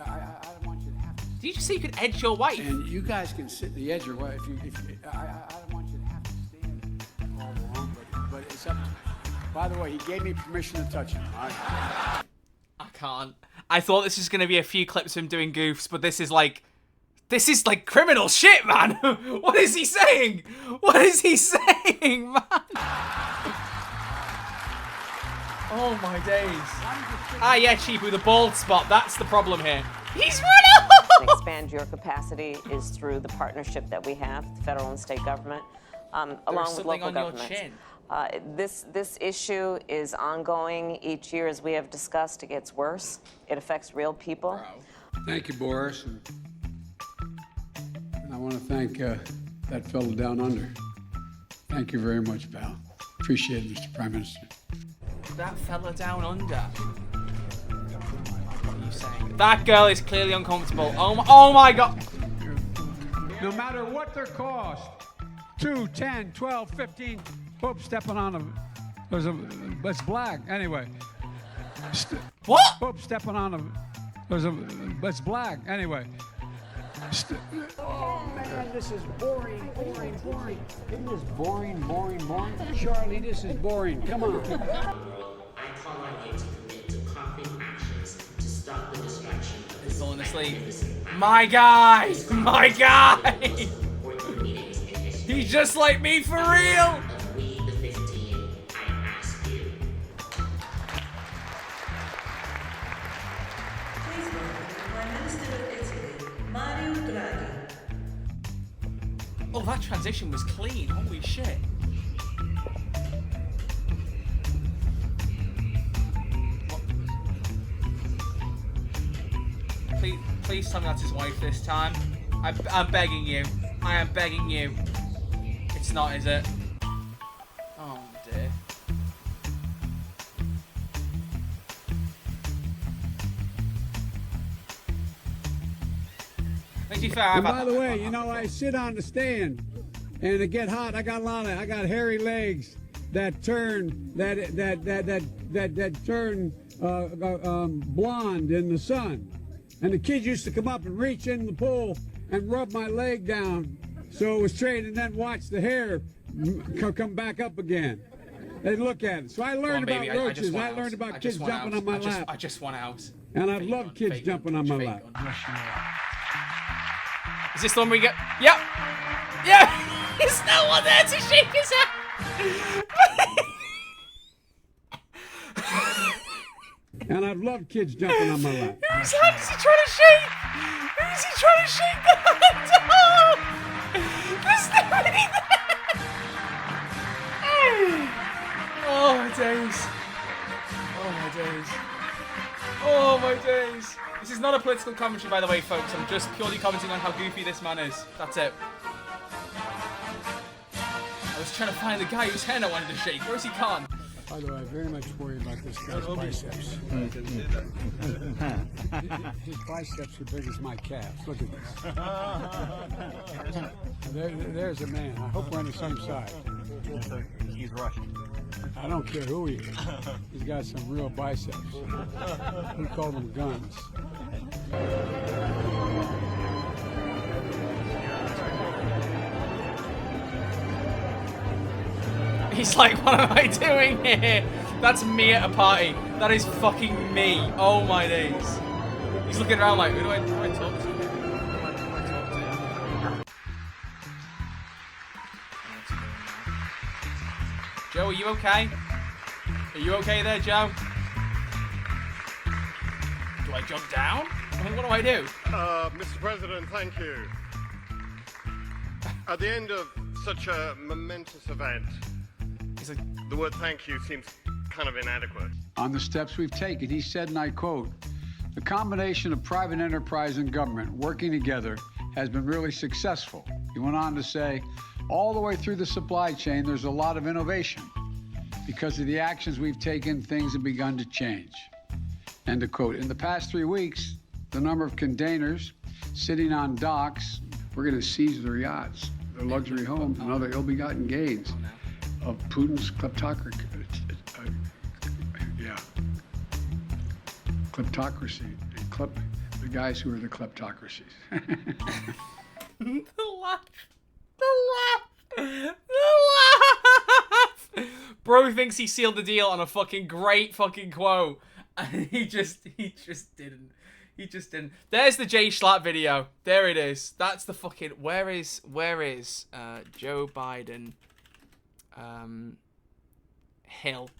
I don't want you to have to. Did you just say you could edge your wife? And you guys can sit in the edge of if you I don't want you to have to stand all along, but it's up to you. By the way, he gave me permission to touch him. I can't. I thought this was going to be a few clips of him doing goofs, but this is like criminal shit, man. What is he saying? What is he saying, man? Oh my days. Yeah, Chibu, the bald spot. That's the problem here. He's run off! Expand your capacity is through the partnership that we have, the federal and state government, along with local governments. This issue is ongoing each year, as we have discussed. It gets worse. It affects real people. Thank you, Boris. And I want to thank that fellow down under. Thank you very much, pal. Appreciate it, Mr. Prime Minister. That fella down under. What are you saying? That girl is clearly uncomfortable. Oh my god. no matter what their cost. 2, 10, 12, 15. Pope stepping on them. It's black. Anyway. What? Pope stepping on them. It's black. Anyway. Oh, man, this is boring. Isn't this boring? Charlie, this is boring. Come on. I call on you to commit to concrete actions to stop the destruction of this falling asleep. My guy! He's just like me for real! We, the 15, I ask you. Please welcome the Prime Minister of Italy, Mario Draghi. Oh, that transition was clean. Holy shit. Please tell me that's his wife this time. I'm begging you. I am begging you. It's not, is it? Oh dear. And by the way, you know, I sit on the stand, and it get hot. I got hairy legs that turn blonde in the sun. And the kids used to come up and reach in the pool and rub my leg down so it was straight, and then watch the hair come back up again. They look at it. So I learned about roaches. I learned about kids jumping on my lap. I just want out. And I love kids jumping on my lap. Is this the one we get? Yep. Yeah. There's no one there to shake his hand. And I've loved kids jumping on my lap. Whose hand is he trying to shake? Who's he trying to shake the hand? Oh! There's nobody there! Oh my days. Oh my days. Oh my days. This is not a political commentary, by the way, folks. I'm just purely commenting on how goofy this man is. That's it. I was trying to find the guy whose hand I wanted to shake. Where's he gone? By the way, I'm very much worried about this guy's biceps. His biceps are big as my calves. Look at this. There's a man. I hope we're on the same side. He's Russian. I don't care who he is. He's got some real biceps. We call them guns. He's like, what am I doing here? That's me at a party. That is fucking me. Oh my days. He's looking around like, who do I talk to? Joe, are you okay? Are you okay there, Joe? Do I jump down? What do I do? Mr. President, thank you. At the end of such a momentous event, the word thank you seems kind of inadequate. On the steps we've taken, he said, and I quote, "The combination of private enterprise and government working together has been really successful." He went on to say, all the way through the supply chain, there's a lot of innovation. Because of the actions we've taken, things have begun to change. End of quote. In the past 3 weeks, the number of containers sitting on docks, we're going to seize their yachts, their luxury homes, and other ill-begotten gains of Putin's kleptocracy. Kleptocracy. The guys who are the kleptocracies. The laugh. Bro thinks he sealed the deal on a fucking great fucking quote. And he just didn't. He just didn't. There's the Jay Schlatt video. There it is. That's the fucking... Where is Joe Biden Hill?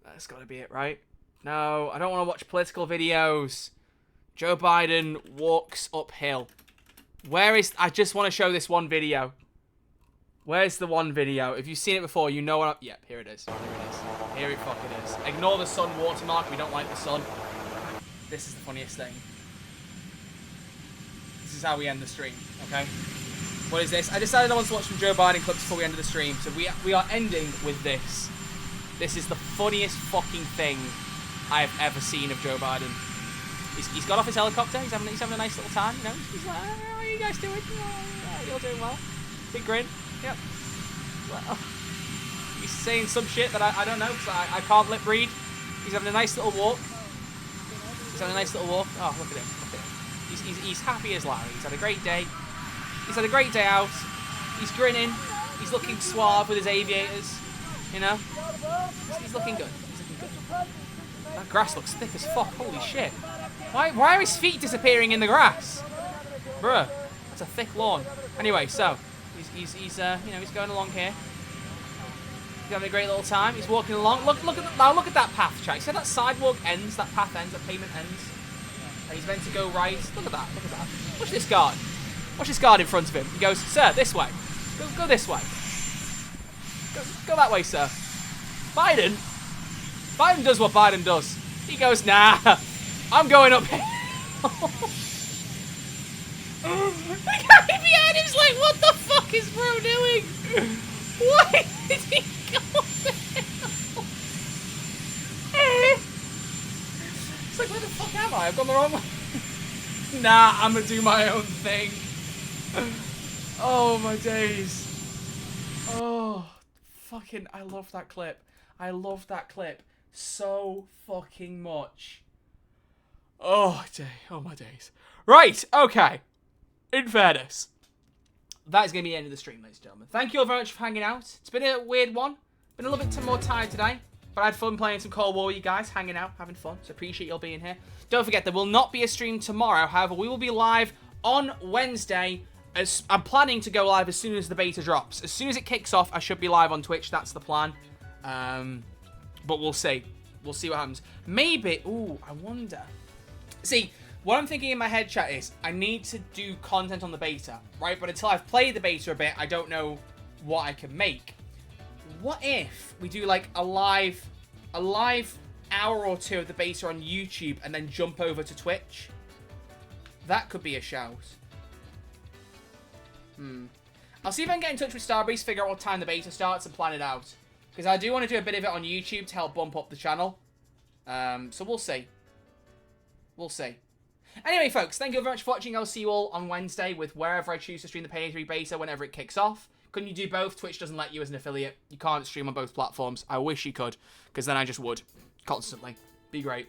That's gotta be it, right? No, I don't want to watch political videos. Joe Biden walks uphill. Where is... I just want to show this one video. Where's the one video? If you've seen it before, you know what I'm... Yep, here it is. Here it is. Here it fucking is. Ignore the sun watermark. We don't like the sun. This is the funniest thing. This is how we end the stream, okay? What is this? I decided I wanted to watch some Joe Biden clips before we ended the stream, so we are ending with this. This is the funniest fucking thing I have ever seen of Joe Biden. He's got off his helicopter. He's having a nice little time, you know. He's like, how are you guys doing? Oh, you're doing well. Big grin. Yep. Well, he's saying some shit that I don't know because I can't lip read. He's having a nice little walk. He's having a nice little walk. Oh, look at him. Look at him. He's happy as Larry. He's had a great day. He's had a great day out. He's grinning. He's looking suave with his aviators. You know? He's looking good. He's looking good. That grass looks thick as fuck. Holy shit. Why are his feet disappearing in the grass? Bruh. That's a thick lawn. Anyway, so he's you know, he's going along here. He's having a great little time. He's walking along. Look at that path, chat. You see that sidewalk ends, that path ends, that pavement ends? And he's meant to go right. Look at that. Look at that. Watch this guard. Watch this guard in front of him. He goes, sir, this way. Go this way. Go that way, sir. Biden does what Biden does. He goes, nah, I'm going up here. The guy behind him's like, what the fuck is bro doing? Why did he go there? It's like, where the fuck am I? I've gone the wrong way. Nah, I'm gonna do my own thing. Oh, my days. Oh, fucking, I love that clip. I love that clip so fucking much. Oh, my days. Right, okay. In fairness, that is going to be the end of the stream, ladies and gentlemen. Thank you all very much for hanging out. It's been a weird one. Been a little bit more tired today. But I had fun playing some Cold War with you guys, hanging out, having fun. So appreciate you all being here. Don't forget, there will not be a stream tomorrow. However, we will be live on Wednesday. I'm planning to go live as soon as the beta drops. As soon as it kicks off, I should be live on Twitch. That's the plan. But we'll see. We'll see what happens. Maybe... Ooh, I wonder. See, what I'm thinking in my head, chat, is I need to do content on the beta, right? But until I've played the beta a bit, I don't know what I can make. What if we do, like, a live hour or two of the beta on YouTube and then jump over to Twitch? That could be a shout. I'll see if I can get in touch with Starbreeze, figure out what time the beta starts and plan it out. Because I do want to do a bit of it on YouTube to help bump up the channel. So we'll see. We'll see. Anyway, folks, thank you very much for watching. I'll see you all on Wednesday with wherever I choose to stream the Payday 3 beta whenever it kicks off. Couldn't you do both? Twitch doesn't let you as an affiliate. You can't stream on both platforms. I wish you could, because then I just would. Constantly. Be great.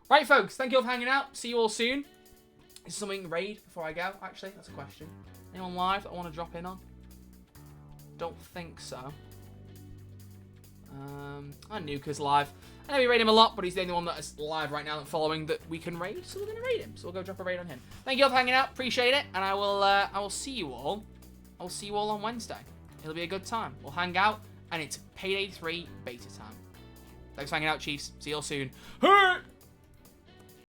Right, folks, thank you all for hanging out. See you all soon. Is something raid before I go? Actually, that's a question. Anyone live that I want to drop in on? Don't think so. Nuka's live. I know we raid him a lot, but he's the only one that is live right now and following that we can raid, so we're going to raid him. So we'll go drop a raid on him. Thank you all for hanging out. Appreciate it. And I will see you all. I'll see you all on Wednesday. It'll be a good time. We'll hang out, and it's Payday 3 beta time. Thanks for hanging out, Chiefs. See you all soon.